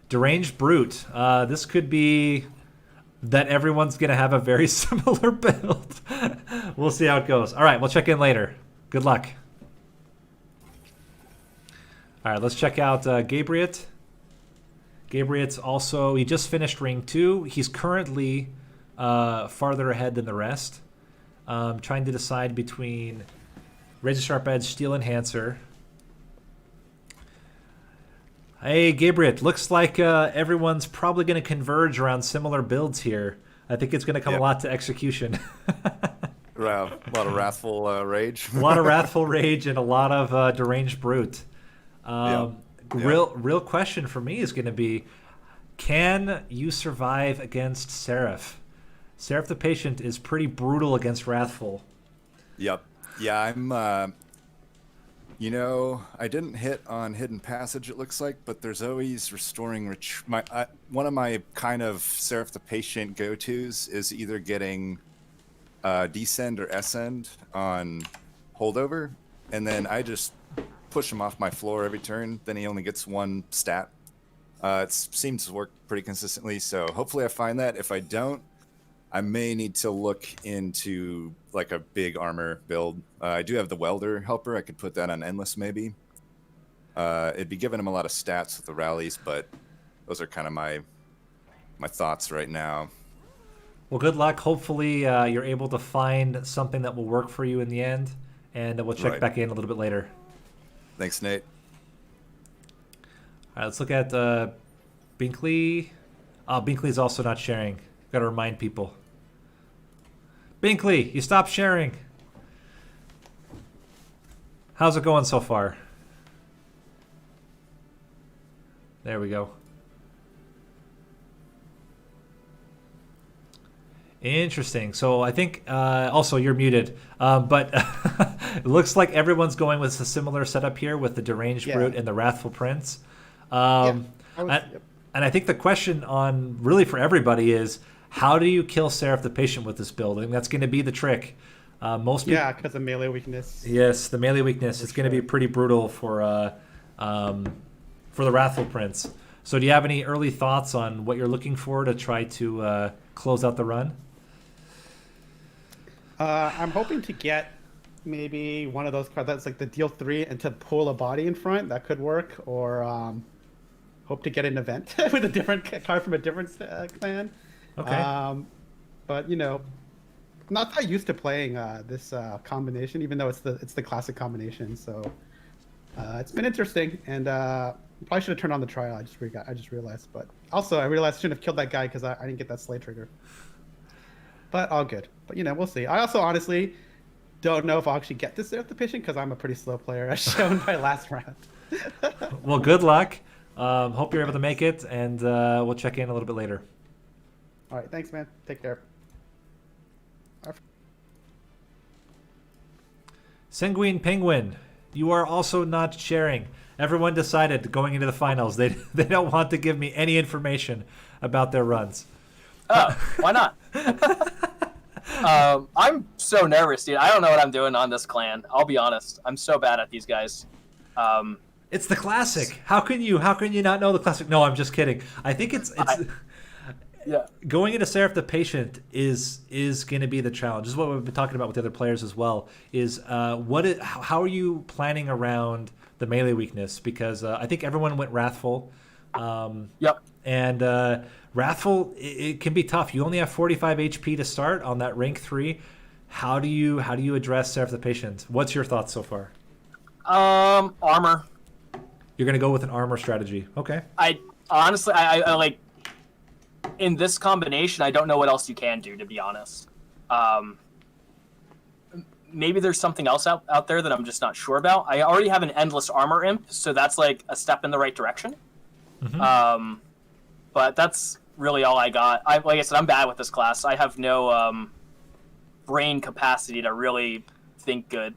Deranged Brute. This could be that everyone's going to have a very similar build. We'll see how it goes. All right, we'll check in later. Good luck. All right, let's check out Gabriot. Gabriot's also, he just finished Ring 2. He's currently farther ahead than the rest. Trying to decide between Razor Sharp Edge, Steel Enhancer. Hey, Gabriot, looks like everyone's probably going to converge around similar builds here. I think it's going to come a lot to execution. A lot of Wrathful Rage. A lot of Wrathful Rage and a lot of Deranged Brute. Real question for me is going to be, can you survive against Seraph? Seraph the Patient is pretty brutal against Wrathful. Yep. Yeah, I'm... I didn't hit on Hidden Passage, it looks like, but there's always restoring... one of my kind of Seraph the Patient go-tos is either getting Descend or Ascend on Holdover, and then I just push him off my floor every turn, then he only gets 1 stat. It seems to work pretty consistently, so hopefully I find that. If I don't, I may need to look into like a big armor build. I do have the Welder Helper. I could put that on Endless maybe. It'd be giving him a lot of stats with the rallies, but those are kind of my thoughts right now. Well, good luck. Hopefully you're able to find something that will work for you in the end, and we'll check back in a little bit later. Thanks, Nate. All right, let's look at Binkley. Oh, Binkley's also not sharing. Got to remind people. Binkley, you stopped sharing. How's it going so far? There we go. Interesting. So I think also you're muted, but it looks like everyone's going with a similar setup here with the Deranged Brute and the Wrathful Prince. And I think the question on really for everybody is, how do you kill Seraph the Patient with this build? I think that's going to be the trick. Most people, because of melee weakness. Yes, the melee weakness. It's going to be pretty brutal for the Wrathful Prince. So do you have any early thoughts on what you're looking for to try to close out the run? I'm hoping to get maybe one of those cards that's like the deal 3 and to pull a body in front. That could work. Or hope to get an event with a different card from a different clan. Okay. But you know, not that used to playing this combination, even though it's the classic combination. So it's been interesting, and probably should have turned on the trial. I just realized, but also I realized I shouldn't have killed that guy because I didn't get that slay trigger. But all good. But you know, we'll see. I also honestly don't know if I'll actually get this Seraph the Patient because I'm a pretty slow player, as shown by last round. Well, good luck. Hope you're able to make it, and we'll check in a little bit later. All right, thanks, man. Take care. Sanguine Penguin, you are also not sharing. Everyone decided going into the finals they don't want to give me any information about their runs. Oh, why not? I'm so nervous, dude. I don't know what I'm doing on this clan. I'll be honest. I'm so bad at these guys. It's the classic. How can you not know the classic? No, I'm just kidding. I think it's yeah. Going into Seraph the Patient is going to be the challenge. This is what we've been talking about with the other players as well. Is how are you planning around the melee weakness? Because I think everyone went Wrathful. Yep. And Wrathful, it can be tough. You only have 45 HP to start on that rank 3. How do you address Seraph the Patient? What's your thoughts so far? Armor. You're gonna go with an armor strategy. Okay. I honestly, I like in this combination. I don't know what else you can do, to be honest. Maybe there's something else out there that I'm just not sure about. I already have an endless armor imp, so that's like a step in the right direction. Mm-hmm. But that's really all I got. Like I said, I'm bad with this class. I have no brain capacity to really think good.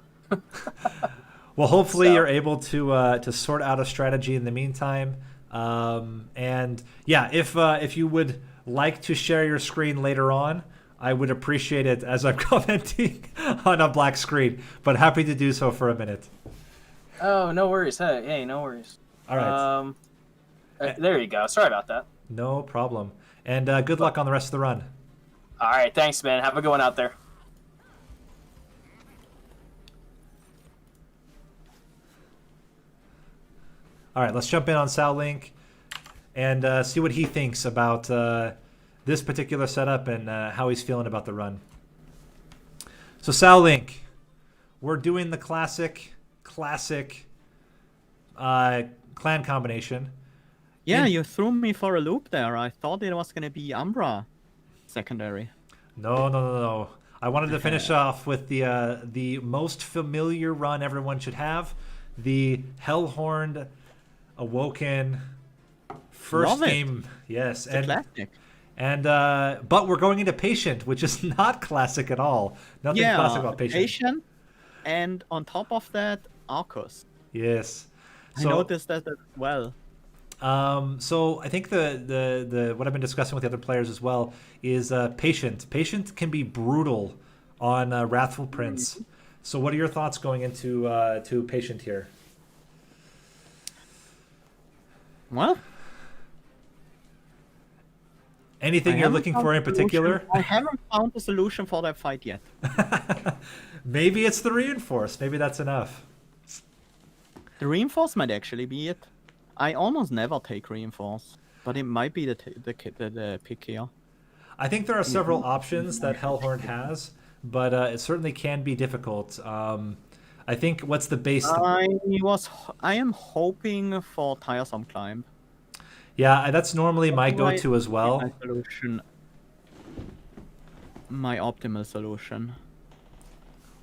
Well, hopefully you're able to sort out a strategy in the meantime. And yeah, if you would like to share your screen later on, I would appreciate it as I'm commenting on a black screen. But happy to do so for a minute. Oh, no worries. Hey, no worries. All right. There you go. Sorry about that. No problem. And good luck on the rest of the run. All right. Thanks, man. Have a good one out there. All right, let's jump in on Sal Link and see what he thinks about this particular setup and how he's feeling about the run. So Sal Link, we're doing the classic clan combination. Yeah, you threw me for a loop there. I thought it was going to be Umbra secondary. No. I wanted to finish off with the most familiar run everyone should have, the Hellhorned Awoken first game. Yes, it's classic. And but we're going into Patient, which is not classic at all. Nothing classic about Patient. And on top of that, Arcus. Yes. I noticed that as well. So I think the what I've been discussing with the other players as well is Patient. Patient can be brutal on Wrathful Prince. Mm-hmm. So what are your thoughts going into to Patient here? Well, anything you're looking for in particular? I haven't found a solution for that fight yet. Maybe it's the Reinforce. Maybe that's enough. The Reinforce might actually be it. I almost never take Reinforce, but it might be the pick here. I think there are several options that Hellhorned has, but it certainly can be difficult. I think what's the base? I am hoping for Tiresome Climb. Yeah, that's normally my go-to as well. My optimal solution.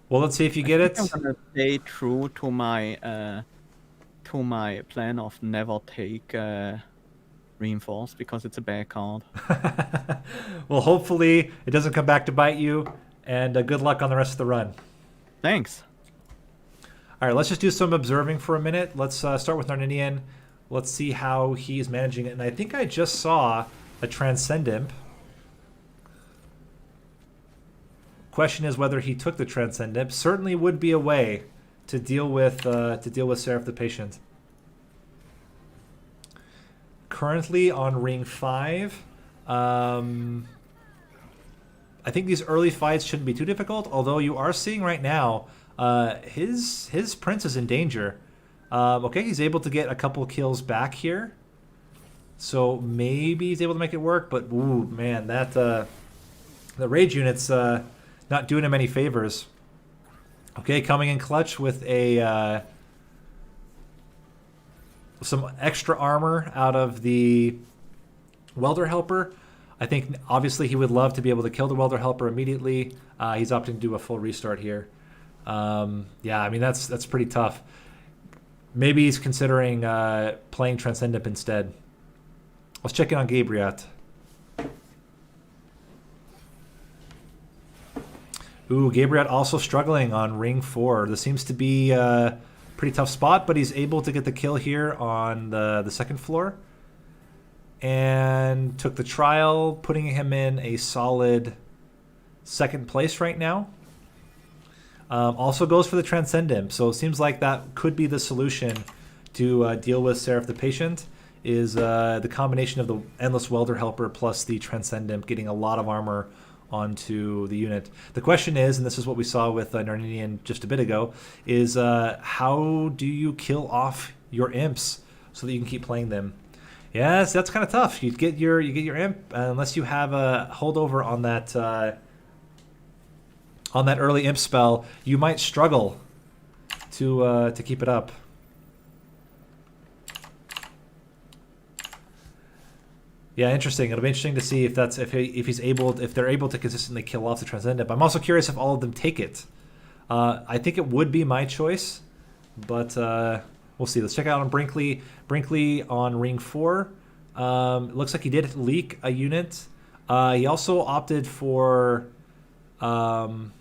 Well, let's see if you get it. I'm gonna stay true to my plan of never take Reinforce because it's a bad card. Well, hopefully it doesn't come back to bite you, and good luck on the rest of the run. Thanks. All right, let's just do some observing for a minute. Let's start with Narninian. Let's see how he's managing it. And I think I just saw a Transcendimp. Question is whether he took the Transcendimp. Certainly would be a way to deal with Seraph the Patient. Currently on ring 5. I think these early fights shouldn't be too difficult, although you are seeing right now his prince is in danger. Okay, he's able to get a couple kills back here. So maybe he's able to make it work, but ooh, man, that the rage unit's not doing him any favors. Okay, coming in clutch with a some extra armor out of the welder helper. I think obviously he would love to be able to kill the welder helper immediately. He's opting to do a full restart here. Yeah, I mean that's pretty tough. Maybe he's considering playing Transcendent instead. Let's check in on Gabriat. Ooh, Gabriat also struggling on ring 4. This seems to be a pretty tough spot, but he's able to get the kill here on the second floor. And took the trial, putting him in a solid second place right now. Also goes for the Transcendent, so it seems like that could be the solution to deal with Seraph the Patient, is the combination of the Endless Welder Helper plus the Transcendent getting a lot of armor onto the unit. The question is, and this is what we saw with Narninian just a bit ago, is how do you kill off your imps so that you can keep playing them? Yes, that's kind of tough. You get your imp unless you have a holdover on that early imp spell. You might struggle to keep it up. Yeah, interesting. It'll be interesting to see if they're able to consistently kill off the Transcendent. I'm also curious if all of them take it. I think it would be my choice, but we'll see. Let's check out on Brinkley. Brinkley on ring 4. It looks like he did leak a unit. He also opted for the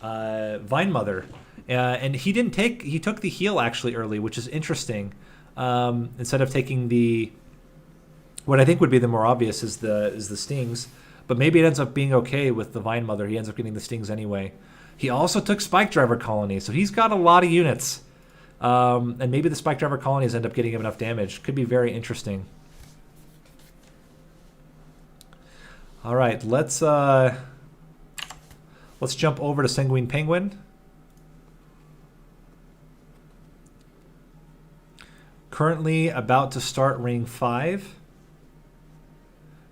Vine Mother, and he didn't take. He took the heal actually early, which is interesting. Instead of taking the, what I think would be the more obvious is the stings, but maybe it ends up being okay with the Vine Mother. He ends up getting the stings anyway. He also took Spike Driver Colony, so he's got a lot of units. And maybe the Spike Driver Colonies end up getting him enough damage. Could be very interesting. All right, let's jump over to Sanguine Penguin. Currently about to start ring 5.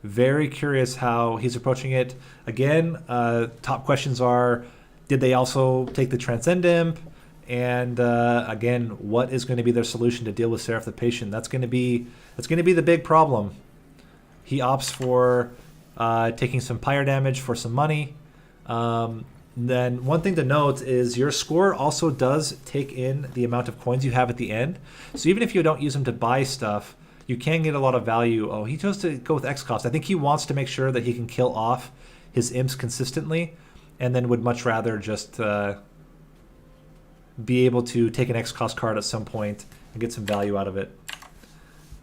Very curious how he's approaching it. Again, top questions are, did they also take the Transcendent? And again, what is going to be their solution to deal with Seraph the Patient? That's going to be the big problem. He opts for taking some pyre damage for some money. Then one thing to note is your score also does take in the amount of coins you have at the end. So even if you don't use them to buy stuff, you can get a lot of value. Oh, he chose to go with X cost. I think he wants to make sure that he can kill off his imps consistently, and then would much rather just be able to take an X cost card at some point and get some value out of it.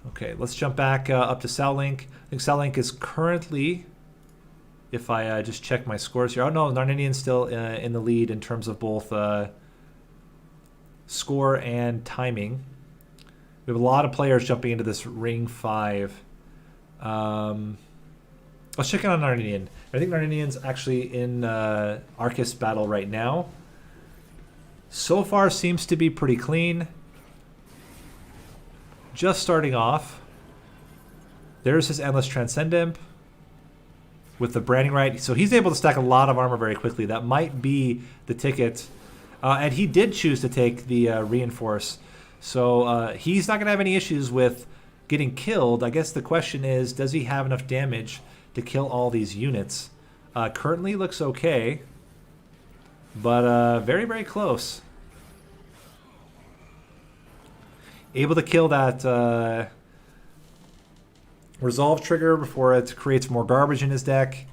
Okay, let's jump back up to Sallink. I think Sallink is currently, if I just check my scores here. Oh no, Narninian's still in the lead in terms of both score and timing. We have a lot of players jumping into this ring 5. Let's check in on Narninian. I think Narninian's actually in Arcus battle right now. So far seems to be pretty clean. Just starting off. There's his Endless Transcendent with the Branding Right. So he's able to stack a lot of armor very quickly. That might be the ticket. And he did choose to take the Reinforce. So he's not going to have any issues with getting killed. I guess the question is, does he have enough damage to kill all these units? Currently looks okay. But very, very close. Able to kill that Resolve trigger before it creates more garbage in his deck.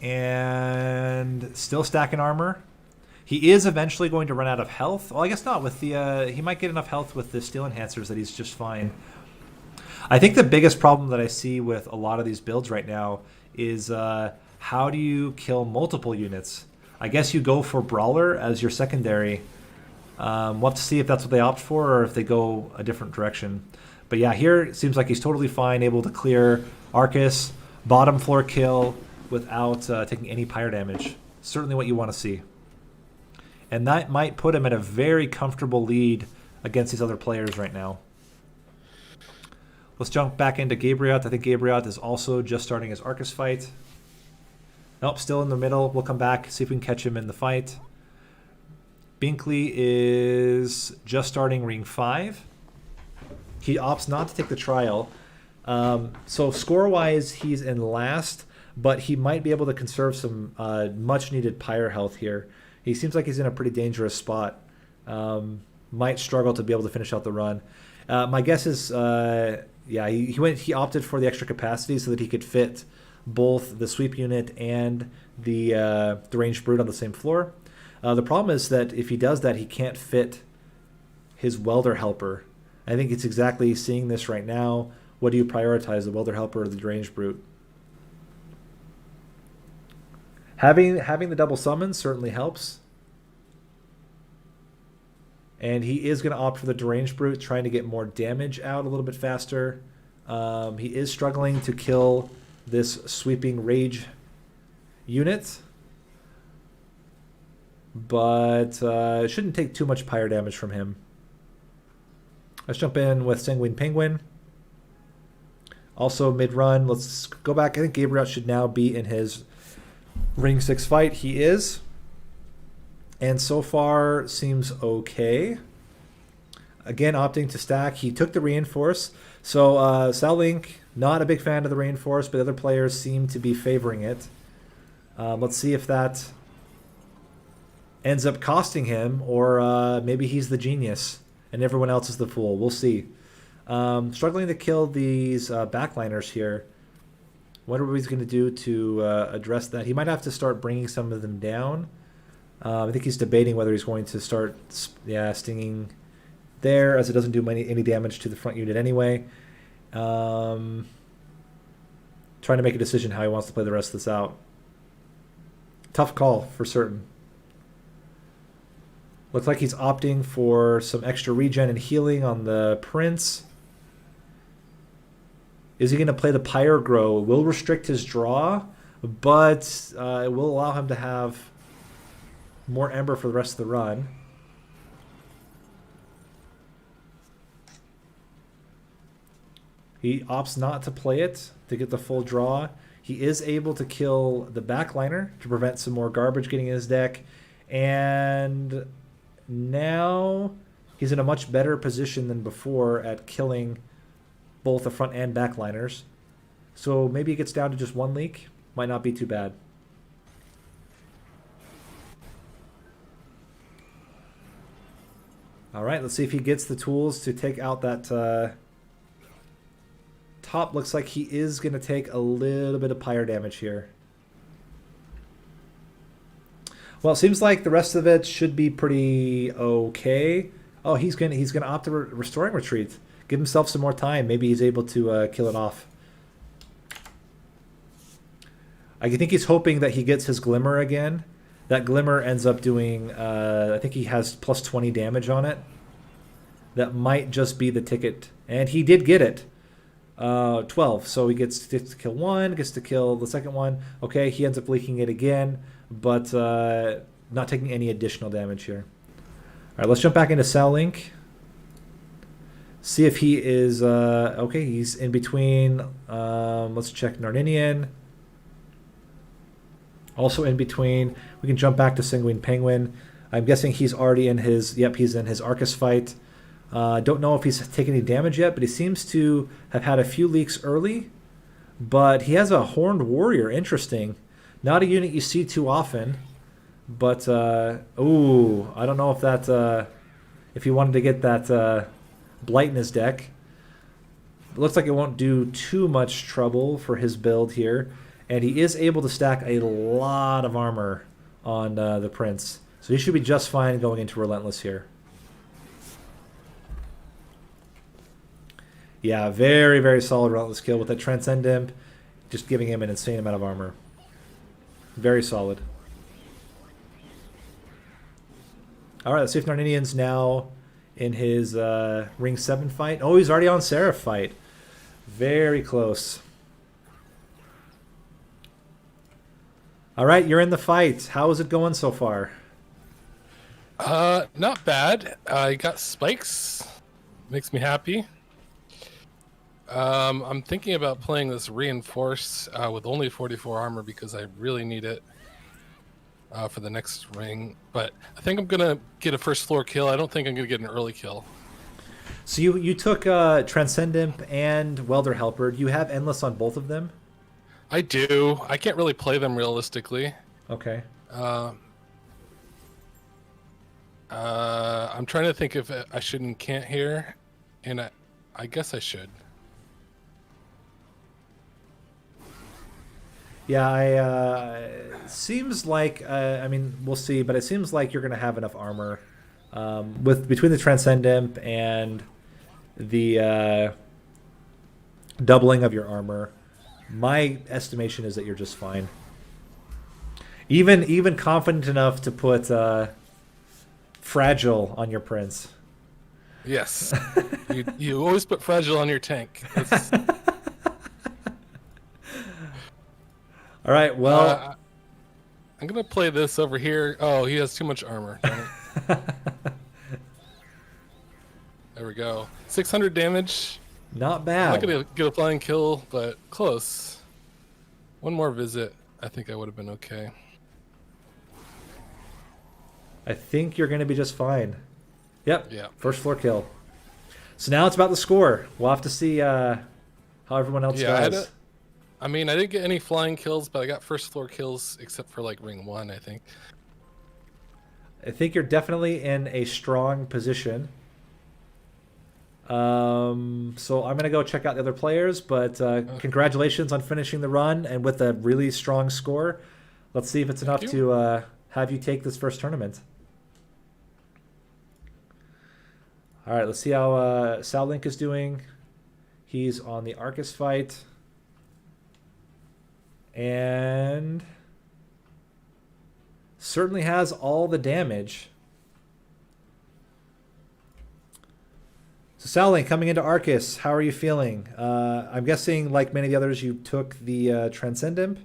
And still stacking armor. He is eventually going to run out of health. Well, I guess not. With the he might get enough health with the steel enhancers that he's just fine. I think the biggest problem that I see with a lot of these builds right now is how do you kill multiple units? I guess you go for Brawler as your secondary. We'll have to see if that's what they opt for or if they go a different direction. But yeah, here it seems like he's totally fine, able to clear Arcus, bottom floor kill without taking any pyre damage. Certainly what you want to see. And that might put him at a very comfortable lead against these other players right now. Let's jump back into Gabriot. I think Gabriot is also just starting his Arcus fight. Nope, still in the middle. We'll come back, see if we can catch him in the fight. Binkley is just starting Ring 5. He opts not to take the trial. So score-wise, he's in last, but he might be able to conserve some much-needed pyre health here. He seems like he's in a pretty dangerous spot. Might struggle to be able to finish out the run. My guess is, yeah, he opted for the extra capacity so that he could fit both the sweep unit and the ranged brute on the same floor. The problem is that if he does that, he can't fit his welder helper. I think it's exactly seeing this right now. What do you prioritize, the welder helper or the ranged brute? Having the double summon certainly helps. And he is going to opt for the deranged brute, trying to get more damage out a little bit faster. He is struggling to kill this sweeping rage unit. But it shouldn't take too much pyre damage from him. Let's jump in with Sanguine Penguin. Also mid-run, let's go back. I think Gabriel should now be in his Ring 6 fight. He is. And so far seems okay. Again, opting to stack. He took the reinforce. So Sal Link, not a big fan of the reinforce, but other players seem to be favoring it. Let's see if that ends up costing him, or maybe he's the genius and everyone else is the fool. We'll see. Struggling to kill these backliners here. What are we going to do to address that? He might have to start bringing some of them down. I think he's debating whether he's going to start stinging there, as it doesn't do any damage to the front unit anyway. Trying to make a decision how he wants to play the rest of this out. Tough call for certain. Looks like he's opting for some extra regen and healing on the Prince. Is he going to play the Pyre Grow? It will restrict his draw, but it will allow him to have more Ember for the rest of the run. He opts not to play it to get the full draw. He is able to kill the backliner to prevent some more garbage getting in his deck. And now he's in a much better position than before at killing both the front and backliners. So maybe it gets down to just one leak. Might not be too bad. All right, let's see if he gets the tools to take out that top. Looks like he is going to take a little bit of pyre damage here. Well, it seems like the rest of it should be pretty okay. Oh, he's gonna opt to restoring retreat. Give himself some more time. Maybe he's able to kill it off. I think he's hoping that he gets his Glimmer again. That Glimmer ends up doing, I think he has plus 20 damage on it. That might just be the ticket. And he did get it. 12. So he gets to kill one, gets to kill the second one. Okay, he ends up leaking it again, but not taking any additional damage here. All right, let's jump back into Sal Link. See if he is... okay, he's in between. Let's check Narninian. Also in between. We can jump back to Sanguine Penguin. I'm guessing he's already in his... Yep, he's in his Arcus fight. Don't know if he's taken any damage yet, but he seems to have had a few leaks early. But he has a Horned Warrior. Interesting. Not a unit you see too often. But, ooh, I don't know if that... if he wanted to get that Blight in his deck. It looks like it won't do too much trouble for his build here. And he is able to stack a lot of armor on the Prince. So he should be just fine going into Relentless here. Yeah, very, very solid Relentless kill with that Transcend Imp. Just giving him an insane amount of armor. Very solid. Alright, let's see if Narninian's now in his Ring 7 fight. Oh, he's already on Seraph fight. Very close. All right, you're in the fight. How is it going so far? Not bad. I got spikes. Makes me happy. I'm thinking about playing this reinforce with only 44 armor because I really need it for the next ring. But I think I'm gonna get a first floor kill. I don't think I'm gonna get an early kill. So you took Transcendent and Welder Helper. Do you have Endless on both of them? I do. I can't really play them realistically. Okay. I'm trying to think if I should and can't here, and I guess I should. Yeah, seems like I mean we'll see, but it seems like you're gonna have enough armor with between the Transcendent and the doubling of your armor. My estimation is that you're just fine. Even confident enough to put Fragile on your Prince. Yes, you always put Fragile on your tank. All right, well, I'm gonna play this over here. Oh, he has too much armor. There we go. 600 damage. Not bad. I'm not gonna get a flying kill, but close. One more visit, I think I would have been okay. I think you're going to be just fine. Yep. Yeah. First floor kill. So now it's about the score. We'll have to see how everyone else does. I mean, I didn't get any flying kills, but I got first floor kills except for like ring 1, I think. I think you're definitely in a strong position. So I'm going to go check out the other players, but congratulations on finishing the run and with a really strong score. Let's see if it's enough to have you take this first tournament. All right, let's see how Sal Link is doing. He's on the Arcus fight. And certainly has all the damage. So Sal Link, coming into Arcus, how are you feeling? I'm guessing, like many of the others, you took the Transcendent?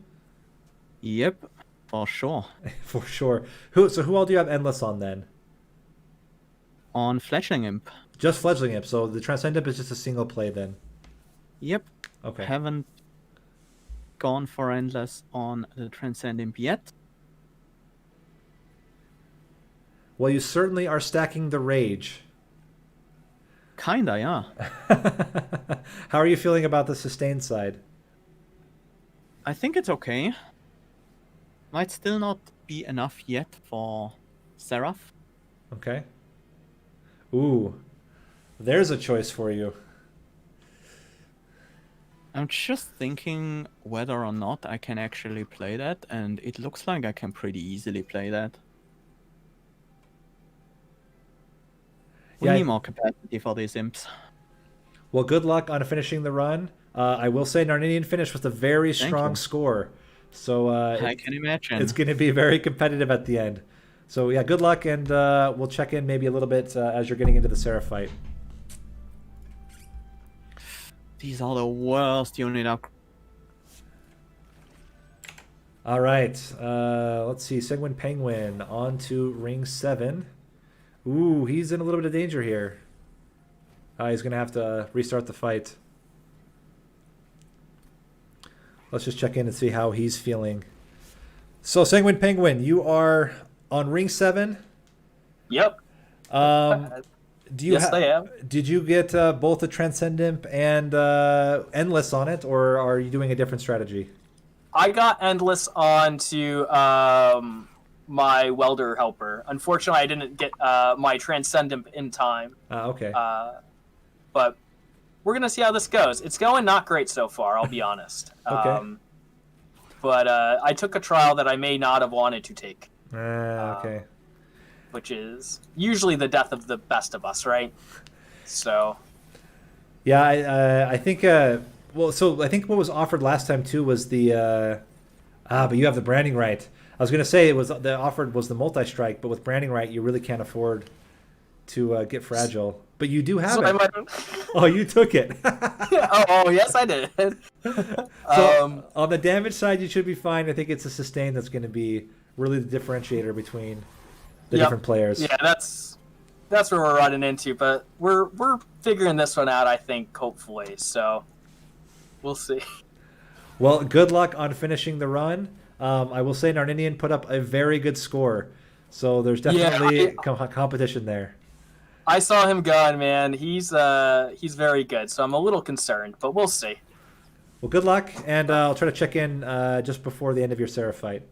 Yep, for sure. For sure. So who all do you have Endless on then? On Fledgling Imp. Just Fledgling Imp. So the Transcendent is just a single play then? Yep. Okay. Haven't gone for Endless on the Transcendent yet. Well, you certainly are stacking the Rage. Kinda, yeah. How are you feeling about the sustained side? I think it's okay. Might still not be enough yet for Seraph. Okay. Ooh, there's a choice for you. I'm just thinking whether or not I can actually play that, and it looks like I can pretty easily play that. We need more capacity for these imps. Well, good luck on finishing the run. I will say Narninian finished with a very strong score. So I can imagine. It's going to be very competitive at the end. So yeah, good luck, and we'll check in maybe a little bit as you're getting into the Seraph fight. These are the worst unit up. All right, let's see. Segwin Penguin on to ring 7. Ooh, he's in a little bit of danger here. He's going to have to restart the fight. Let's just check in and see how he's feeling. So, Segwin Penguin, you are on ring 7. Yep. Yes, I am. Did you get both the Transcendent and Endless on it, or are you doing a different strategy? I got Endless onto my Welder Helper. Unfortunately, I didn't get my Transcendent in time. Okay. But we're going to see how this goes. It's going not great so far, I'll be honest. Okay. But I took a trial that I may not have wanted to take. Okay. Which is usually the death of the best of us, right? So. Yeah, I think. Well, so I think what was offered last time too was the. But you have the branding right. I was gonna say it was the offered was the multi-strike, but with branding right, you really can't afford to get Fragile. But you do have it. Oh, you took it. Oh, yes, I did. So on the damage side, you should be fine. I think it's a sustain that's going to be really the differentiator between the different players. Yeah, that's where we're running into, but we're figuring this one out, I think, hopefully. So we'll see. Well, good luck on finishing the run. I will say Narninian put up a very good score, so there's definitely competition there. I saw him going, man. He's very good, so I'm a little concerned, but we'll see. Well, good luck, and I'll try to check in just before the end of your Seraph fight.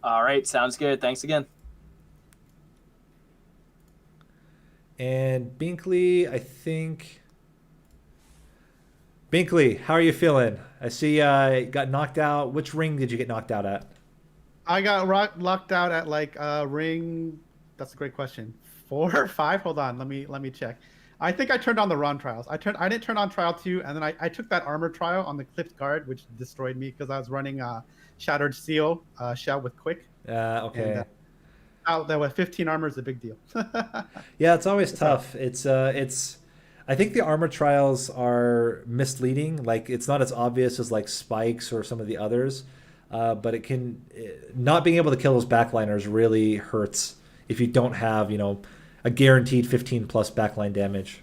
All right, sounds good. Thanks again. And Binkley, I think... Binkley, how are you feeling? I see you got knocked out. Which ring did you get knocked out at? I got locked out at like ring. That's a great question. 4 or 5? Hold on, let me check. I think I turned on the wrong trials. I didn't turn on trial 2, and then I took that armor trial on the clipped guard, which destroyed me because I was running Shattered Seal shell with quick. Okay. And, that was 15 armor is a big deal. Yeah, it's always tough. It's I think the armor trials are misleading. Like, it's not as obvious as like spikes or some of the others, but it can not being able to kill those backliners really hurts if you don't have, you know, a guaranteed 15 plus backline damage.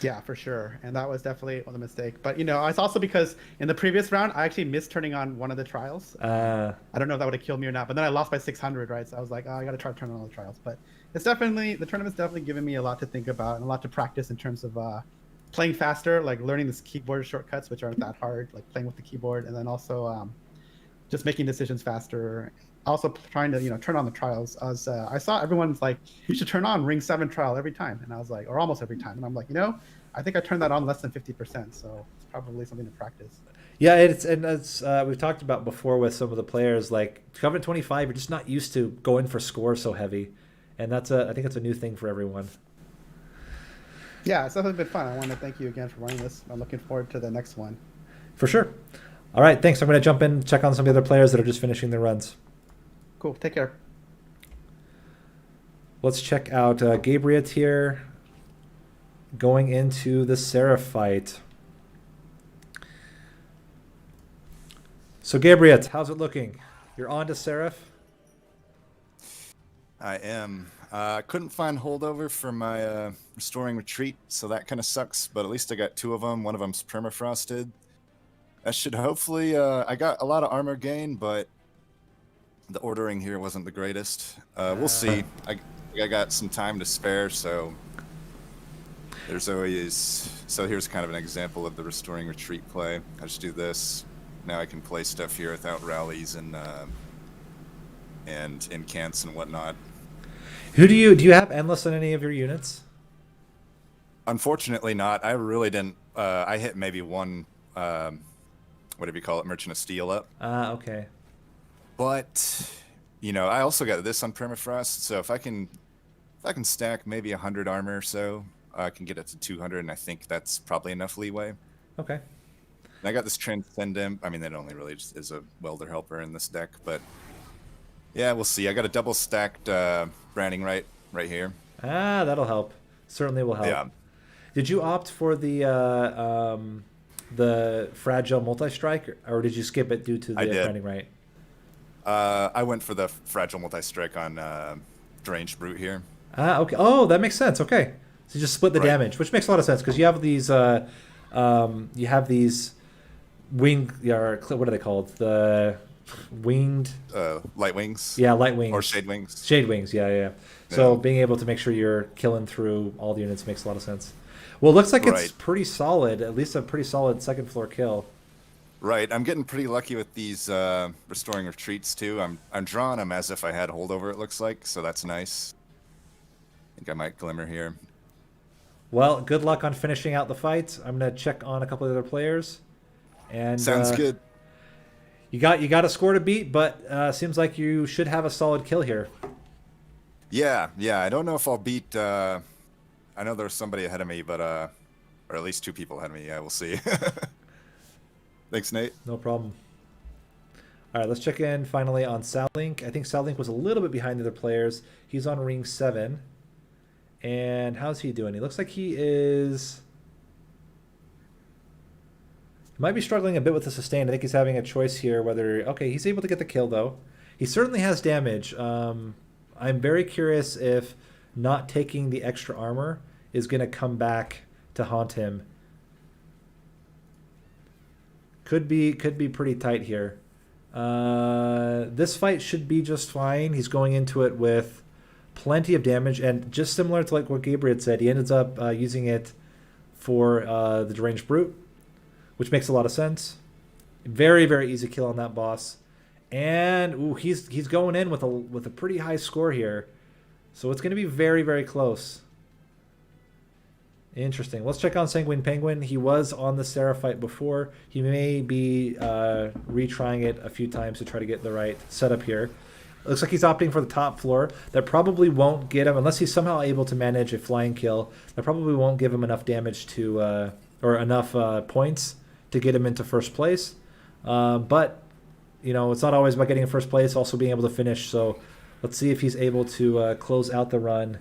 Yeah, for sure. And that was definitely a mistake. But, you know, it's also because in the previous round, I actually missed turning on one of the trials. I don't know if that would have killed me or not, but then I lost by 600, right? So I was like, oh, I got to try to turn on all the trials. But it's definitely, the tournament's definitely given me a lot to think about and a lot to practice in terms of playing faster, like learning this keyboard shortcuts, which aren't that hard, like playing with the keyboard, and then also just making decisions faster. Also trying to, you know, turn on the trials. I saw everyone's like, you should turn on ring 7 trial every time. And I was like, or almost every time. And I'm like, you know, I think I turned that on less than 50%. So it's probably something to practice. Yeah, it's we've talked about before with some of the players, like Covenant 25, you're just not used to going for score so heavy. And I think it's a new thing for everyone. Yeah, it's definitely been fun. I want to thank you again for running this. I'm looking forward to the next one. For sure. All right, thanks. I'm going to jump in, check on some of the other players that are just finishing their runs. Cool. Take care. Let's check out Gabriel here going into the Seraph fight. So Gabriel, how's it looking? You're on to Seraph? I am. I couldn't find holdover for my restoring retreat, so that kind of sucks, but at least I got 2 of them. One of them's permafrosted. That should hopefully... I got a lot of armor gain, but the ordering here wasn't the greatest. We'll see. I got some time to spare, so there's always... So here's kind of an example of the restoring retreat play. I just do this. Now I can play stuff here without rallies and incants and whatnot. Do you have endless on any of your units? Unfortunately not. I really didn't. I hit maybe one, whatever you call it, Merchant of Steel up. Okay. But, you know, I also got this on permafrost, so if I can stack maybe 100 armor or so, I can get it to 200, and I think that's probably enough leeway. Okay. And I got this Transcendent. I mean, that only really just is a welder helper in this deck, but yeah, we'll see. I got a double stacked branding right here. That'll help. Certainly will help. Yeah. Did you opt for the fragile multi-strike, or did you skip it due to the branding right? I went for the fragile multi-strike on Deranged Brute here. Okay. Oh, that makes sense. Okay. So you just split the damage, which makes a lot of sense because you have these wing, or what are they called? The winged light wings. Yeah, light wings. Or shade wings. Shade wings, yeah. So being able to make sure you're killing through all the units makes a lot of sense. Well, it looks like it's pretty solid, at least a pretty solid second floor kill. Right, I'm getting pretty lucky with these restoring retreats too. I'm drawing them as if I had holdover, it looks like, so that's nice. I think I might glimmer here. Well, good luck on finishing out the fight. I'm gonna check on a couple of other players. And sounds good. You got a score to beat, but seems like you should have a solid kill here. Yeah. I don't know if I'll beat. I know there's somebody ahead of me, but or at least 2 people ahead of me. Yeah, we'll see. Thanks, Nate. No problem. All right, let's check in finally on Salink. I think Salink was a little bit behind the other players. He's on ring 7. And how's he doing? He looks like he is... He might be struggling a bit with the sustain. I think he's having a choice here whether... Okay, he's able to get the kill, though. He certainly has damage. I'm very curious if not taking the extra armor is going to come back to haunt him. Could be pretty tight here. This fight should be just fine. He's going into it with plenty of damage, and just similar to like what Gabriel had said, he ends up using it for the Deranged Brute, which makes a lot of sense. Very, very easy kill on that boss. And ooh, he's going in with a pretty high score here. So it's going to be very, very close. Interesting. Let's check on Sanguine Penguin. He was on the Seraphite before. He may be retrying it a few times to try to get the right setup here. Looks like he's opting for the top floor. That probably won't get him, unless he's somehow able to manage a flying kill, that probably won't give him enough damage to, or enough points to get him into first place. But, you know, it's not always about getting in first place, also being able to finish. So let's see if he's able to close out the run.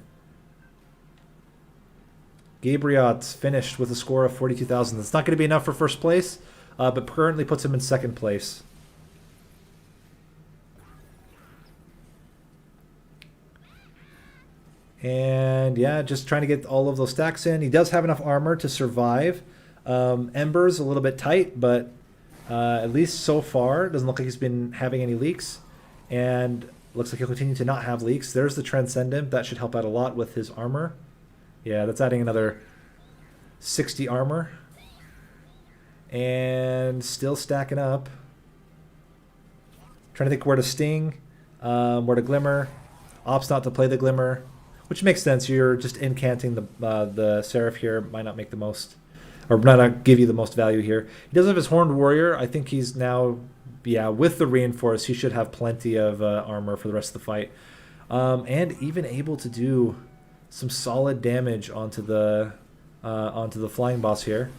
Gabriot finished with a score of 42,000. That's not going to be enough for first place, but currently puts him in second place. And yeah, just trying to get all of those stacks in. He does have enough armor to survive. Ember's a little bit tight, but at least so far, it doesn't look like he's been having any leaks. And looks like he'll continue to not have leaks. There's the Transcendent. That should help out a lot with his armor. Yeah, that's adding another 60 armor. And still stacking up. Trying to think where to Sting, where to Glimmer. Opts not to play the Glimmer, which makes sense. You're just incanting the Seraph here. Might not make the most, or might not give you the most value here. He does have his Horned Warrior. I think he's now, yeah, with the Reinforce, he should have plenty of armor for the rest of the fight. And even able to do some solid damage onto the flying boss here.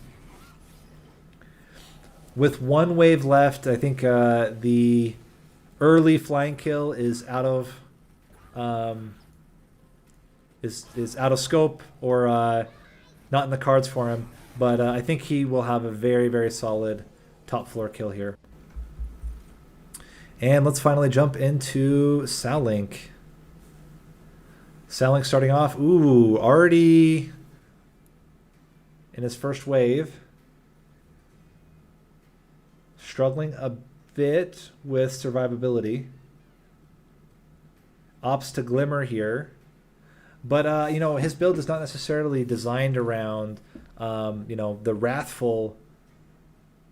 With one wave left, I think the early flying kill is out of is out of scope, or not in the cards for him. But I think he will have a very, very solid top floor kill here. And let's finally jump into Salink. Salink starting off, ooh, already in his first wave. Struggling a bit with survivability. Opts to Glimmer here. But, you know, his build is not necessarily designed around, you know, the wrathful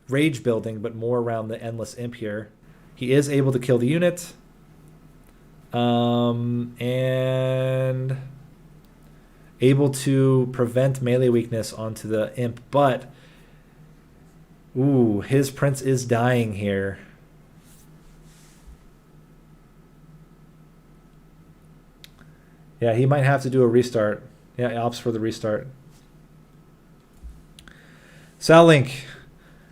rage building, but more around the Endless Imp here. He is able to kill the unit. And able to prevent melee weakness onto the Imp. But, ooh, his Prince is dying here. Yeah, he might have to do a restart. Yeah, he opts for the restart. Salink,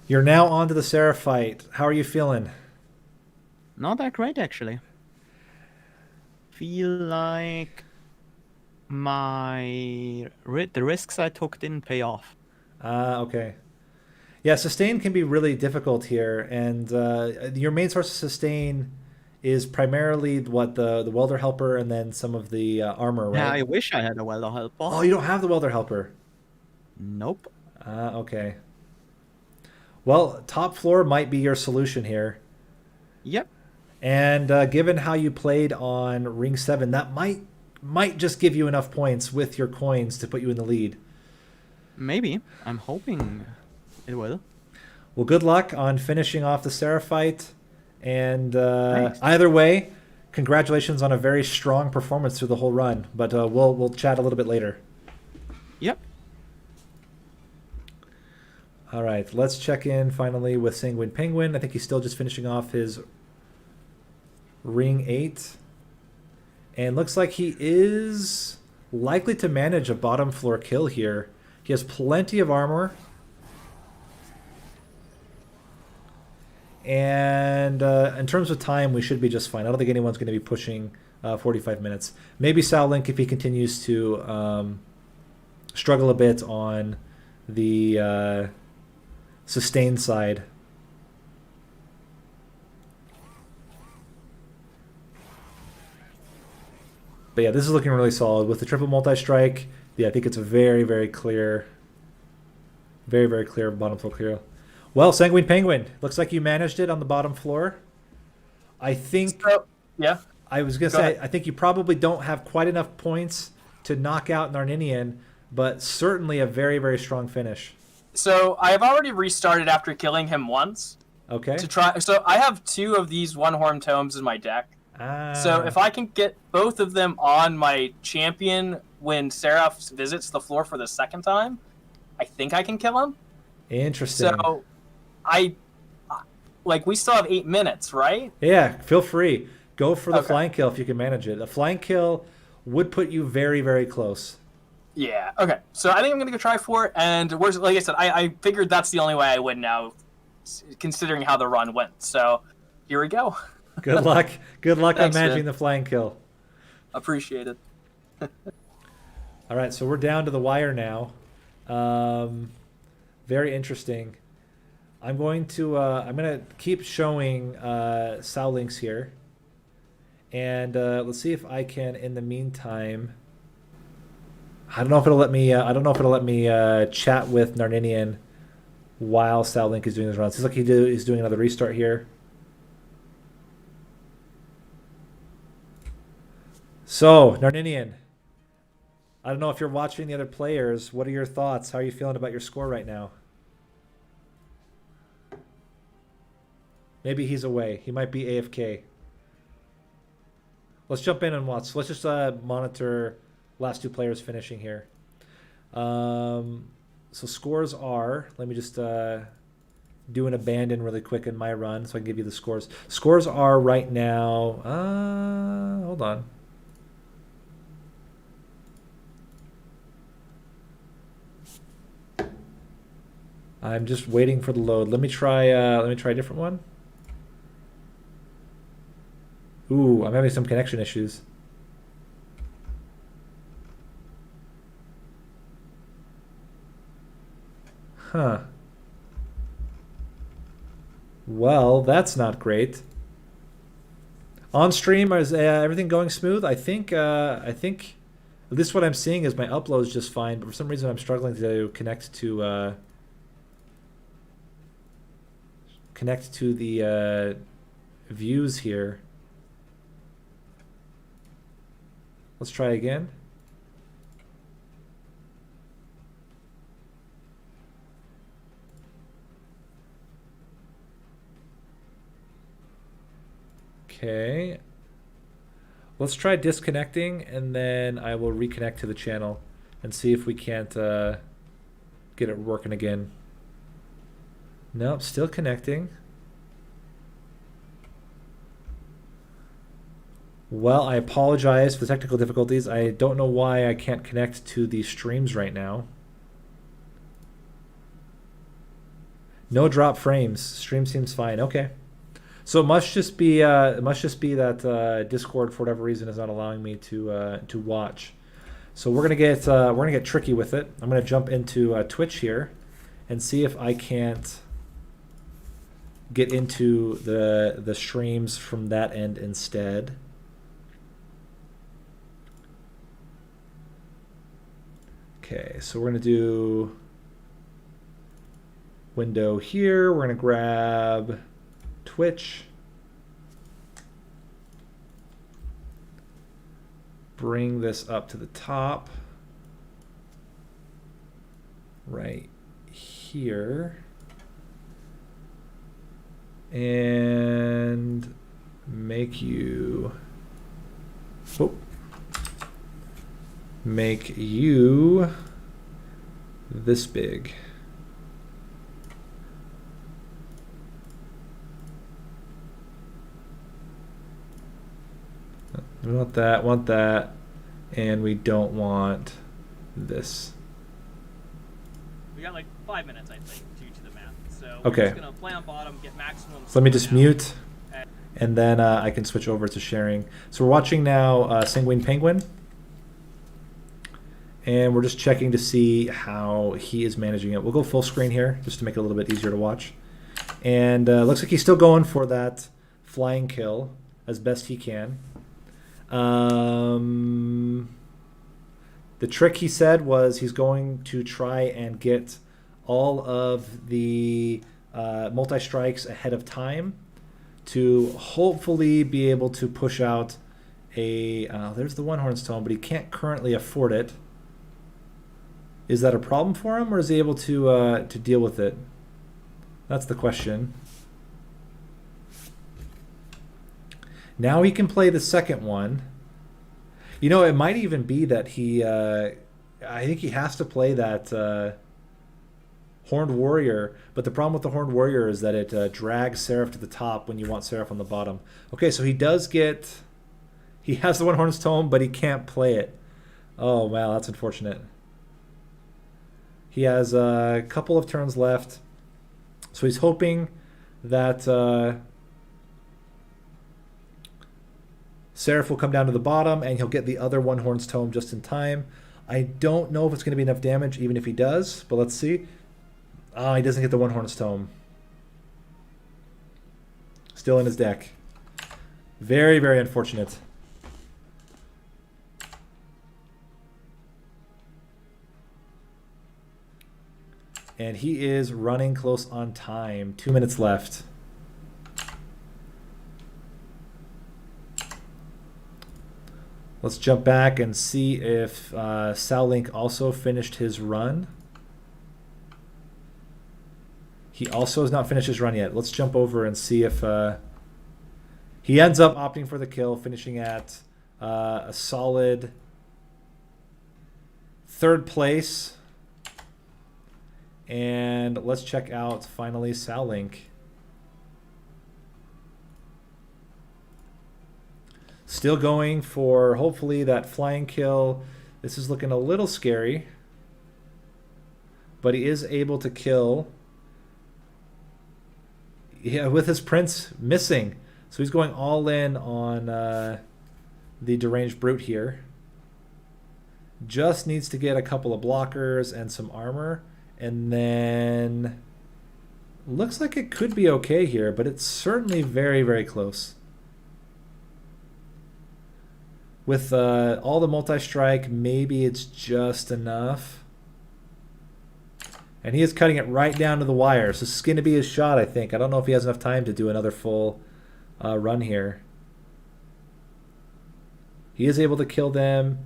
you're now on to the Seraphite. How are you feeling? Not that great, actually. Feel like the risks I took didn't pay off. Okay. Yeah, sustain can be really difficult here, and your main source of sustain is primarily what the welder helper and then some of the armor, right? Yeah, I wish I had a welder helper. Oh, you don't have the welder helper? Nope. Okay. Well, top floor might be your solution here. Yep. And given how you played on Ring 7, that might just give you enough points with your coins to put you in the lead. Maybe. I'm hoping it will. Well, good luck on finishing off the Seraphite. And Thanks. Either way, congratulations on a very strong performance through the whole run. But we'll chat a little bit later. Yep. All right, let's check in finally with Sanguine Penguin. I think he's still just finishing off his Ring 8. And looks like he is likely to manage a bottom floor kill here. He has plenty of armor. And in terms of time, we should be just fine. I don't think anyone's going to be pushing 45 minutes. Maybe Salink, if he continues to struggle a bit on the sustain side. But yeah, this is looking really solid. With the triple multi-strike, yeah, I think it's a very, very clear bottom floor clear. Well, Sanguine Penguin, looks like you managed it on the bottom floor. I think... yeah. I was going to say, I think you probably don't have quite enough points to knock out Narninian, but certainly a very, very strong finish. So I have already restarted after killing him once. Okay. To try. So I have 2 of these one-horn tomes in my deck. So if I can get both of them on my champion when Seraph visits the floor for the second time, I think I can kill him. Interesting. So we still have 8 minutes, right? Yeah, feel free. Go for the flying kill if you can manage it. A flying kill would put you very, very close. Yeah, okay. So I think I'm going to go try for it. And like I said, I figured that's the only way I win now, considering how the run went. So here we go. Good luck. Good luck Thanks, on managing man. the flying kill. Appreciate it. All right, so we're down to the wire now. Very interesting. I'm going to keep showing Sao links here, and let's see if I can. In the meantime, I don't know if it'll let me. I don't know if it'll let me chat with Narninian while Sao link is doing his run. Seems like he's doing another restart here. So, Narninian, I don't know if you're watching the other players. What are your thoughts? How are you feeling about your score right now? Maybe he's away. He might be AFK. Let's jump in and watch. Let's just monitor last 2 players finishing here. So scores are, let me just do an abandon really quick in my run so I can give you the scores. Scores are right now, hold on. I'm just waiting for the load. Let me try a different one. Ooh, I'm having some connection issues. Huh. Well, that's not great. On stream, is everything going smooth? I think at least what I'm seeing is my upload is just fine, but for some reason I'm struggling to connect to the views here. Let's try again. Okay. Let's try disconnecting, and then I will reconnect to the channel and see if we can't get it working again. Nope, still connecting. Well, I apologize for the technical difficulties. I don't know why I can't connect to the streams right now. No drop frames. Stream seems fine. Okay. So it must just be that Discord for whatever reason is not allowing me to watch. So we're gonna get tricky with it. I'm gonna jump into Twitch here and see if I can't get into the streams from that end instead. Okay, so we're gonna do window here. We're gonna grab Twitch. Bring this up to the top. Right here. And make you this big. We want that, and we don't want this. We got like 5 minutes, I think, due to the math. So okay. We're just gonna play on bottom, get maximum. So let me just now. mute, and then I can switch over to sharing. So we're watching now Sanguine Penguin, and we're just checking to see how he is managing it. We'll go full screen here just to make it a little bit easier to watch. And looks like he's still going for that flying kill as best he can. The trick he said was he's going to try and get all of the multi-strikes ahead of time to hopefully be able to push out a... there's the One Horn's Tome, but he can't currently afford it. Is that a problem for him, or is he able to deal with it? That's the question. Now he can play the second one. You know, it might even be that he... I think he has to play that Horned Warrior, but the problem with the Horned Warrior is that it drags Seraph to the top when you want Seraph on the bottom. Okay, so he does get... He has the One Horn's Tome, but he can't play it. Oh, wow, that's unfortunate. He has a couple of turns left, so he's hoping that Seraph will come down to the bottom and he'll get the other One Horn's Tome just in time. I don't know if it's going to be enough damage, even if he does, but let's see. He doesn't get the One Horn's Tome. Still in his deck. Very, very unfortunate. And he is running close on time. 2 minutes left. Let's jump back and see if Sal Link also finished his run. He also has not finished his run yet. Let's jump over and see if he ends up opting for the kill, finishing at a solid 3rd place. And let's check out, finally, Sal Link. Still going for, hopefully, that flying kill. This is looking a little scary. But he is able to kill. Yeah, with his Prince missing. So he's going all in on the Deranged Brute here. Just needs to get a couple of blockers and some armor. And then looks like it could be okay here, but it's certainly very, very close. With all the multi-strike, maybe it's just enough. And he is cutting it right down to the wire. So this is going to be his shot, I think. I don't know if he has enough time to do another full run here. He is able to kill them.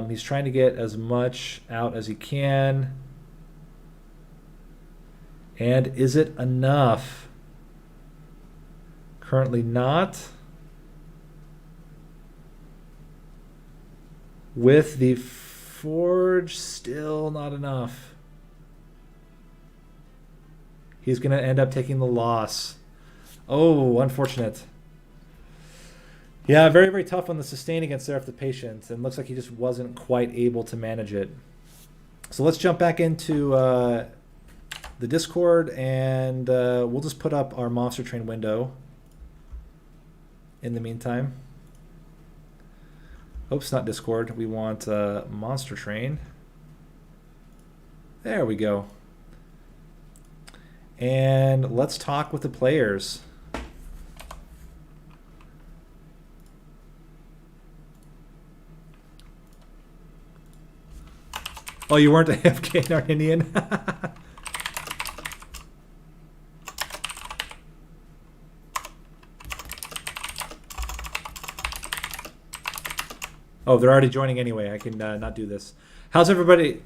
He's trying to get as much out as he can. And is it enough? Currently not. With the Forge, still not enough. He's going to end up taking the loss. Oh, unfortunate. Yeah, very, very tough on the sustain against Seraph the Patient. And looks like he just wasn't quite able to manage it. So let's jump back into the Discord, and we'll just put up our Monster Train window in the meantime. Oops, not Discord. We want Monster Train. There we go. And let's talk with the players. Oh, you weren't AFK in Argentinian? Oh, they're already joining anyway. I can not do this. How's everybody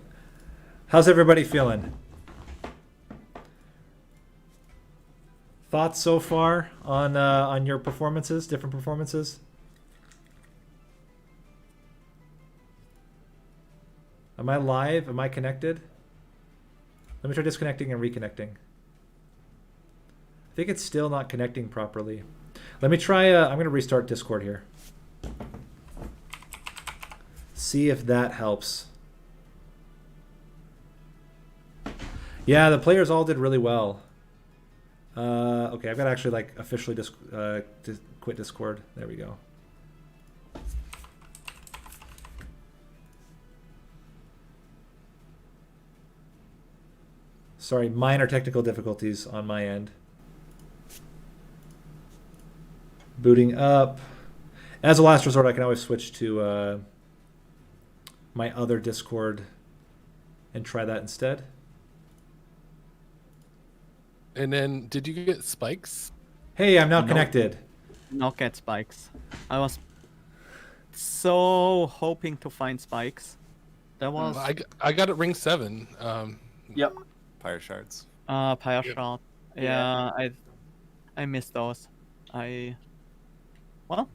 feeling? Thoughts so far on your performances, different performances? Am I live? Am I connected? Let me try disconnecting and reconnecting. I think it's still not connecting properly. Let me try, I'm going to restart Discord here. See if that helps. Yeah, the players all did really well. Okay, I've got to actually like officially quit Discord. There we go. Sorry, minor technical difficulties on my end. Booting up. As a last resort, I can always switch to my other Discord and try that instead. And then, did you get spikes? Hey, I'm now No. connected. Not get spikes. I was so hoping to find spikes. There was I got it ring 7. Yep. Pyre shards. Pyre Yep. shard. Yeah, I missed those. Well,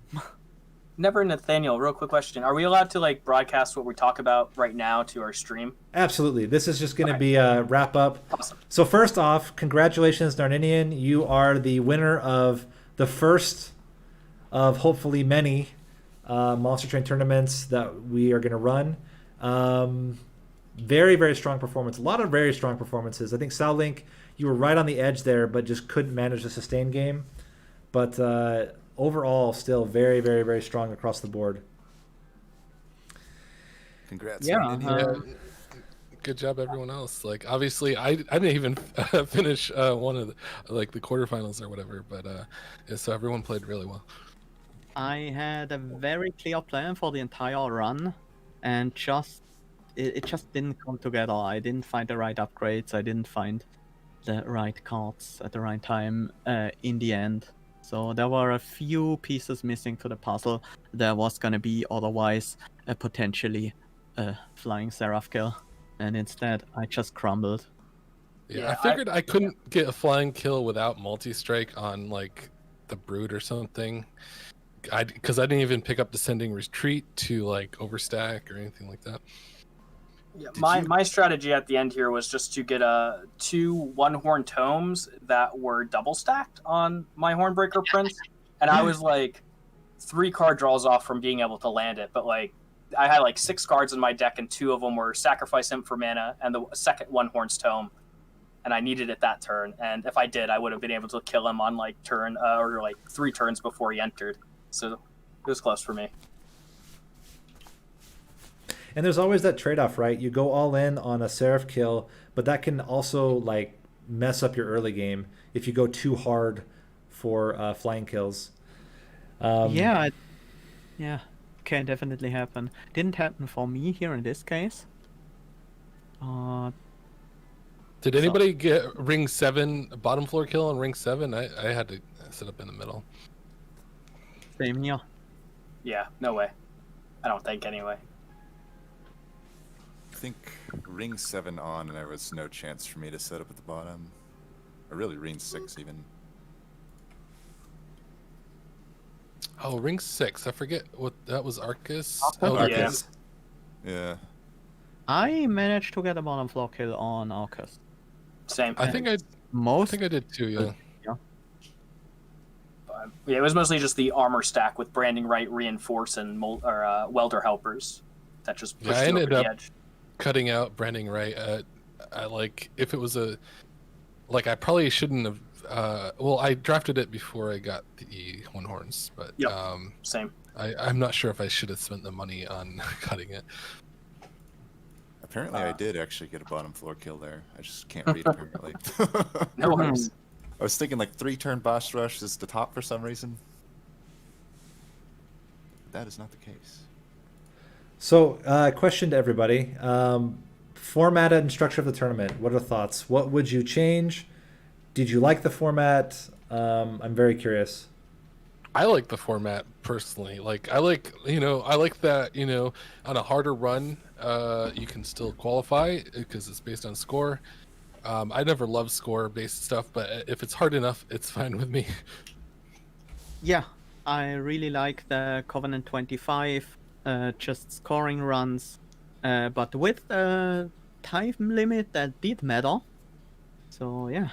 Never Nathaniel, real quick question. Are we allowed to like broadcast what we talk about right now to our stream? Absolutely. This is just going to Okay. be a wrap up. Awesome. So first off, congratulations, Narninian. You are the winner of the first of hopefully many Monster Train tournaments that we are going to run. Very, very strong performance. A lot of very strong performances. I think Sal Link, you were right on the edge there, but just couldn't manage the sustain game. But overall, still very, very, very strong across the board. Congrats. Yeah, Narninian. Good job, everyone else. Like, obviously, I didn't even finish one of the quarterfinals or whatever, but yeah, so everyone played really well. I had a very clear plan for the entire run, and it just didn't come together. I didn't find the right upgrades. I didn't find the right cards at the right time in the end. So there were a few pieces missing to the puzzle. There was gonna be otherwise a potentially flying Seraph kill, and instead I just crumbled. Yeah, I figured I couldn't get a flying kill without multi-strike on like the Brood or something. Because I didn't even pick up Descending Retreat to like overstack or anything like that. Yeah, my strategy at the end here was just to get 2 one-horn tomes that were double stacked on my Hornbreaker Prince, and I was like 3 card draws off from being able to land it. But like I had like 6 cards in my deck, and 2 of them were Sacrifice Him for mana and the second one-horn's tome, and I needed it that turn. And if I did, I would have been able to kill him on like turn or like 3 turns before he entered. So it was close for me. And there's always that trade-off, right? You go all in on a Seraph kill, but that can also like mess up your early game if you go too hard for flying kills. Yeah, can definitely happen. Didn't happen for me here in this case. Did anybody get ring 7 bottom floor kill on ring 7? I had to sit up in the middle. Same here. Yeah, no way. I don't think anyway. I think ring 7 on, and there was no chance for me to set up at the bottom. Or really, ring 6 even. Oh, ring 6. I forget what that was. Arcus. Arcus. Yeah. I managed to get a bottom floor kill on Arcus. Same. I think I did too. Yeah. Yeah, it was mostly just the armor stack with Branding Right, Reinforce, and Welder Helpers that just pushed I you over ended the up edge. cutting out Branding Right. I like if it was I probably shouldn't have. Well, I drafted it before I got the One Horns, but Yep. Same. I'm not sure if I should have spent the money on cutting it. Apparently, I did actually get a bottom floor kill there. I just can't read apparently. No worries. I was thinking like 3-turn boss rush is the top for some reason. That is not the case. So, question to everybody. Format and structure of the tournament. What are the thoughts? What would you change? Did you like the format? I'm very curious. I like the format personally. Like I like that, on a harder run, you can still qualify because it's based on score. I never loved score-based stuff, but if it's hard enough, it's fine with me. Yeah, I really like the Covenant 25, just scoring runs, but with a time limit that did matter. So yeah,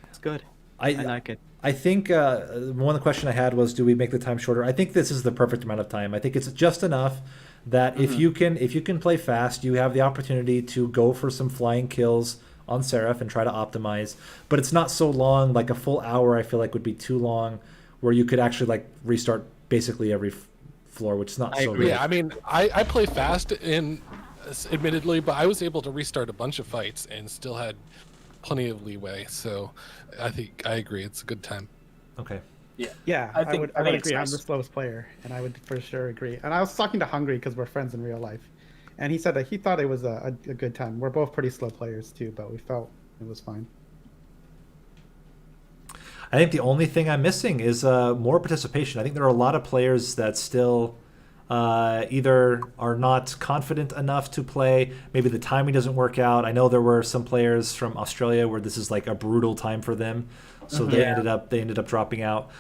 it's good. I like it. I think one of the question I had was, do we make the time shorter? I think this is the perfect amount of time. I think it's just enough that if you can play fast, you have the opportunity to go for some flying kills on Seraph and try to optimize. But it's not so long, like a full hour I feel like would be too long, where you could actually like restart basically every floor, which is not so good. Yeah, I mean, I play fast, admittedly, but I was able to restart a bunch of fights and still had plenty of leeway. So I think I agree. It's a good time. Okay. Yeah, I I think would it's agree. I'm nice. the slowest player, and I would for sure agree. And I was talking to Hungry because we're friends in real life, And he said that he thought it was a good time. We're both pretty slow players too, but we felt it was fine. I think the only thing I'm missing is more participation. I think there are a lot of players that still either are not confident enough to play, maybe the timing doesn't work out. I know there were some players from Australia where this is like a brutal time for them, so they ended up dropping out.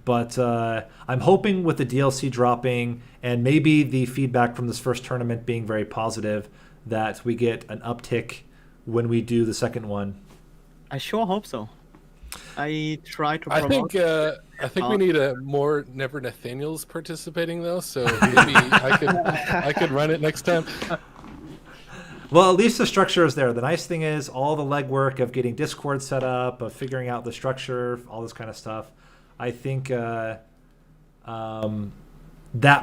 But I'm hoping with the DLC dropping and maybe the feedback from this first tournament being very positive that we get an uptick when we do the second one. I sure hope so. I try to I promote. I think we need a more Never Nathaniels participating though, so maybe I could run it next time. Well, at least the structure is there. The nice thing is all the legwork of getting Discord set up, of figuring out the structure, all this kind of stuff. I think that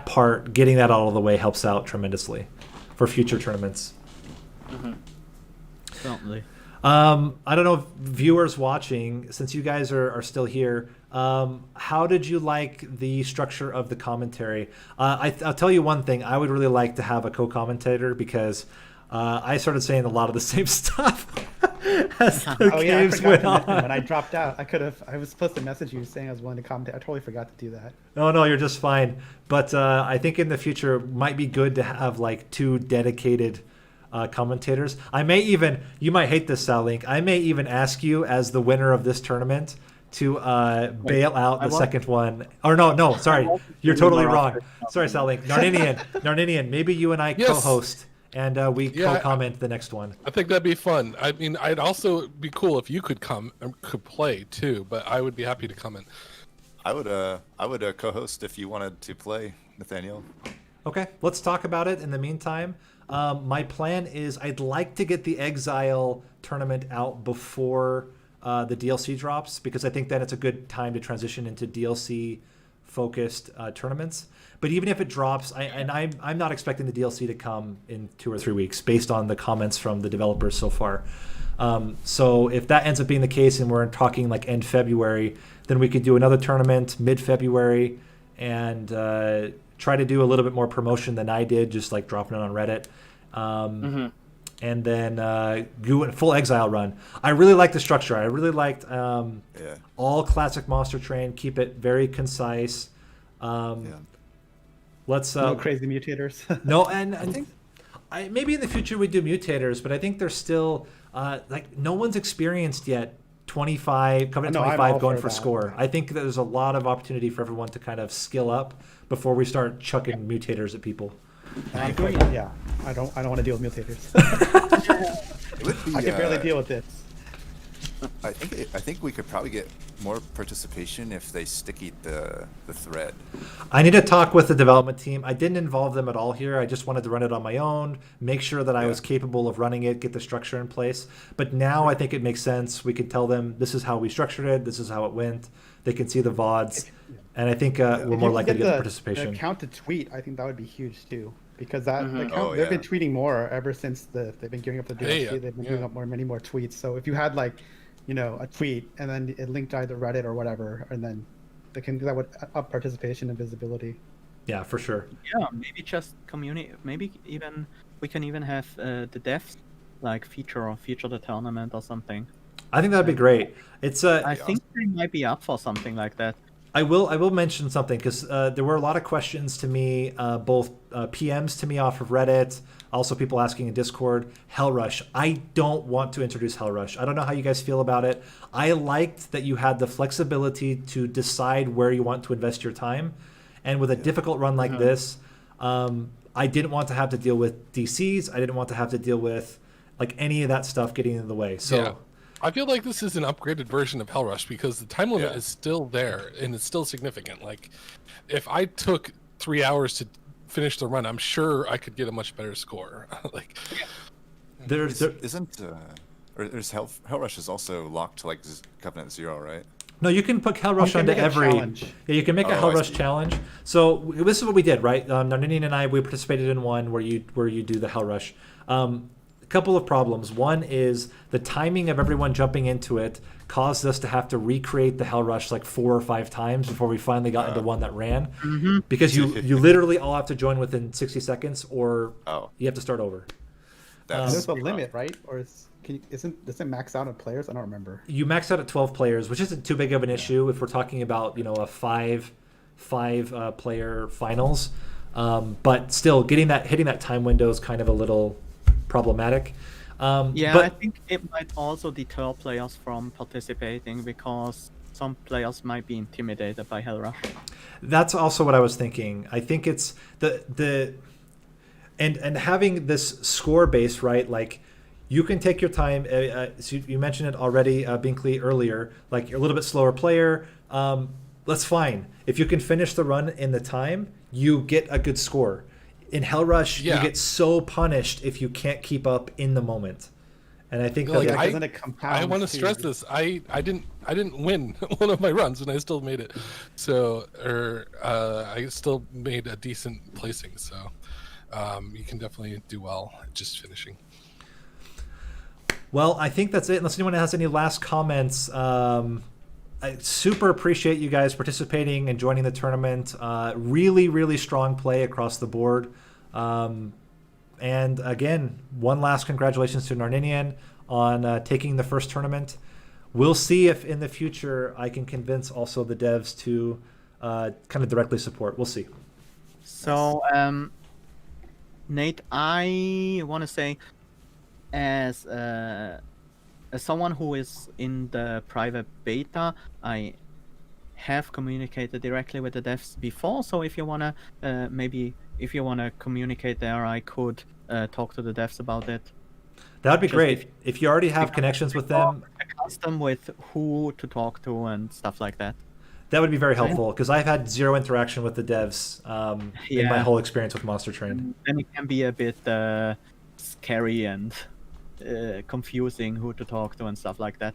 part, getting that out of the way, helps out tremendously for future tournaments. Certainly. I don't know if viewers watching, since you guys are still here, how did you like the structure of the commentary? I'll tell you one thing. I would really like to have a co-commentator because I started saying a lot of the same stuff as the games went on. When I dropped out, I was supposed to message you saying I was willing to commentate. I totally forgot to do that. No, you're just fine. But I think in the future it might be good to have like 2 dedicated commentators. I may even, you might hate this, Sal Link, I may even ask you as the winner of this tournament to bail out the second one. Or no, sorry, you're totally wrong. Sorry, Sal Link. Narninian, maybe you and I co-host and we co-comment the next one. I think that'd be fun. I mean, I'd also be cool if you could could play too, but I would be happy to comment. I would co-host if you wanted to play, Nathaniel. Okay, let's talk about it in the meantime. My plan is I'd like to get the Exile tournament out before the DLC drops because I think that it's a good time to transition into DLC-focused tournaments. But even if it drops, I'm not expecting the DLC to come in 2 or 3 weeks based on the comments from the developers so far. So if that ends up being the case and we're talking like end February, then we could do another tournament mid-February and try to do a little bit more promotion than I did, just like dropping it on Reddit. And then do a full Exile run. I really like the structure. I really liked all classic Monster Train, keep it very concise. Let's no crazy mutators. No, and I think maybe in the future we do mutators, but I think there's still like no one's experienced yet 25 coming to 25 going for score. I think there's a lot of opportunity for everyone to kind of skill up before we start chucking mutators at people. I don't want to deal with mutators. I can barely deal with this. I think we could probably get more participation if they sticky the thread. I need to talk with the development team. I didn't involve them at all here. I just wanted to run it on my own, make sure that I was capable of running it, get the structure in place. But now I think it makes sense. We could tell them this is how we structured it, this is how it went. They can see the VODs, and I think we're more likely to get the participation. The count to tweet, I think that would be huge too. Because that they've been tweeting more ever since they've been gearing up the DLC. They've been doing up many more tweets. So if you had like, a tweet and then it linked to either Reddit or whatever, and then that would up participation and visibility. Yeah, for sure. Yeah, maybe just community. Maybe even we can even have the devs like feature the tournament or something. I think that'd be great. It's I think they might be up for something like that. I will mention something because there were a lot of questions to me, both PMs to me off of Reddit, also people asking in Discord. Hellrush. I don't want to introduce Hellrush. I don't know how you guys feel about it. I liked that you had the flexibility to decide where you want to invest your time, and with a difficult run like this, I didn't want to have to deal with DCs. I didn't want to have to deal with like any of that stuff getting in the way. So. Yeah. I feel like this is an upgraded version of Hellrush because the time limit is still there and it's still significant. Like, if I took 3 hours to finish the run, I'm sure I could get a much better score. Like, Hellrush is also locked to like Covenant 0, right? No, you can put Hellrush onto every. Yeah, you can make a Hellrush challenge. So this is what we did, right? Narninian and I, we participated in one where you do the Hellrush. couple of problems. One is the timing of everyone jumping into it caused us to have to recreate the Hell Rush like 4 or 5 times before we finally got into one that ran. Because you literally all have to join within 60 seconds or you have to start over. There's a limit, right? Or does it max out on players? I don't remember. You max out at 12 players, which isn't too big of an issue if we're talking about, a five player finals. But still, hitting that time window is kind of a little problematic. I think it might also deter players from participating because some players might be intimidated by Hell Rush. That's also what I was thinking. I think it's and having this score base, right? Like you can take your time. So you mentioned it already, Binkley, earlier. Like you're a little bit slower player. That's fine. If you can finish the run in the time, you get a good score. In Hell Rush, you get so punished if you can't keep up in the moment. And I think I want to stress this. I didn't win one of my runs, and I still made it. So, I still made a decent placing. So, you can definitely do well just finishing. Well, I think that's it. Unless anyone has any last comments. I super appreciate you guys participating and joining the tournament. Really, really strong play across the board. And again, one last congratulations to Narninian on taking the first tournament. We'll see if in the future I can convince also the devs to kind of directly support. We'll see. So, Nate, I want to say, as someone who is in the private beta, I have communicated directly with the devs before. So if you wanna communicate there, I could talk to the devs about it. That'd be great. If you already have connections with them, custom with who to talk to and stuff like that. That would be very helpful because I've had zero interaction with the devs in my whole experience with Monster Train. And it can be a bit scary and confusing who to talk to and stuff like that.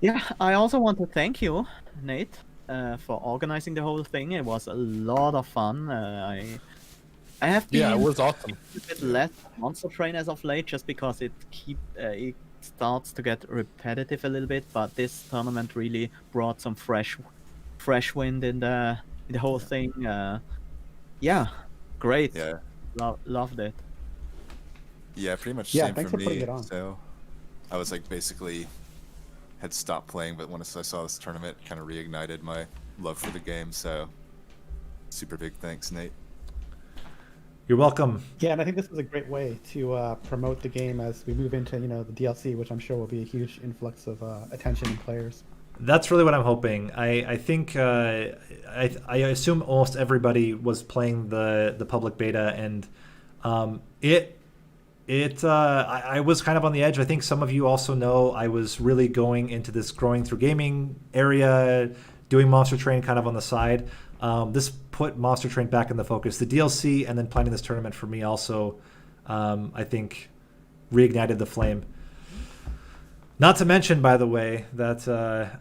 Yeah, I also want to thank you, Nate, for organizing the whole thing. It was a lot of fun. I have been it was awesome. A bit less Monster Train as of late, just because it starts to get repetitive a little bit. But this tournament really brought some fresh wind in the whole thing. Great. Yeah, loved it. Yeah, pretty much same thanks for for putting me. it on. So I was like basically had stopped playing, but once I saw this tournament, it kind of reignited my love for the game. So super big thanks, Nate. You're welcome. Yeah, and I think this is a great way to promote the game as we move into the DLC, which I'm sure will be a huge influx of attention and players. That's really what I'm hoping. I think I assume almost everybody was playing the public beta, and I was kind of on the edge. I think some of you also know I was really going into this growing through gaming area, doing Monster Train kind of on the side. This put Monster Train back in the focus. The DLC and then planning this tournament for me also, I think, reignited the flame. Not to mention, by the way, that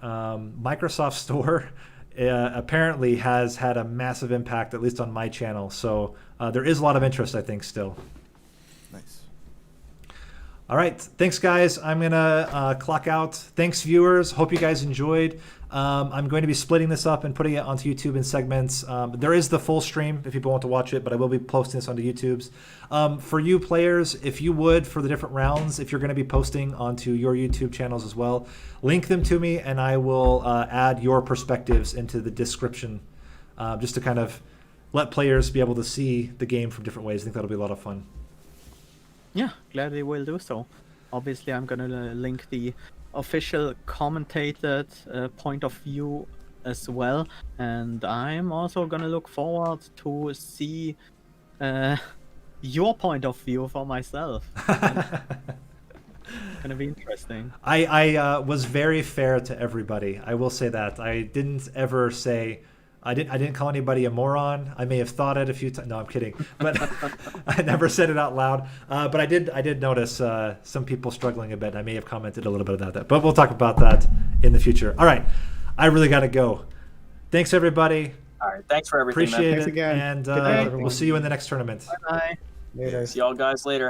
Microsoft Store apparently has had a massive impact, at least on my channel. So there is a lot of interest, I think, still. Nice. All right. Thanks, guys. I'm going to clock out. Thanks, viewers. Hope you guys enjoyed. I'm going to be splitting this up and putting it onto YouTube in segments. There is the full stream if people want to watch it, but I will be posting this onto YouTube's. For you players, if you would, for the different rounds, if you're going to be posting onto your YouTube channels as well, link them to me and I will add your perspectives into the description just to kind of let players be able to see the game from different ways. I think that'll be a lot of fun. Yeah, gladly will do so. Obviously, I'm going to link the official commentated point of view as well, and I'm also going to look forward to see your point of view for myself. It's going to be interesting. I was very fair to everybody. I will say that. I didn't ever say... I didn't call anybody a moron. I may have thought it a few times. No, I'm kidding. But I never said it out loud. But I did notice some people struggling a bit. I may have commented a little bit about that. But we'll talk about that in the future. All right. I really got to go. Thanks, everybody. All right. Thanks for everything. Appreciate man. it. Thanks again. And Good night, we'll see you in the next tournament. Bye. Later. See y'all guys later.